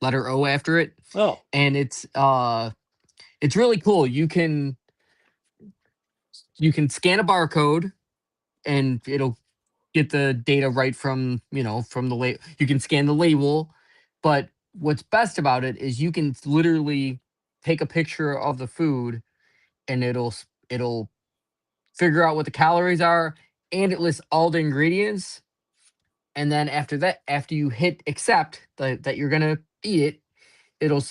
[SPEAKER 23] letter O after it.
[SPEAKER 8] Oh.
[SPEAKER 23] And it's really cool. You can scan a barcode and it'll get the data right from the label. You can scan the label, but what's best about it is you can literally take a picture of the food and it'll figure out what the calories are, and it lists all the ingredients. And then after you hit accept that you're gonna eat it, it'll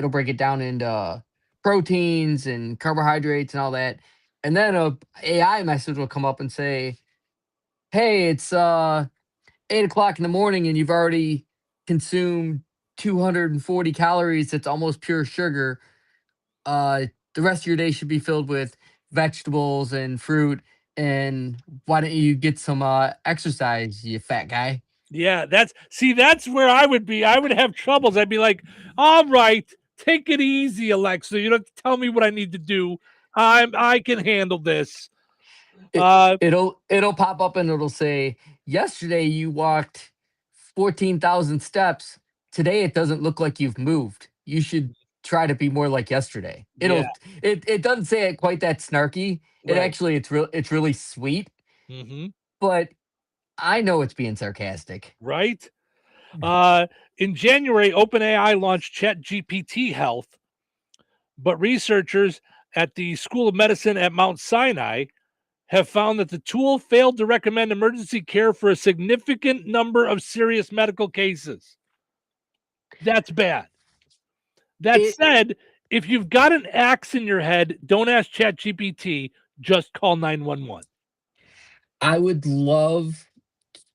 [SPEAKER 23] break it down into proteins and carbohydrates and all that. And then a AI message will come up and say, hey, it's 8 o'clock in the morning and you've already consumed 240 calories. That's almost pure sugar. The rest of your day should be filled with vegetables and fruit. And why don't you get some exercise, you fat guy?
[SPEAKER 8] Yeah, that's where I would be. I would have troubles. I'd be like, all right, take it easy, Alexa. You don't have to tell me what I need to do. I can handle this.
[SPEAKER 23] It'll pop up and it'll say, yesterday you walked 14,000 steps. Today it doesn't look like you've moved. You should try to be more like yesterday.
[SPEAKER 8] Yeah.
[SPEAKER 23] It doesn't say it quite that snarky.
[SPEAKER 8] Right.
[SPEAKER 23] It's really sweet,
[SPEAKER 8] Mm-hmm.
[SPEAKER 23] but I know it's being sarcastic.
[SPEAKER 8] Right? In January, OpenAI launched ChatGPT Health, but researchers at the School of Medicine at Mount Sinai have found that the tool failed to recommend emergency care for a significant number of serious medical cases. That's bad. That said, if you've got an axe in your head, don't ask ChatGPT, just call 911.
[SPEAKER 23] I would love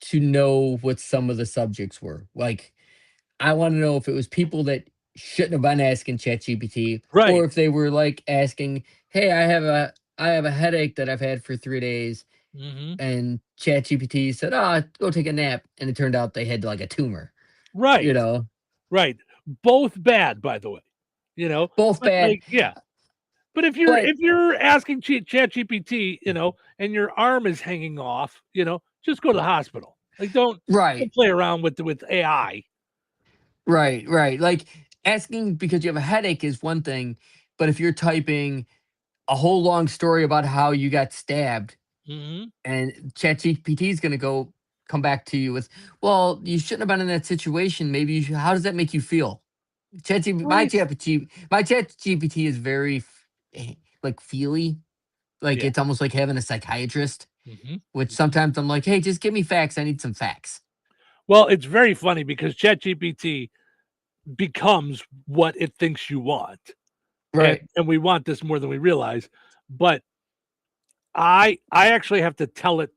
[SPEAKER 23] to know what some of the subjects were. Like, I want to know if it was people that shouldn't have been asking ChatGPT,
[SPEAKER 8] Right.
[SPEAKER 23] or if they were like asking, "Hey, I have a headache that I've had for 3 days,"
[SPEAKER 8] Mm-hmm.
[SPEAKER 23] and ChatGPT said, go take a nap," and it turned out they had like a tumor.
[SPEAKER 8] Right.
[SPEAKER 23] You know,
[SPEAKER 8] Right. Both bad, by the way.
[SPEAKER 23] both
[SPEAKER 8] But,
[SPEAKER 23] bad.
[SPEAKER 8] yeah. But if you're asking ChatGPT, and your arm is hanging off, just go to the hospital. Like don't play around with AI.
[SPEAKER 23] Right. Like, asking because you have a headache is one thing, but if you're typing a whole long story about how you got stabbed,
[SPEAKER 8] Mm-hmm.
[SPEAKER 23] and ChatGPT is going to come back to you with, "Well, you shouldn't have been in that situation. Maybe you should." How does that make you feel? My ChatGPT is very like feely, like
[SPEAKER 8] Yeah.
[SPEAKER 23] it's almost like having a psychiatrist.
[SPEAKER 8] Mm-hmm.
[SPEAKER 23] Which sometimes I'm like, "Hey, just give me facts. I need some facts."
[SPEAKER 8] Well, it's very funny because ChatGPT becomes what it thinks you want.
[SPEAKER 23] Right.
[SPEAKER 8] And we want this more than we realize. But I actually have to tell it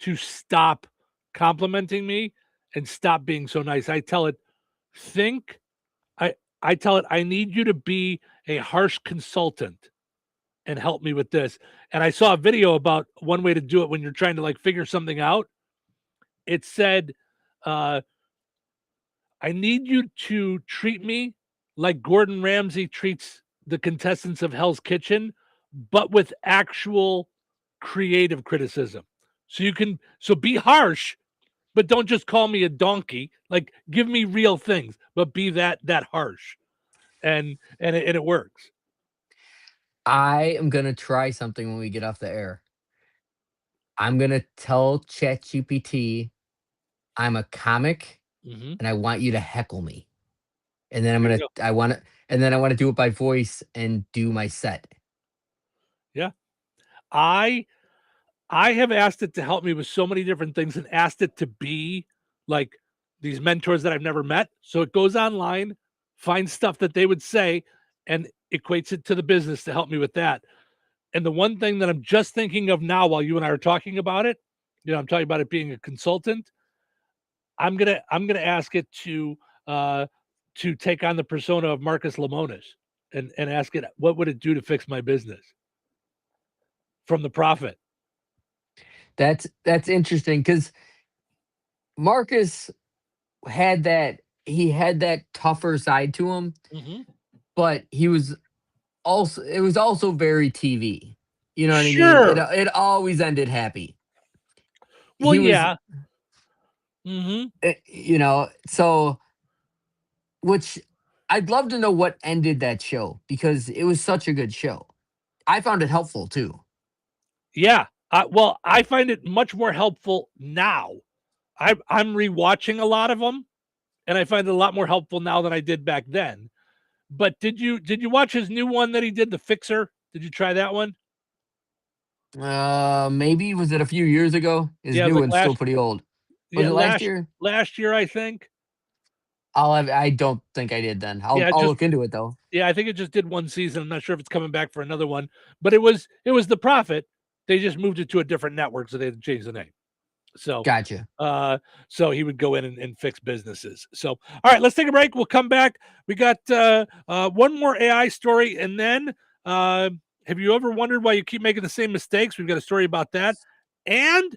[SPEAKER 8] to stop complimenting me and stop being so nice. I tell it, I tell it, I need you to be a harsh consultant and help me with this. And I saw a video about one way to do it when you're trying to like figure something out. It said, I need you to treat me like Gordon Ramsay treats the contestants of Hell's Kitchen, but with actual creative criticism. So be harsh, but don't just call me a donkey. Like give me real things, but be that harsh. And it works.
[SPEAKER 23] I am gonna try something when we get off the air. I'm gonna tell ChatGPT I'm a comic,
[SPEAKER 8] Mhm.
[SPEAKER 23] and I want you to heckle me. And then
[SPEAKER 8] There you go.
[SPEAKER 23] I want to do it by voice and do my set.
[SPEAKER 8] Yeah. I have asked it to help me with so many different things and asked it to be like these mentors that I've never met. So it goes online, finds stuff that they would say, and equates it to the business to help me with that. And the one thing that I'm just thinking of now while you and I are talking about it, I'm talking about it being a consultant. I'm gonna ask it to take on the persona of Marcus Lemonis and ask it what would it do to fix my business from The Prophet.
[SPEAKER 23] That's interesting because Marcus had that tougher side to him,
[SPEAKER 8] Mm-hmm.
[SPEAKER 23] but it was also very TV. You know what I
[SPEAKER 8] Sure.
[SPEAKER 23] mean? It always ended happy.
[SPEAKER 8] Well,
[SPEAKER 23] He was,
[SPEAKER 8] yeah. Mm-hmm.
[SPEAKER 23] So which I'd love to know what ended that show because it was such a good show. I found it helpful too.
[SPEAKER 8] Yeah. Well, I find it much more helpful now. I'm rewatching a lot of them, and I find it a lot more helpful now than I did back then. But did you watch his new one that he did, The Fixer? Did you try that one?
[SPEAKER 23] Maybe was it a few years ago? His
[SPEAKER 8] Yeah, it was
[SPEAKER 23] new
[SPEAKER 8] like
[SPEAKER 23] one's still pretty old. Was
[SPEAKER 8] Yeah,
[SPEAKER 23] it last year?
[SPEAKER 8] Last year, I think.
[SPEAKER 23] I don't think I did then. I'll look into it though.
[SPEAKER 8] Yeah, I think it just did one season. I'm not sure if it's coming back for another one. But it was The Prophet. They just moved it to a different network, so they had to change the name. So
[SPEAKER 23] Gotcha.
[SPEAKER 8] So he would go in and fix businesses. So all right, let's take a break. We'll come back. We got one more AI story, and then have you ever wondered why you keep making the same mistakes? We've got a story about that. And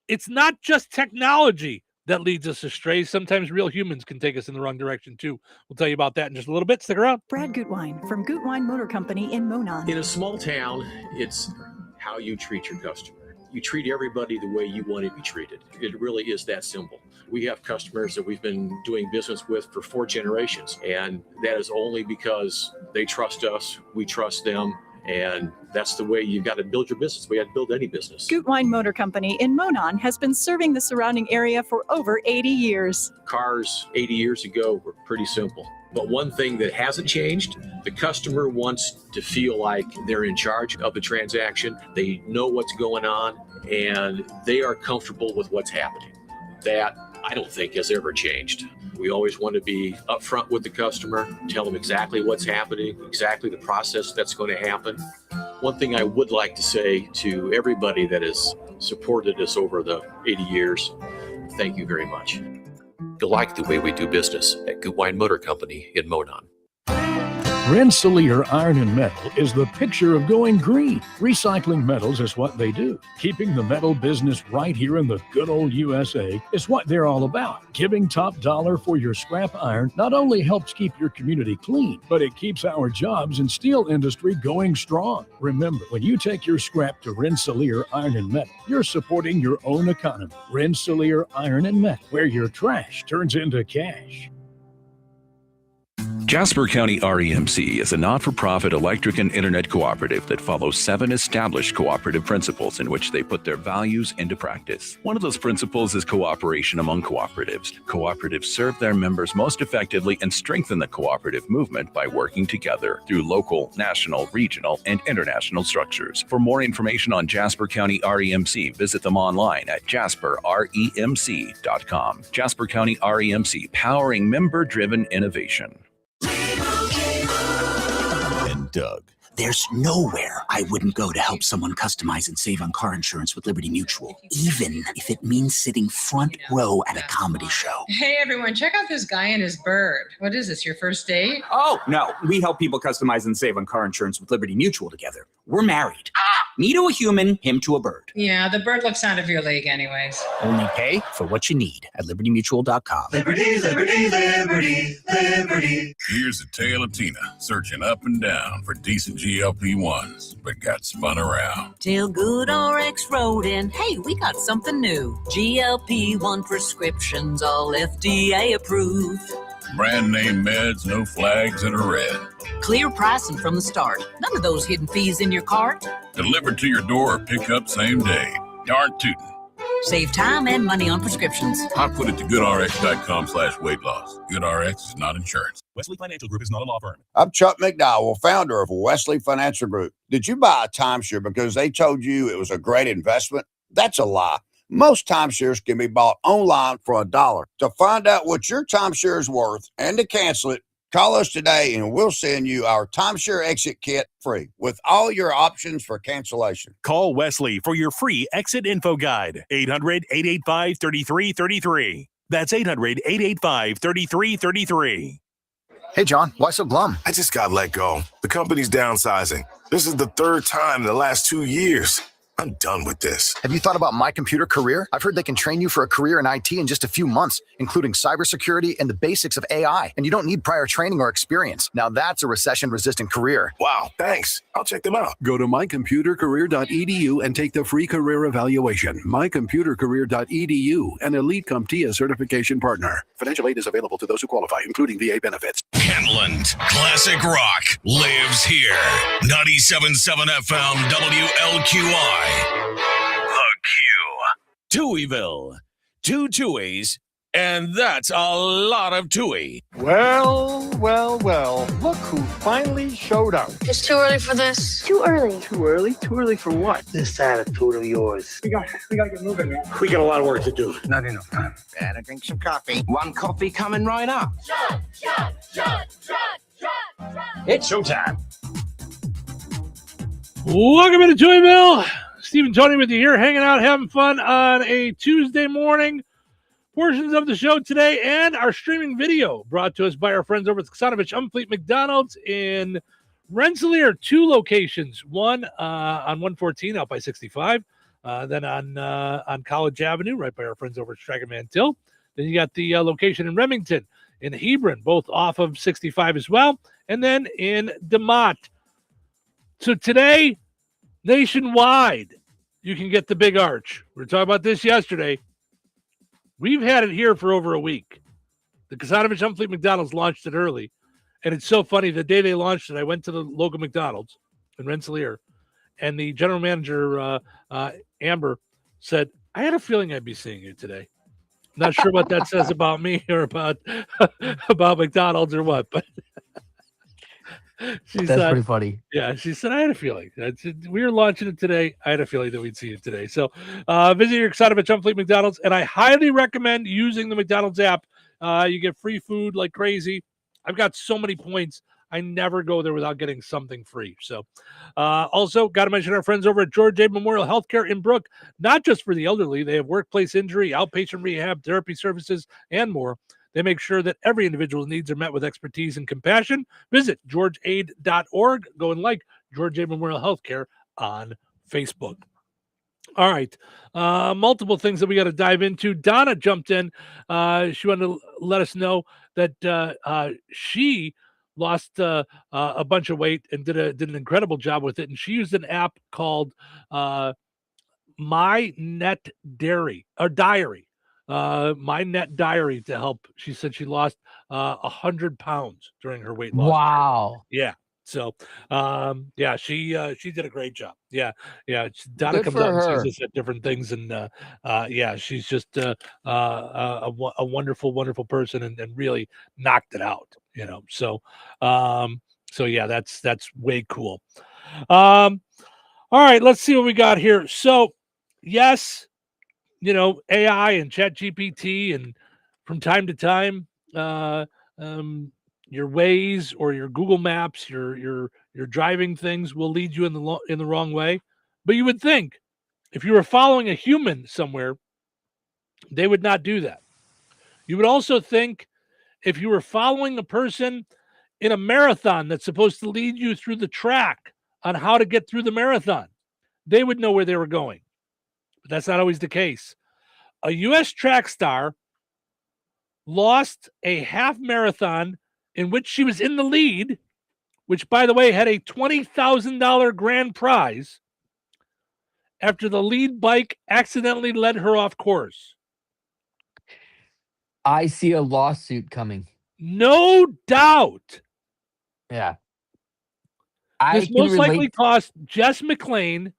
[SPEAKER 8] it's not just technology. that leads us astray. Sometimes real humans can take us in the wrong direction too. We'll tell you about that in just a little bit. Stick around.
[SPEAKER 3] Brad Gutwein from Gutwein Motor Company in Monon.
[SPEAKER 6] In a small town, it's how you treat your customer. You treat everybody the way you want to be treated. It really is that simple. We have customers that we've been doing business with for 4 generations, and that is only because they trust us, we trust them, and that's the way you've got to build your business. We have to build any business.
[SPEAKER 3] Gutwein Motor Company in Monon has been serving the surrounding area for over 80 years.
[SPEAKER 6] Cars 80 years ago were pretty simple. But one thing that hasn't changed, the customer wants to feel like they're in charge of the transaction. They know what's going on, and they are comfortable with what's happening. That, I don't think, has ever changed. We always want to be upfront with the customer, tell them exactly what's happening, exactly the process that's going to happen. One thing I would like to say to everybody that has supported us over the 80 years, thank you very much. You'll like the way we do business at Gutwein Motor Company in Monon.
[SPEAKER 9] Rensselaer Iron and Metal is the picture of going green. Recycling metals is what they do. Keeping the metal business right here in the good old USA is what they're all about. Giving top dollar for your scrap iron not only helps keep your community clean, but it keeps our jobs and steel industry going strong. Remember, when you take your scrap to Rensselaer Iron and Metal, you're supporting your own economy. Rensselaer Iron and Metal, where your trash turns into cash.
[SPEAKER 7] Jasper County REMC is a not-for-profit electric and internet cooperative that follows 7 established cooperative principles in which they put their values into practice. One of those principles is cooperation among cooperatives. Cooperatives serve their members most effectively and strengthen the cooperative movement by working together through local, national, regional, and international structures. For more information on Jasper County REMC, visit them online at jasperremc.com. Jasper County REMC, powering member-driven innovation.
[SPEAKER 15] And Doug. There's nowhere I wouldn't go to help someone customize and save on car insurance with Liberty Mutual, even if it means sitting front row at a comedy show.
[SPEAKER 21] Hey, everyone, check out this guy and his bird. What is this, your first date?
[SPEAKER 15] Oh, no. We help people customize and save on car insurance with Liberty Mutual together. We're married. Me to a human, him to a bird.
[SPEAKER 21] Yeah, the bird looks out of your league anyways.
[SPEAKER 15] Only pay for what you need at libertymutual.com.
[SPEAKER 10] Liberty, liberty, liberty, liberty. Here's the tale of Tina searching up and down for decent GLP-1s, but got spun around.
[SPEAKER 22] Till Good RX wrote in, hey, we got something new. GLP-1 prescriptions, all FDA approved.
[SPEAKER 10] Brand name meds, no flags in a red.
[SPEAKER 22] Clear pricing from the start. None of those hidden fees in your cart.
[SPEAKER 10] Delivered to your door or pick up same day. Darn tootin'.
[SPEAKER 22] Save time and money on prescriptions.
[SPEAKER 10] I put it to goodrx.com/weight loss. GoodRx is not insurance.
[SPEAKER 25] Wesley Financial Group is not a law firm.
[SPEAKER 26] I'm Chuck McDowell, founder of Wesley Financial Group. Did you buy a timeshare because they told you it was a great investment? That's a lie. Most timeshares can be bought online for $1. To find out what your timeshare is worth and to cancel it, call us today and we'll send you our timeshare exit kit free with all your options for cancellation.
[SPEAKER 25] Call Wesley for your free exit info guide. 800-885-3333. That's 800-885-3333.
[SPEAKER 27] Hey, John, why so glum?
[SPEAKER 30] I just got let go. The company's downsizing. This is the 3rd time in the last 2 years. I'm done with this.
[SPEAKER 27] Have you thought about My Computer Career? I've heard they can train you for a career in IT in just a few months, including cybersecurity and the basics of AI. And you don't need prior training or experience. Now that's a recession-resistant career.
[SPEAKER 30] Wow, thanks. I'll check them out.
[SPEAKER 31] Go to mycomputercareer.edu and take the free career evaluation. mycomputercareer.edu, an Elite CompTIA certification partner. Financial aid is available to those who qualify, including VA benefits.
[SPEAKER 10] Kentland Classic Rock lives here. 97.7 FM WLQI. The Q. Touhyville. 2 Touhies, and that's a lot of Touhy.
[SPEAKER 32] Well, look who finally showed up.
[SPEAKER 14] It's too early for this. Too early.
[SPEAKER 32] Too early? Too early for what?
[SPEAKER 14] This attitude of yours.
[SPEAKER 32] We got to get moving, man. We got a lot of work to do. Not enough time.
[SPEAKER 18] Better drink some coffee. One coffee coming right up.
[SPEAKER 14] Shot.
[SPEAKER 18] It's showtime.
[SPEAKER 8] Welcome into Touhyville. Steve and Tony with you here, hanging out, having fun on a Tuesday morning. Portions of the show today and our streaming video brought to us by our friends over at Touhyville Umfleet McDonald's in Rensselaer. 2 locations, one on 114 out by 65, then on College Avenue right by our friends over at Strike and Mantell. Then you got the location in Remington, in Hebron, both off of 65 as well, and then in DeMott. So today, nationwide, you can get the Big Arch. We were talking about this yesterday. We've had it here for over a week. The Kasanovich Humfleet McDonald's launched it early. And it's so funny. The day they launched it, I went to the local McDonald's in Rensselaer, and the general manager, Amber, said, I had a feeling I'd be seeing you today. Not sure what that says about me or about McDonald's or what, but she
[SPEAKER 23] That's
[SPEAKER 8] said,
[SPEAKER 23] pretty funny.
[SPEAKER 8] Yeah, she said, I had a feeling. We were launching it today. I had a feeling that we'd see it today. So visit your Kasanovich Humfleet McDonald's, and I highly recommend using the McDonald's app. You get free food like crazy. I've got so many points. I never go there without getting something free. So also got to mention our friends over at George A. Memorial Healthcare in Brook, not just for the elderly. They have workplace injury, outpatient rehab, therapy services, and more. They make sure that every individual's needs are met with expertise and compassion. Visit georgeaid.org. Go and like George A. Memorial Healthcare on Facebook. All right. Multiple things that we got to dive into. Donna jumped in. She wanted to let us know that she lost a bunch of weight and did an incredible job with it. And she used an app called My Net Diary. My Net Diary to help. She said she lost 100 pounds during her weight loss.
[SPEAKER 23] Wow.
[SPEAKER 8] Yeah. So, she did a great job. Yeah. Donna
[SPEAKER 23] Good
[SPEAKER 8] comes
[SPEAKER 23] for
[SPEAKER 8] out and
[SPEAKER 23] her.
[SPEAKER 8] sees us at different things, and she's just a wonderful, wonderful person, and really knocked it out. So that's way cool. All right, let's see what we got here. So, yes, AI and Chat GPT, and from time to time, your Waze or your Google Maps, your driving things will lead you in the wrong way. But you would think if you were following a human somewhere, they would not do that. You would also think if you were following a person in a marathon that's supposed to lead you through the track on how to get through the marathon, they would know where they were going. But that's not always the case. A U.S. track star lost a half marathon in which she was in the lead, which, by the way, had a $20,000 grand prize, after the lead bike accidentally led her off course.
[SPEAKER 23] I see a lawsuit coming.
[SPEAKER 8] No doubt.
[SPEAKER 23] Yeah.
[SPEAKER 8] This most likely cost Jess McLean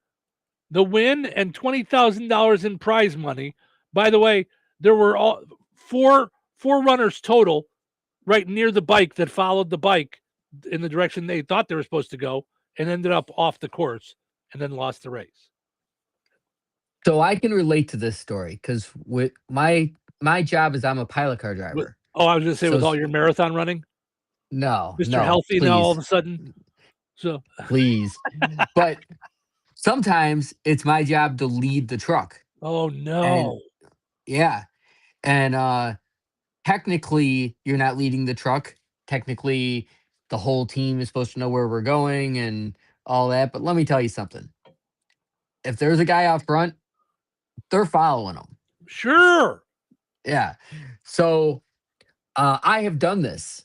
[SPEAKER 8] the win and $20,000 in prize money. By the way, there were all four runners total right near the bike that followed the bike in the direction they thought they were supposed to go and ended up off the course and then lost the race.
[SPEAKER 23] So I can relate to this story because with my job is I'm a pilot car driver.
[SPEAKER 8] Oh, I was going to say, with all your marathon running?
[SPEAKER 23] No,
[SPEAKER 8] Mr.
[SPEAKER 23] no,
[SPEAKER 8] Healthy
[SPEAKER 23] please.
[SPEAKER 8] now all of a sudden? So
[SPEAKER 23] Please. But sometimes it's my job to lead the truck.
[SPEAKER 8] Oh, no.
[SPEAKER 23] And technically, you're not leading the truck. Technically, the whole team is supposed to know where we're going and all that. But let me tell you something. If there's a guy out front, they're following him.
[SPEAKER 8] Sure.
[SPEAKER 23] Yeah. So I have done this.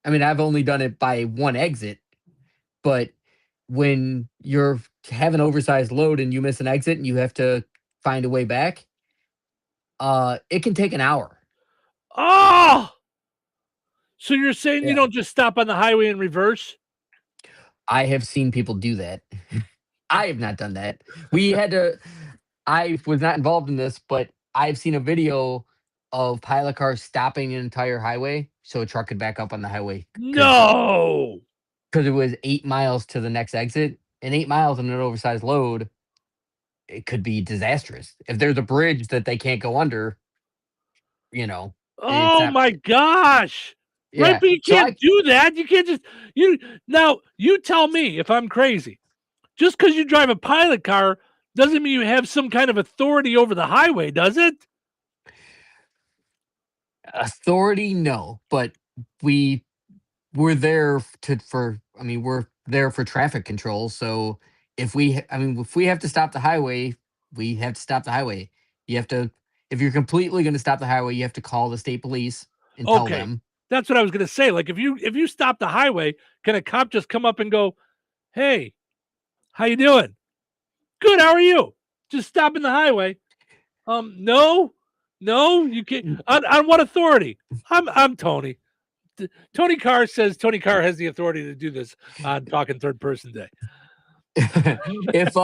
[SPEAKER 23] I mean, I've only done it by one exit, but when you're have an oversized load and you miss an exit and you have to find a way back, it can take an hour.
[SPEAKER 8] Oh! So you're saying you don't just stop on the highway and reverse?
[SPEAKER 23] I have seen people do that. I have not done that. I was not involved in this, but I've seen a video of pilot cars stopping an entire highway so a truck could back up on the highway.
[SPEAKER 8] No!
[SPEAKER 23] Because it was 8 miles to the next exit, and 8 miles on an oversized load, it could be disastrous. If there's a bridge that they can't go under,
[SPEAKER 8] Oh my gosh!
[SPEAKER 23] Yeah.
[SPEAKER 8] Right, but you can't do that. You can't just you tell me if I'm crazy. Just because you drive a pilot car doesn't mean you have some kind of authority over the highway, does it?
[SPEAKER 23] Authority, no, but we're there we're there for traffic control. So if we have to stop the highway, we have to stop the highway. If If you're completely going to stop the highway, you have to call the state police and tell them.
[SPEAKER 8] That's what I was going to say. Like if you stop the highway, can a cop just come up and go, "Hey, how you doing? Good. How are you?" Just stopping the highway. No, you can't. On what authority? I'm Tony. Tony Carr says Tony Carr has the authority to do this on Talking Third Person Day.
[SPEAKER 23] If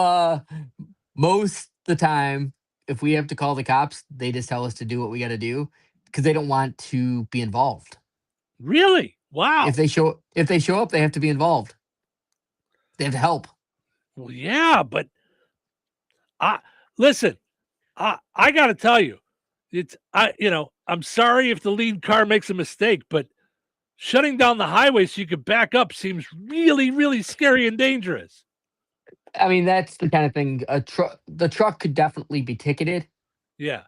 [SPEAKER 23] most the time, if we have to call the cops, they just tell us to do what we got to do because they don't want to be involved.
[SPEAKER 8] Really? Wow.
[SPEAKER 23] If they show up, they have to be involved. They have to help.
[SPEAKER 8] Well, yeah, but listen, I got to tell you, I'm sorry if the lead car makes a mistake, but shutting down the highway so you can back up seems really, really scary and dangerous.
[SPEAKER 23] I mean, that's the kind of thing the truck could definitely be ticketed.
[SPEAKER 8] Yeah.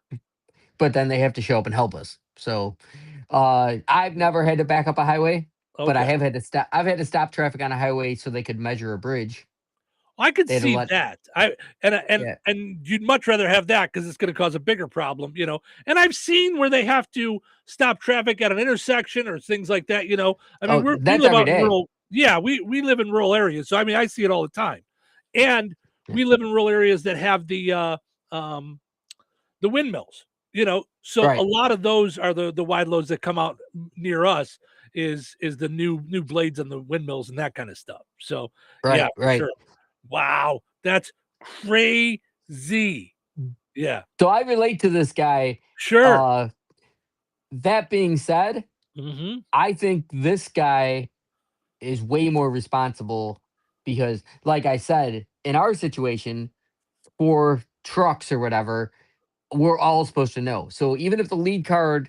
[SPEAKER 23] But then they have to show up and help us. So I've never had to back up a highway, but I have had to stop. I've had to stop traffic on a highway so they could measure a bridge.
[SPEAKER 8] I could see that. And you'd much rather have that because it's going to cause a bigger problem, And I've seen where they have to stop traffic at an intersection or things like that, I mean, we live out in rural. Yeah, we live in rural areas, so I mean, I see it all the time. And we live in rural areas that have the windmills, So a lot of those are the wide loads that come out near us. Is the new blades on the windmills and that kind of stuff. So
[SPEAKER 23] right.
[SPEAKER 8] Sure. Wow, that's crazy. Yeah.
[SPEAKER 23] So I relate to this guy.
[SPEAKER 8] Sure.
[SPEAKER 23] That being said, I think this guy is way more responsible because, like I said, in our situation, for trucks or whatever, we're all supposed to know. So even if the lead car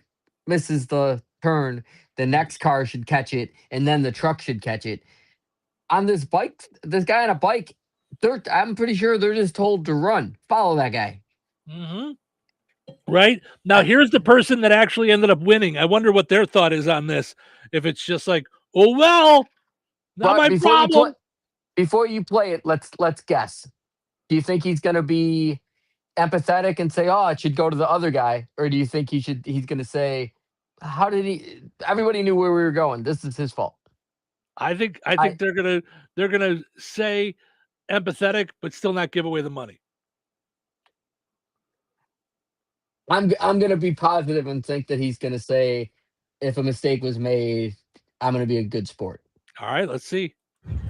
[SPEAKER 23] misses the turn, the next car should catch it, and then the truck should catch it. On this bike, this guy on a bike, I'm pretty sure they're just told to run. Follow that guy.
[SPEAKER 8] Right? Now, here's the person that actually ended up winning. I wonder what their thought is on this. If it's just like, oh, well, not my problem.
[SPEAKER 23] Before you play it, let's guess. Do you think he's going to be empathetic and say, oh, it should go to the other guy? Or do you think he's going to say, how did everybody knew where we were going. This is his fault.
[SPEAKER 8] I think they're gonna say empathetic, but still not give away the money.
[SPEAKER 23] I'm gonna be positive and think that he's gonna say, if a mistake was made, I'm gonna be a good sport.
[SPEAKER 8] All right, let's see.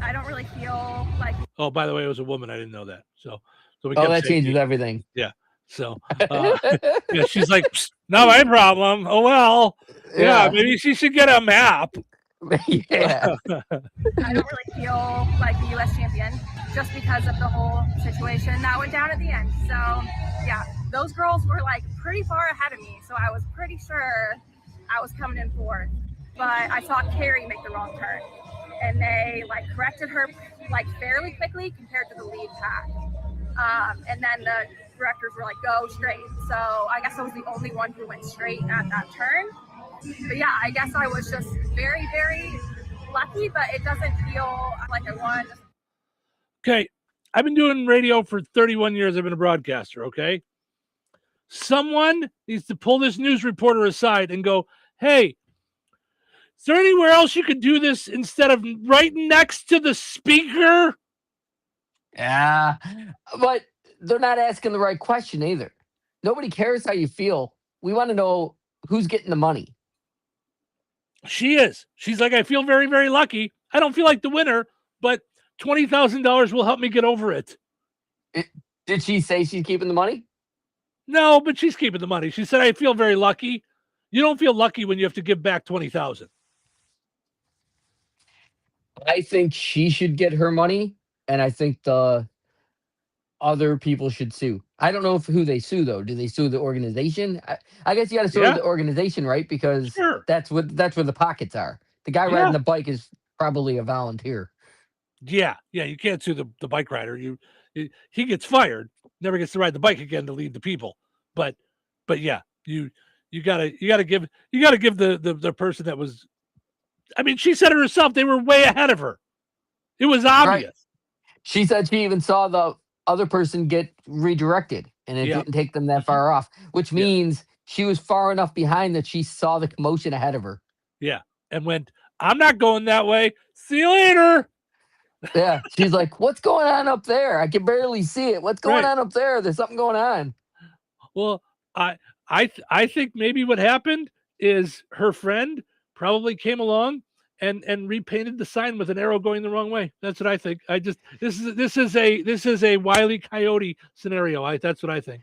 [SPEAKER 1] I don't really feel like.
[SPEAKER 8] Oh, by the way, it was a woman. I didn't know that. So we
[SPEAKER 23] that changes everything.
[SPEAKER 8] Yeah. So yeah, she's like, not my problem. Oh well. Yeah, maybe she should get a map.
[SPEAKER 23] Yeah.
[SPEAKER 1] I don't really feel like the U.S. champion just because of the whole situation that went down at the end. So yeah, those girls were like pretty far ahead of me. So I was pretty sure I was coming in fourth. But I saw Carrie make the wrong turn, and they like corrected her like fairly quickly compared to the lead pack. And then the directors were like, go straight. So I guess I was the only one who went straight at that turn. But yeah, I guess I was just very, very lucky, but it doesn't feel like I won.
[SPEAKER 8] Okay. I've been doing radio for 31 years. I've been a broadcaster, okay? Someone needs to pull this news reporter aside and go, hey, is there anywhere else you could do this instead of right next to the speaker?
[SPEAKER 23] Yeah, but they're not asking the right question either. Nobody cares how you feel. We want to know who's getting the money.
[SPEAKER 8] She is. She's like, I feel very, very lucky. I don't feel like the winner, but $20,000 will help me get over it.
[SPEAKER 23] Did she say she's keeping the money?
[SPEAKER 8] No, but she's keeping the money. She said, I feel very lucky. You don't feel lucky when you have to give back $20,000.
[SPEAKER 23] I think she should get her money, and I think the other people should sue. I don't know who they sue, though. Do they sue the organization? I guess you got to sue the organization, right? Because that's where the pockets are. The guy riding the bike is probably a volunteer.
[SPEAKER 8] Yeah, you can't sue the bike rider. He gets fired, never gets to ride the bike again to lead the people. But yeah, you gotta give the person that was. I mean, she said it herself. They were way ahead of her. It was obvious.
[SPEAKER 23] Right. She said she even saw other person get redirected, and it didn't take them that far off, which means she was far enough behind that she saw the commotion ahead of her.
[SPEAKER 8] Yeah. And went, I'm not going that way. See you later.
[SPEAKER 23] Yeah. She's like, what's going on up there? I can barely see it. What's going on up there? There's something going on.
[SPEAKER 8] Well, I think maybe what happened is her friend probably came along and repainted the sign with an arrow going the wrong way. That's what I think. This is a Wile E. Coyote scenario. That's what I think.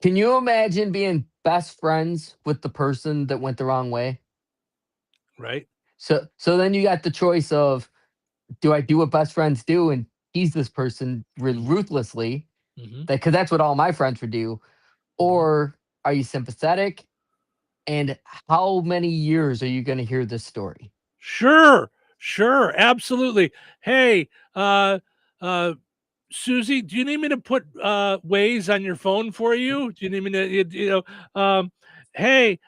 [SPEAKER 23] Can you imagine being best friends with the person that went the wrong way?
[SPEAKER 8] Right.
[SPEAKER 23] So then you got the choice of, do I do what best friends do and tease this person ruthlessly? Because that's what all my friends would do. Or are you sympathetic? And how many years are you going to hear this story?
[SPEAKER 8] Sure, absolutely. Hey, Susie, do you need me to put Waze on your phone for you? Do you need me to, hey,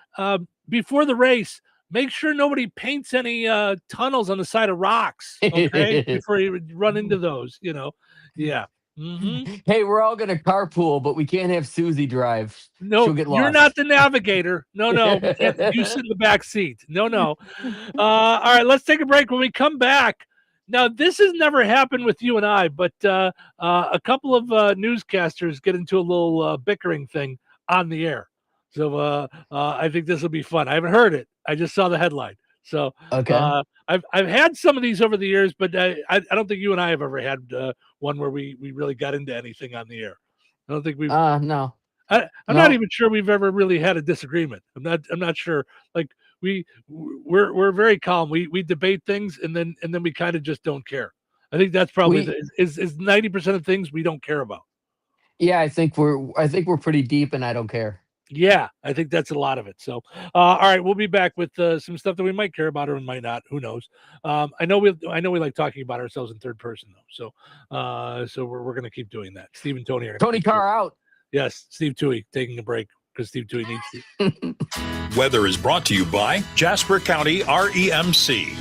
[SPEAKER 8] before the race, make sure nobody paints any tunnels on the side of rocks, okay? Before you run into those, yeah.
[SPEAKER 23] Hey, we're all going to carpool, but we can't have Susie drive.
[SPEAKER 8] No,
[SPEAKER 23] she'll get lost.
[SPEAKER 8] You're not the navigator. No, you sit in the back seat. No. All right, let's take a break. When we come back, now this has never happened with you and I, but a couple of newscasters get into a little bickering thing on the air. So I think this will be fun. I haven't heard it. I just saw the headline. So
[SPEAKER 23] okay.
[SPEAKER 8] I've had some of these over the years, but I don't think you and I have ever had one where we really got into anything on the air. I don't think we've.
[SPEAKER 23] No.
[SPEAKER 8] I'm not even sure we've ever really had a disagreement. I'm not sure. Like we're very calm. We debate things and then we kind of just don't care. I think that's probably is 90% of things we don't care about.
[SPEAKER 23] Yeah, I think we're pretty deep, and I don't care.
[SPEAKER 8] Yeah, I think that's a lot of it. So, all right, we'll be back with some stuff that we might care about or might not. Who knows? I know we like talking about ourselves in third person though. So we're going to keep doing that. Steve and Tony are
[SPEAKER 23] Tony Carr out.
[SPEAKER 8] Yes, Steve Touhy taking a break because Steve Touhy needs to.
[SPEAKER 25] Weather is brought to you by Jasper County REMC.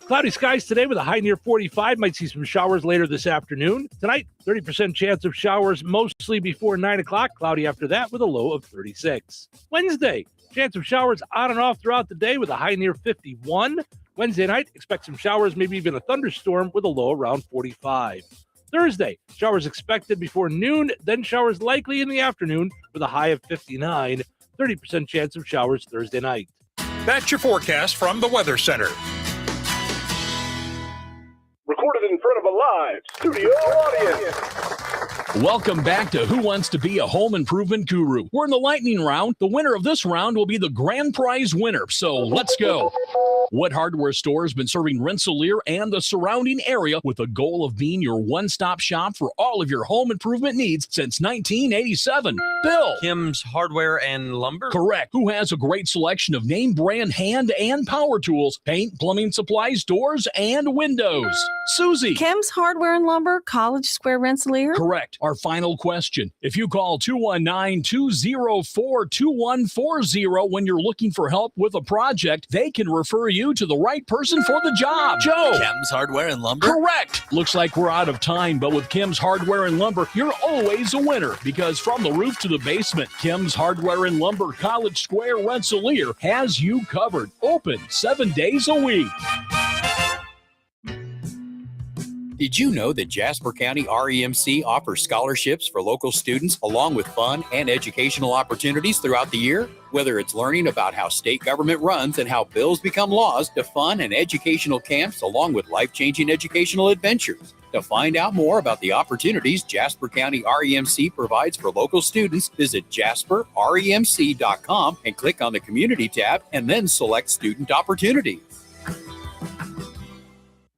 [SPEAKER 8] Cloudy skies today with a high near 45. Might see some showers later this afternoon. Tonight, 30% chance of showers mostly before 9 o'clock. Cloudy after that with a low of 36. Wednesday, chance of showers on and off throughout the day with a high near 51. Wednesday night, expect some showers, maybe even a thunderstorm with a low around 45. Thursday, showers expected before noon, then showers likely in the afternoon with a high of 59. 30% chance of showers Thursday night.
[SPEAKER 25] That's your forecast from the Weather Center.
[SPEAKER 4] Recorded in front of a live studio audience.
[SPEAKER 25] Welcome back to Who Wants to Be a Home Improvement Guru. We're in the lightning round. The winner of this round will be the grand prize winner. So let's go. What hardware store has been serving Rensselaer and the surrounding area with the goal of being your one-stop shop for all of your home improvement needs since 1987? Bill.
[SPEAKER 5] Kim's Hardware and Lumber?
[SPEAKER 25] Correct. Who has a great selection of name brand hand and power tools, paint, plumbing supplies, doors, and windows? Susie.
[SPEAKER 11] Kim's Hardware and Lumber, College Square, Rensselaer?
[SPEAKER 25] Correct. Our final question. If you call 219-204-2140 when you're looking for help with a project, they can refer you to the right person for the job. Joe.
[SPEAKER 5] Kim's Hardware and Lumber?
[SPEAKER 25] Correct. Looks like we're out of time, but with Kim's Hardware and Lumber, you're always a winner because from the roof to the basement, Kim's Hardware and Lumber, College Square, Rensselaer has you covered. Open 7 days a week.
[SPEAKER 12] Did you know that Jasper County REMC offers scholarships for local students along with fun and educational opportunities throughout the year? Whether it's learning about how state government runs and how bills become laws, to fun and educational camps along with life-changing educational adventures. To find out more about the opportunities Jasper County REMC provides for local students, visit jasperremc.com and click on the Community tab and then select Student Opportunities.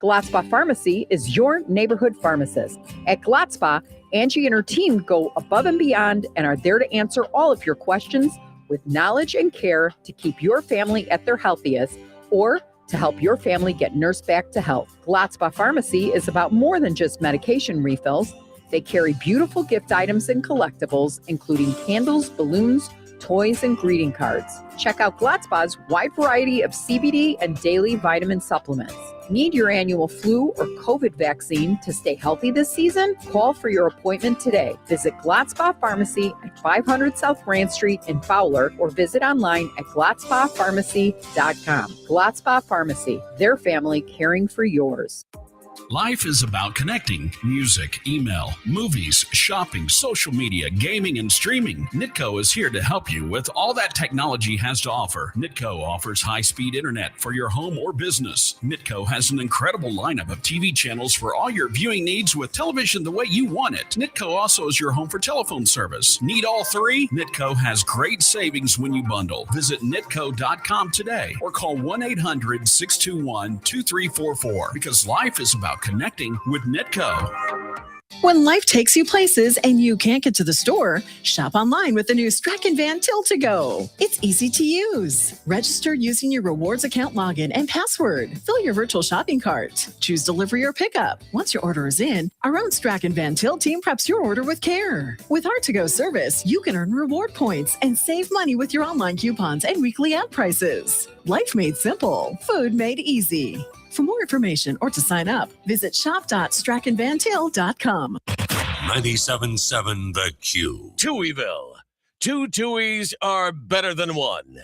[SPEAKER 13] Glatzbach Pharmacy is your neighborhood pharmacist. At Glatzbach, Angie and her team go above and beyond and are there to answer all of your questions with knowledge and care to keep your family at their healthiest or to help your family get nursed back to health. Glatzbach Pharmacy is about more than just medication refills. They carry beautiful gift items and collectibles, including candles, balloons, toys, and greeting cards. Check out Glatzbach's wide variety of CBD and daily vitamin supplements. Need your annual flu or COVID vaccine to stay healthy this season? Call for your appointment today. Visit Glotzba Pharmacy at 500 South Grand Street in Fowler or visit online at glotzbapharmacy.com. Glotzba Pharmacy, their family caring for yours.
[SPEAKER 10] Life is about connecting. Music, email, movies, shopping, social media, gaming, and streaming. Nitco is here to help you with all that technology has to offer. Nitco offers high-speed internet for your home or business. Nitco has an incredible lineup of TV channels for all your viewing needs with television the way you want it. Nitco also is your home for telephone service. Need all three? Nitco has great savings when you bundle. Visit nitco.com today or call 1-800-621-2344 because life is about connecting with Nitco.
[SPEAKER 2] When life takes you places and you can't get to the store, shop online with the new Strachan Van Til to Go. It's easy to use. Register using your rewards account login and password. Fill your virtual shopping cart. Choose delivery or pickup. Once your order is in, our own Strachan Van Til team preps your order with care. With our to-go service, you can earn reward points and save money with your online coupons and weekly ad prices. Life made simple. Food made easy. For more information or to sign up, visit shop.strachanvantil.com.
[SPEAKER 10] 97.7 The Q. Touhyville. Two Tuohys are better than one.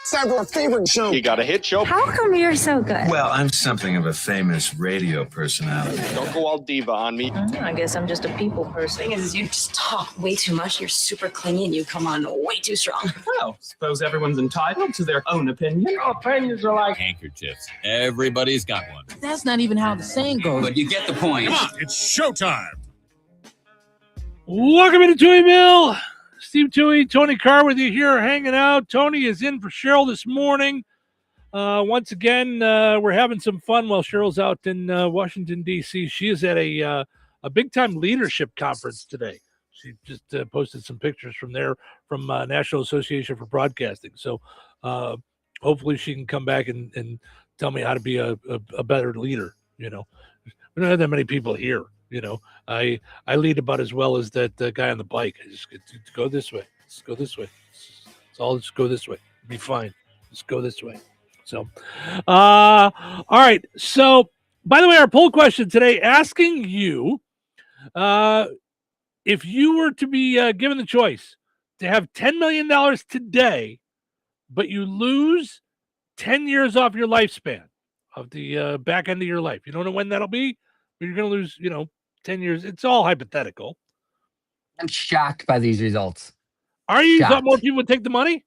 [SPEAKER 18] It's our favorite show.
[SPEAKER 32] You got a hit show?
[SPEAKER 14] How come you're so good?
[SPEAKER 18] Well, I'm something of a famous radio personality.
[SPEAKER 32] Don't go all diva on me.
[SPEAKER 21] I guess I'm just a people person.
[SPEAKER 22] Thing is, you just talk way too much. You're super clingy and you come on way too strong.
[SPEAKER 18] Well, suppose everyone's entitled to their own opinion.
[SPEAKER 32] Your opinions are like
[SPEAKER 5] Handkerchiefs. Everybody's got one.
[SPEAKER 21] That's not even how the saying goes.
[SPEAKER 15] But you get the point.
[SPEAKER 10] Come on, it's showtime.
[SPEAKER 8] Welcome into Touhyville. Steve Touhy, Tony Carr with you here hanging out. Tony is in for Cheryl this morning. Once again, we're having some fun while Cheryl's out in Washington, D.C. She is at a big-time leadership conference today. She just posted some pictures from there from National Association for Broadcasting. So hopefully she can come back and tell me how to be a better leader. You know, we don't have that many people here. You know, I lead about as well as that guy on the bike. I just get to go this way. Let's go this way. It's all just go this way. Be fine. Just go this way. So, all right. So, by the way, our poll question today asking you if you were to be given the choice to have $10 million today, but you lose 10 years off your lifespan of the back end of your life. You don't know when that'll be, but you're going to lose, 10 years. It's all hypothetical.
[SPEAKER 23] I'm shocked by these results.
[SPEAKER 8] Are you?
[SPEAKER 23] Shocked.
[SPEAKER 8] Thought more people would take the money?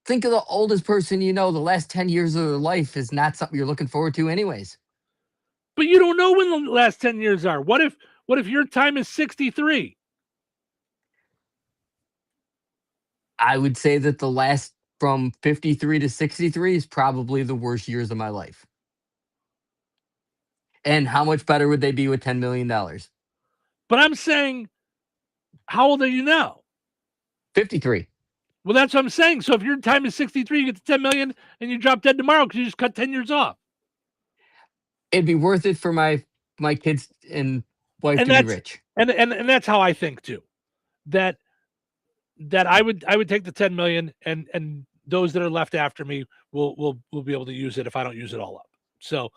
[SPEAKER 23] Think of the oldest person you know. The last 10 years of their life is not something you're looking forward to anyways.
[SPEAKER 8] But you don't know when the last 10 years are. What if your time is 63?
[SPEAKER 23] I would say that the last from 53 to 63 is probably the worst years of my life. And how much better would they be with $10 million?
[SPEAKER 8] But I'm saying, how old are you now?
[SPEAKER 23] 53.
[SPEAKER 8] Well, that's what I'm saying. So if your time is 63, you get to 10 million and you drop dead tomorrow because you just cut 10 years off.
[SPEAKER 23] It'd be worth it for my kids and wife to be rich.
[SPEAKER 8] And that's how I think too. That I would take the 10 million and those that are left after me will be able to use it if I don't use it all up. So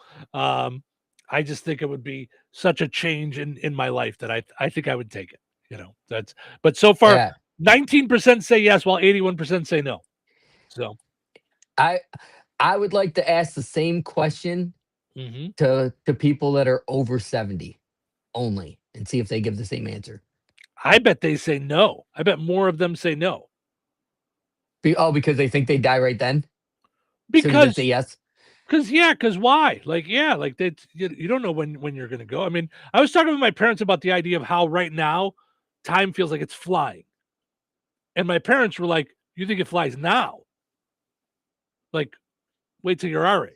[SPEAKER 8] I just think it would be such a change in my life that I think I would take it. But so far 19% say yes while 81% say no. So
[SPEAKER 23] I would like to ask the same question to people that are over 70 only and see if they give the same answer.
[SPEAKER 8] I bet they say no. I bet more of them say no.
[SPEAKER 23] Because they think they die right then?
[SPEAKER 8] Because
[SPEAKER 23] they say yes.
[SPEAKER 8] Because why? You don't know when you're going to go. I mean, I was talking with my parents about the idea of how right now time feels like it's flying. And my parents were like, you think it flies now? Like, wait till you're our age.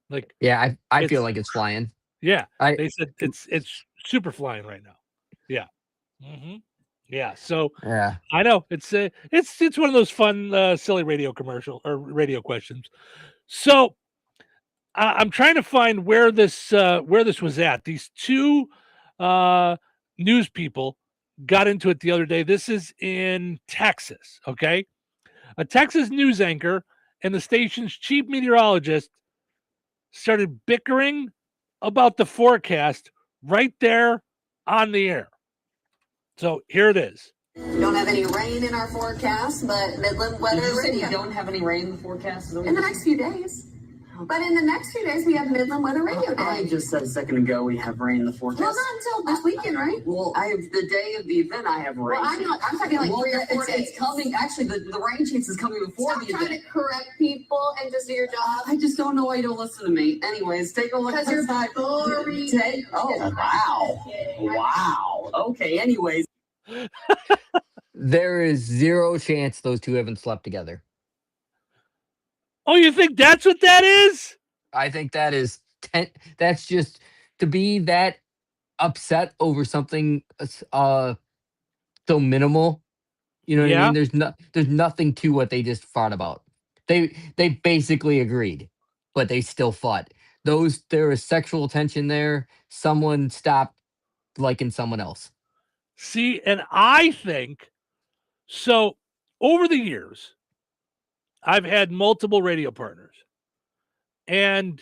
[SPEAKER 8] Like,
[SPEAKER 23] yeah, I feel like it's flying.
[SPEAKER 8] Yeah. They said it's super flying right now. Yeah. Mm-hmm. Yeah. So
[SPEAKER 23] yeah,
[SPEAKER 8] I know it's one of those fun, silly radio commercial or radio questions. So I'm trying to find where this was at. These two news people got into it the other day. This is in Texas. Okay. A Texas news anchor and the station's chief meteorologist started bickering about the forecast right there on the air. So here it is.
[SPEAKER 3] We don't have any rain in our forecast, but Midland weather.
[SPEAKER 6] Did you say
[SPEAKER 3] radio.
[SPEAKER 6] you don't have any rain in the forecast?
[SPEAKER 3] In the next few days. But in the next few days, we have Midland Weather Radio Day.
[SPEAKER 6] I just said a second ago we have rain in the forecast.
[SPEAKER 3] Well, not until this weekend, right?
[SPEAKER 6] Well, I have the day of the event. I have rain.
[SPEAKER 3] Well, I'm talking like 3 or 4 days.
[SPEAKER 6] It's coming. Actually, the rain chance is coming before
[SPEAKER 3] Stop
[SPEAKER 6] the event.
[SPEAKER 3] trying to correct people and just do your job.
[SPEAKER 6] I just don't know why you don't listen to me. Anyways, take a look.
[SPEAKER 3] Because you're boring.
[SPEAKER 6] Wow. Wow. Okay. Anyways.
[SPEAKER 23] There is zero chance those two haven't slept together.
[SPEAKER 8] Oh, you think that's what that is?
[SPEAKER 23] I think that is that's just to be that upset over something so minimal. You know what I mean? There's nothing to what they just fought about. They basically agreed, but they still fought. There was sexual tension there. Someone stopped liking someone else.
[SPEAKER 8] See, and I think so. Over the years, I've had multiple radio partners. And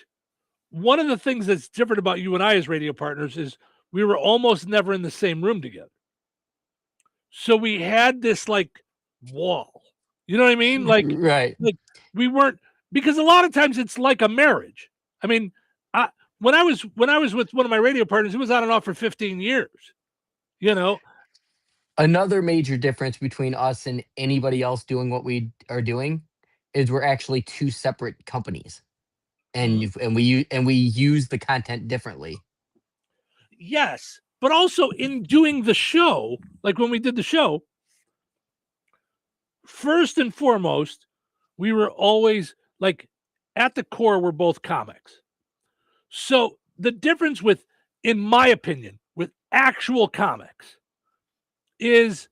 [SPEAKER 8] one of the things that's different about you and I as radio partners is we were almost never in the same room together. So we had this like wall. You know what I mean? Like,
[SPEAKER 23] right.
[SPEAKER 8] Like we weren't, because a lot of times it's like a marriage. I mean, when I was with one of my radio partners, it was on and off for 15 years. You know?
[SPEAKER 23] Another major difference between us and anybody else doing what we are doing is we're actually two separate companies. And we use the content differently.
[SPEAKER 8] Yes, but also in doing the show, like when we did the show, first and foremost, we were always like at the core, we're both comics. So the difference with, in my opinion, with actual comics is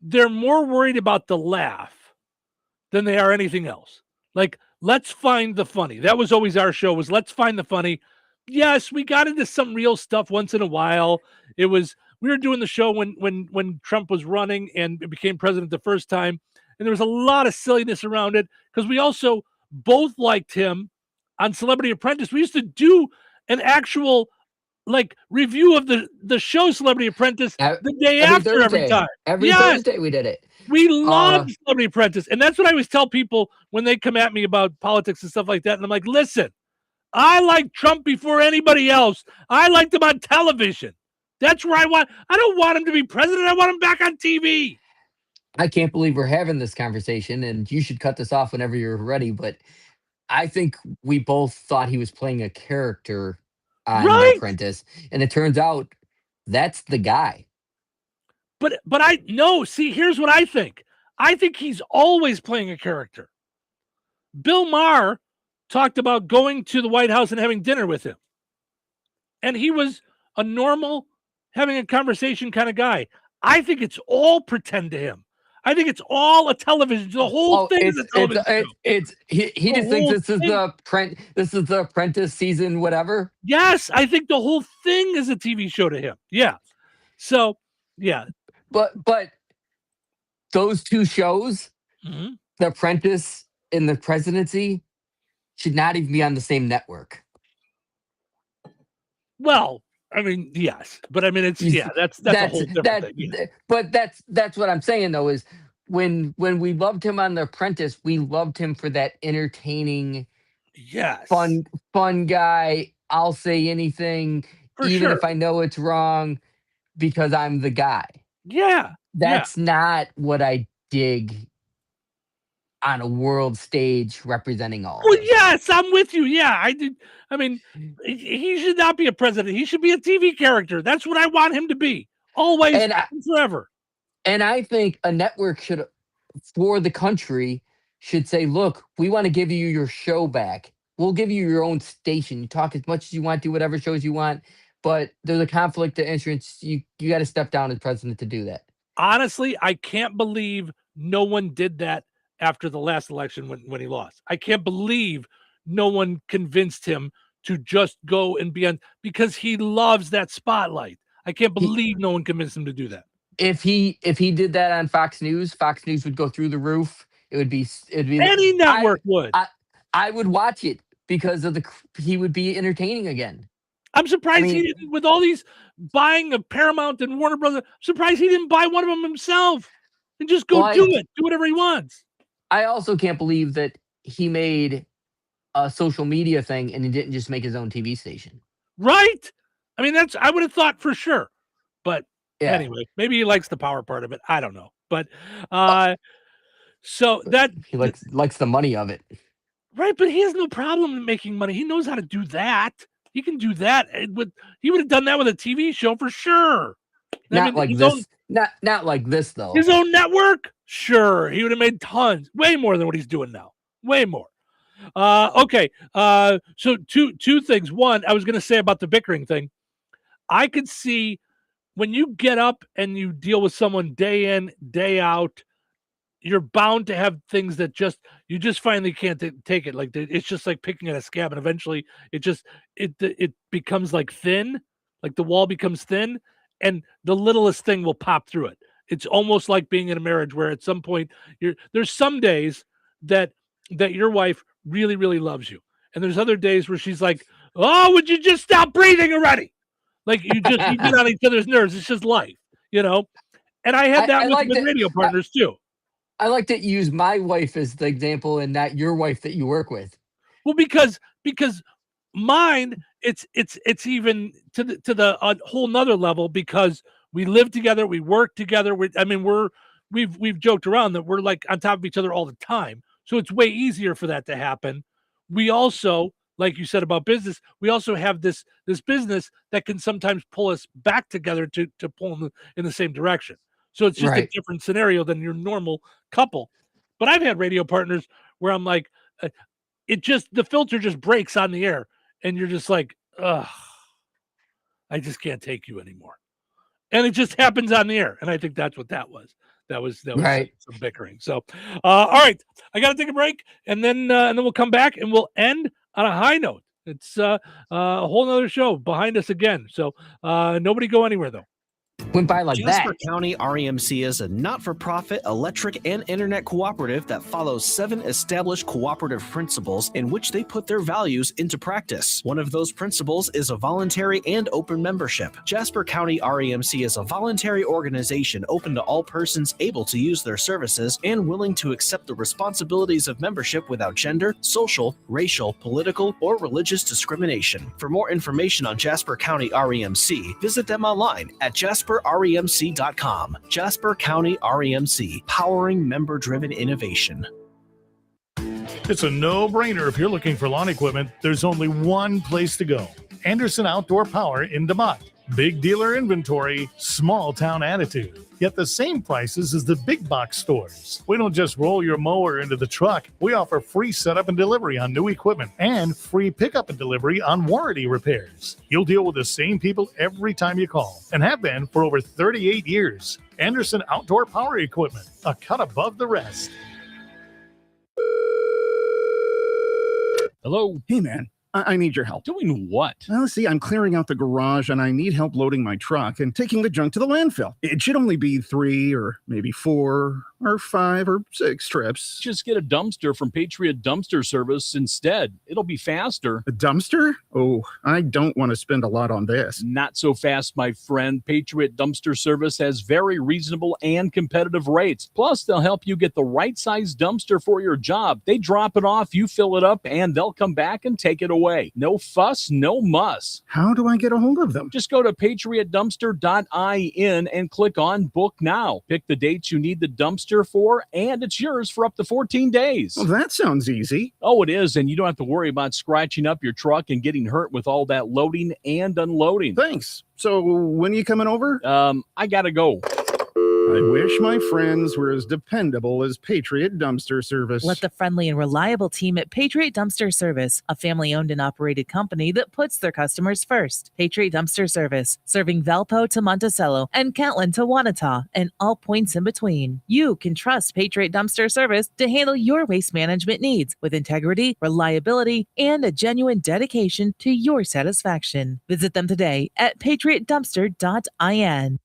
[SPEAKER 8] they're more worried about the laugh than they are anything else. Like, let's find the funny. That was always our show, was let's find the funny. Yes, we got into some real stuff once in a while. We were doing the show when Trump was running and became president the first time. And there was a lot of silliness around it because we also both liked him on Celebrity Apprentice. We used to do an actual like review of the show Celebrity Apprentice the day after
[SPEAKER 23] Thursday.
[SPEAKER 8] every time.
[SPEAKER 23] Every Thursday we did it.
[SPEAKER 8] We love Celebrity Apprentice. And that's what I always tell people when they come at me about politics and stuff like that. And I'm like, listen, I like Trump before anybody else. I liked him on television. That's where I don't want him to be president. I want him back on TV.
[SPEAKER 23] I can't believe we're having this conversation, and you should cut this off whenever you're ready. But I think we both thought he was playing a character on The Apprentice. And it turns out that's the guy.
[SPEAKER 8] But I no, see, here's what I think. I think he's always playing a character. Bill Maher talked about going to the White House and having dinner with him. And he was a normal, having a conversation kind of guy. I think it's all pretend to him. I think it's all a television. The whole thing is a television show.
[SPEAKER 23] He just thinks this is the Apprentice season, whatever.
[SPEAKER 8] Yes, I think the whole thing is a TV show to him. Yeah. So, yeah.
[SPEAKER 23] But those two shows, The Apprentice and The Presidency, should not even be on the same network.
[SPEAKER 8] Well, I mean, yes, but I mean, it's that's a whole different thing. Yeah.
[SPEAKER 23] But that's what I'm saying though, is when we loved him on The Apprentice, we loved him for that entertaining, fun guy. I'll say anything, even if I know it's wrong, because I'm the guy.
[SPEAKER 8] Yeah,
[SPEAKER 23] that's not what I dig on a world stage representing all.
[SPEAKER 8] Well, yes, I'm with you. Yeah, I did. I mean, he should not be a president. He should be a TV character. That's what I want him to be, always and forever.
[SPEAKER 23] And I think a network should, for the country, should say, look, we want to give you your show back. We'll give you your own station. You talk as much as you want, do whatever shows you want, but there's a conflict of interest. You got to step down as president to do that.
[SPEAKER 8] Honestly, I can't believe no one did that after the last election when he lost. I can't believe no one convinced him to just go and be on, because he loves that spotlight. I can't believe no one convinced him to do that.
[SPEAKER 23] If he did that on Fox News would go through the roof. It would be
[SPEAKER 8] Any network would.
[SPEAKER 23] I would watch it because of he would be entertaining again.
[SPEAKER 8] I'm surprised he didn't, with all these buying of Paramount and Warner Brothers. I'm surprised he didn't buy one of them himself and just go do whatever he wants.
[SPEAKER 23] I also can't believe that he made a social media thing and he didn't just make his own TV station.
[SPEAKER 8] Right? I mean, I would have thought for sure. But anyway, maybe he likes the power part of it. I don't know. But so that
[SPEAKER 23] he likes the money of it.
[SPEAKER 8] Right, but he has no problem making money. He knows how to do that. He can do that. He would have done that with a TV show for sure.
[SPEAKER 23] Not like this. Not like this though.
[SPEAKER 8] His own network? Sure. He would have made tons. Way more than what he's doing now. Way more. Okay. So two things. One, I was going to say about the bickering thing. I could see when you get up and you deal with someone day in, day out, you're bound to have things that you just finally can't take it. Like it's just like picking at a scab, and eventually it becomes like thin, like the wall becomes thin, and the littlest thing will pop through it. It's almost like being in a marriage where at some point there's some days that your wife really, really loves you, and there's other days where she's like, "Oh, would you just stop breathing already?" Like you get on each other's nerves. It's just life, you know. And I had that with radio partners too.
[SPEAKER 23] I like to use my wife as the example and not your wife that you work with.
[SPEAKER 8] Well, because mine, it's even to the whole nother level because we live together, we work together. We've joked around that we're like on top of each other all the time. So it's way easier for that to happen. We also, like you said about business, we also have this business that can sometimes pull us back together to pull in the same direction. So it's just a different scenario than your normal couple. But I've had radio partners where I'm like, the filter just breaks on the air. And you're just like, ugh, I just can't take you anymore. And it just happens on the air. And I think that's what that was. That was
[SPEAKER 23] right.
[SPEAKER 8] Some bickering. So, all right, I got to take a break. And then we'll come back and we'll end on a high note. It's a whole nother show behind us again. So nobody go anywhere, though.
[SPEAKER 23] Went by like
[SPEAKER 7] Jasper
[SPEAKER 23] that.
[SPEAKER 7] County REMC is a not-for-profit electric and internet cooperative that follows 7 established cooperative principles in which they put their values into practice. One of those principles is a voluntary and open membership. Jasper County REMC is a voluntary organization open to all persons able to use their services and willing to accept the responsibilities of membership without gender, social, racial, political, or religious discrimination. For more information on Jasper County REMC, visit them online at JasperREMC.com. Jasper County REMC, powering member-driven innovation.
[SPEAKER 9] It's a no-brainer if you're looking for lawn equipment. There's only one place to go. Anderson Outdoor Power in DeMont. Big dealer inventory, small town attitude. Yet the same prices as the big box stores. We don't just roll your mower into the truck. We offer free setup and delivery on new equipment and free pickup and delivery on warranty repairs. You'll deal with the same people every time you call and have been for over 38 years. Anderson Outdoor Power Equipment, a cut above the rest.
[SPEAKER 16] Hello?
[SPEAKER 17] Hey, man. I need your help.
[SPEAKER 16] Doing what?
[SPEAKER 17] Well, see, I'm clearing out the garage and I need help loading my truck and taking the junk to the landfill. It should only be 3 or maybe 4 or 5 or 6 trips.
[SPEAKER 16] Just get a dumpster from Patriot Dumpster Service instead. It'll be faster.
[SPEAKER 17] A dumpster? Oh, I don't want to spend a lot on this.
[SPEAKER 16] Not so fast, my friend. Patriot Dumpster Service has very reasonable and competitive rates. Plus, they'll help you get the right size dumpster for your job. They drop it off, you fill it up, and they'll come back and take it away. No fuss, no muss.
[SPEAKER 17] How do I get a hold of them?
[SPEAKER 16] Just go to patriotdumpster.in and click on Book Now. Pick the dates you need the dumpster for, and it's yours for up to 14 days.
[SPEAKER 17] Well, that sounds easy.
[SPEAKER 16] Oh, it is, and you don't have to worry about scratching up your truck and getting hurt with all that loading and unloading.
[SPEAKER 17] Thanks. So when are you coming over?
[SPEAKER 16] I gotta go.
[SPEAKER 17] I wish my friends were as dependable as Patriot Dumpster Service.
[SPEAKER 19] Let the friendly and reliable team at Patriot Dumpster Service, a family-owned and operated company that puts their customers first. Patriot Dumpster Service, serving Valpo to Monticello and Catlin to Wanata and all points in between. You can trust Patriot Dumpster Service to handle your waste management needs with integrity, reliability, and a genuine dedication to your satisfaction. Visit them today at patriotdumpster.in.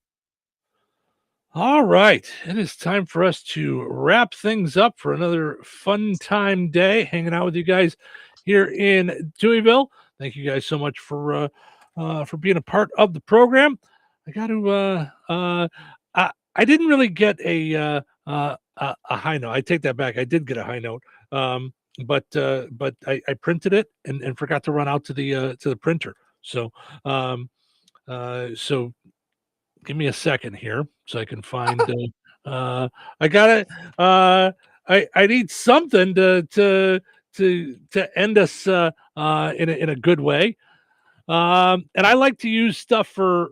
[SPEAKER 8] All right. It is time for us to wrap things up for another fun time day hanging out with you guys here in Touhyville. Thank you guys so much for being a part of the program. I got to I didn't really get a high note. I take that back. I did get a high note. But I printed it and forgot to run out to the printer. So so give me a second here so I can find. I got it. I need something to end us in a good way. And I like to use stuff for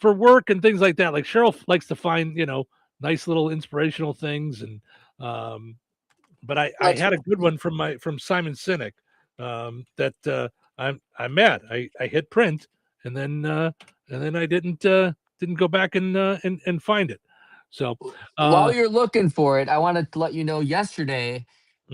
[SPEAKER 8] work and things like that. Like Cheryl likes to find nice little inspirational things, and but I had a good one from Simon Sinek that I'm mad. I hit print and then I didn't go back and find it. So
[SPEAKER 23] While you're looking for it, I wanted to let you know yesterday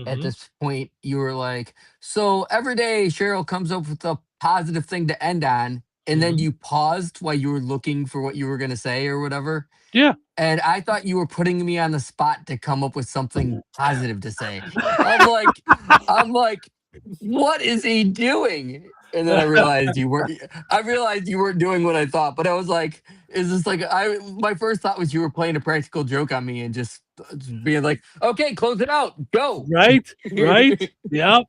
[SPEAKER 23] at
[SPEAKER 8] Mhm.
[SPEAKER 23] this point, you were like, so every day Cheryl comes up with a positive thing to end on. And then
[SPEAKER 8] Mhm.
[SPEAKER 23] you paused while you were looking for what you were going to say or whatever.
[SPEAKER 8] Yeah.
[SPEAKER 23] And I thought you were putting me on the spot to come up with something positive to say. I'm like, what is he doing? And then I realized you weren't doing what I thought. But I was like, is this like my first thought was you were playing a practical joke on me and just being like, okay, close it out. Go.
[SPEAKER 8] Right. Yep.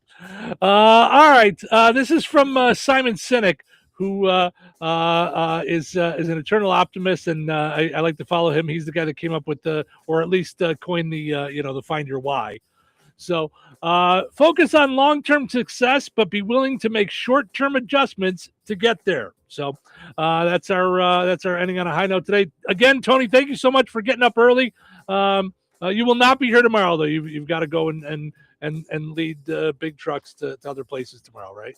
[SPEAKER 8] All right. This is from Simon Sinek, who is an eternal optimist, and I like to follow him. He's the guy that came up with or at least coined the the Find Your Why. So focus on long-term success, but be willing to make short-term adjustments to get there. So that's our ending on a high note today. Again, Tony, thank you so much for getting up early. You will not be here tomorrow, though. You've got to go and lead big trucks to other places tomorrow, right?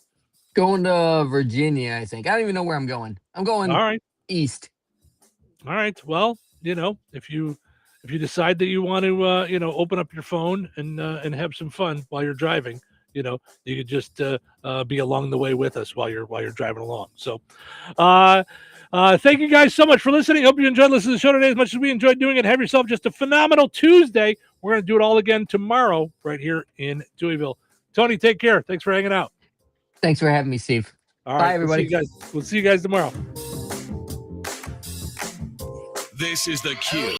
[SPEAKER 23] Going to Virginia, I think. I don't even know where I'm going. I'm going
[SPEAKER 8] All right.
[SPEAKER 23] east.
[SPEAKER 8] All right. Well, if you decide that you want to open up your phone and have some fun while you're driving, you could just be along the way with us while you're driving along. So thank you guys so much for listening. Hope you enjoyed listening to the show today as much as we enjoyed doing it. Have yourself just a phenomenal Tuesday. We're going to do it all again tomorrow right here in Touhyville. Tony, take care. Thanks for hanging out.
[SPEAKER 23] Thanks for having me, Steve.
[SPEAKER 8] All right.
[SPEAKER 23] Bye, everybody.
[SPEAKER 8] We'll see you guys tomorrow.
[SPEAKER 10] This is the Q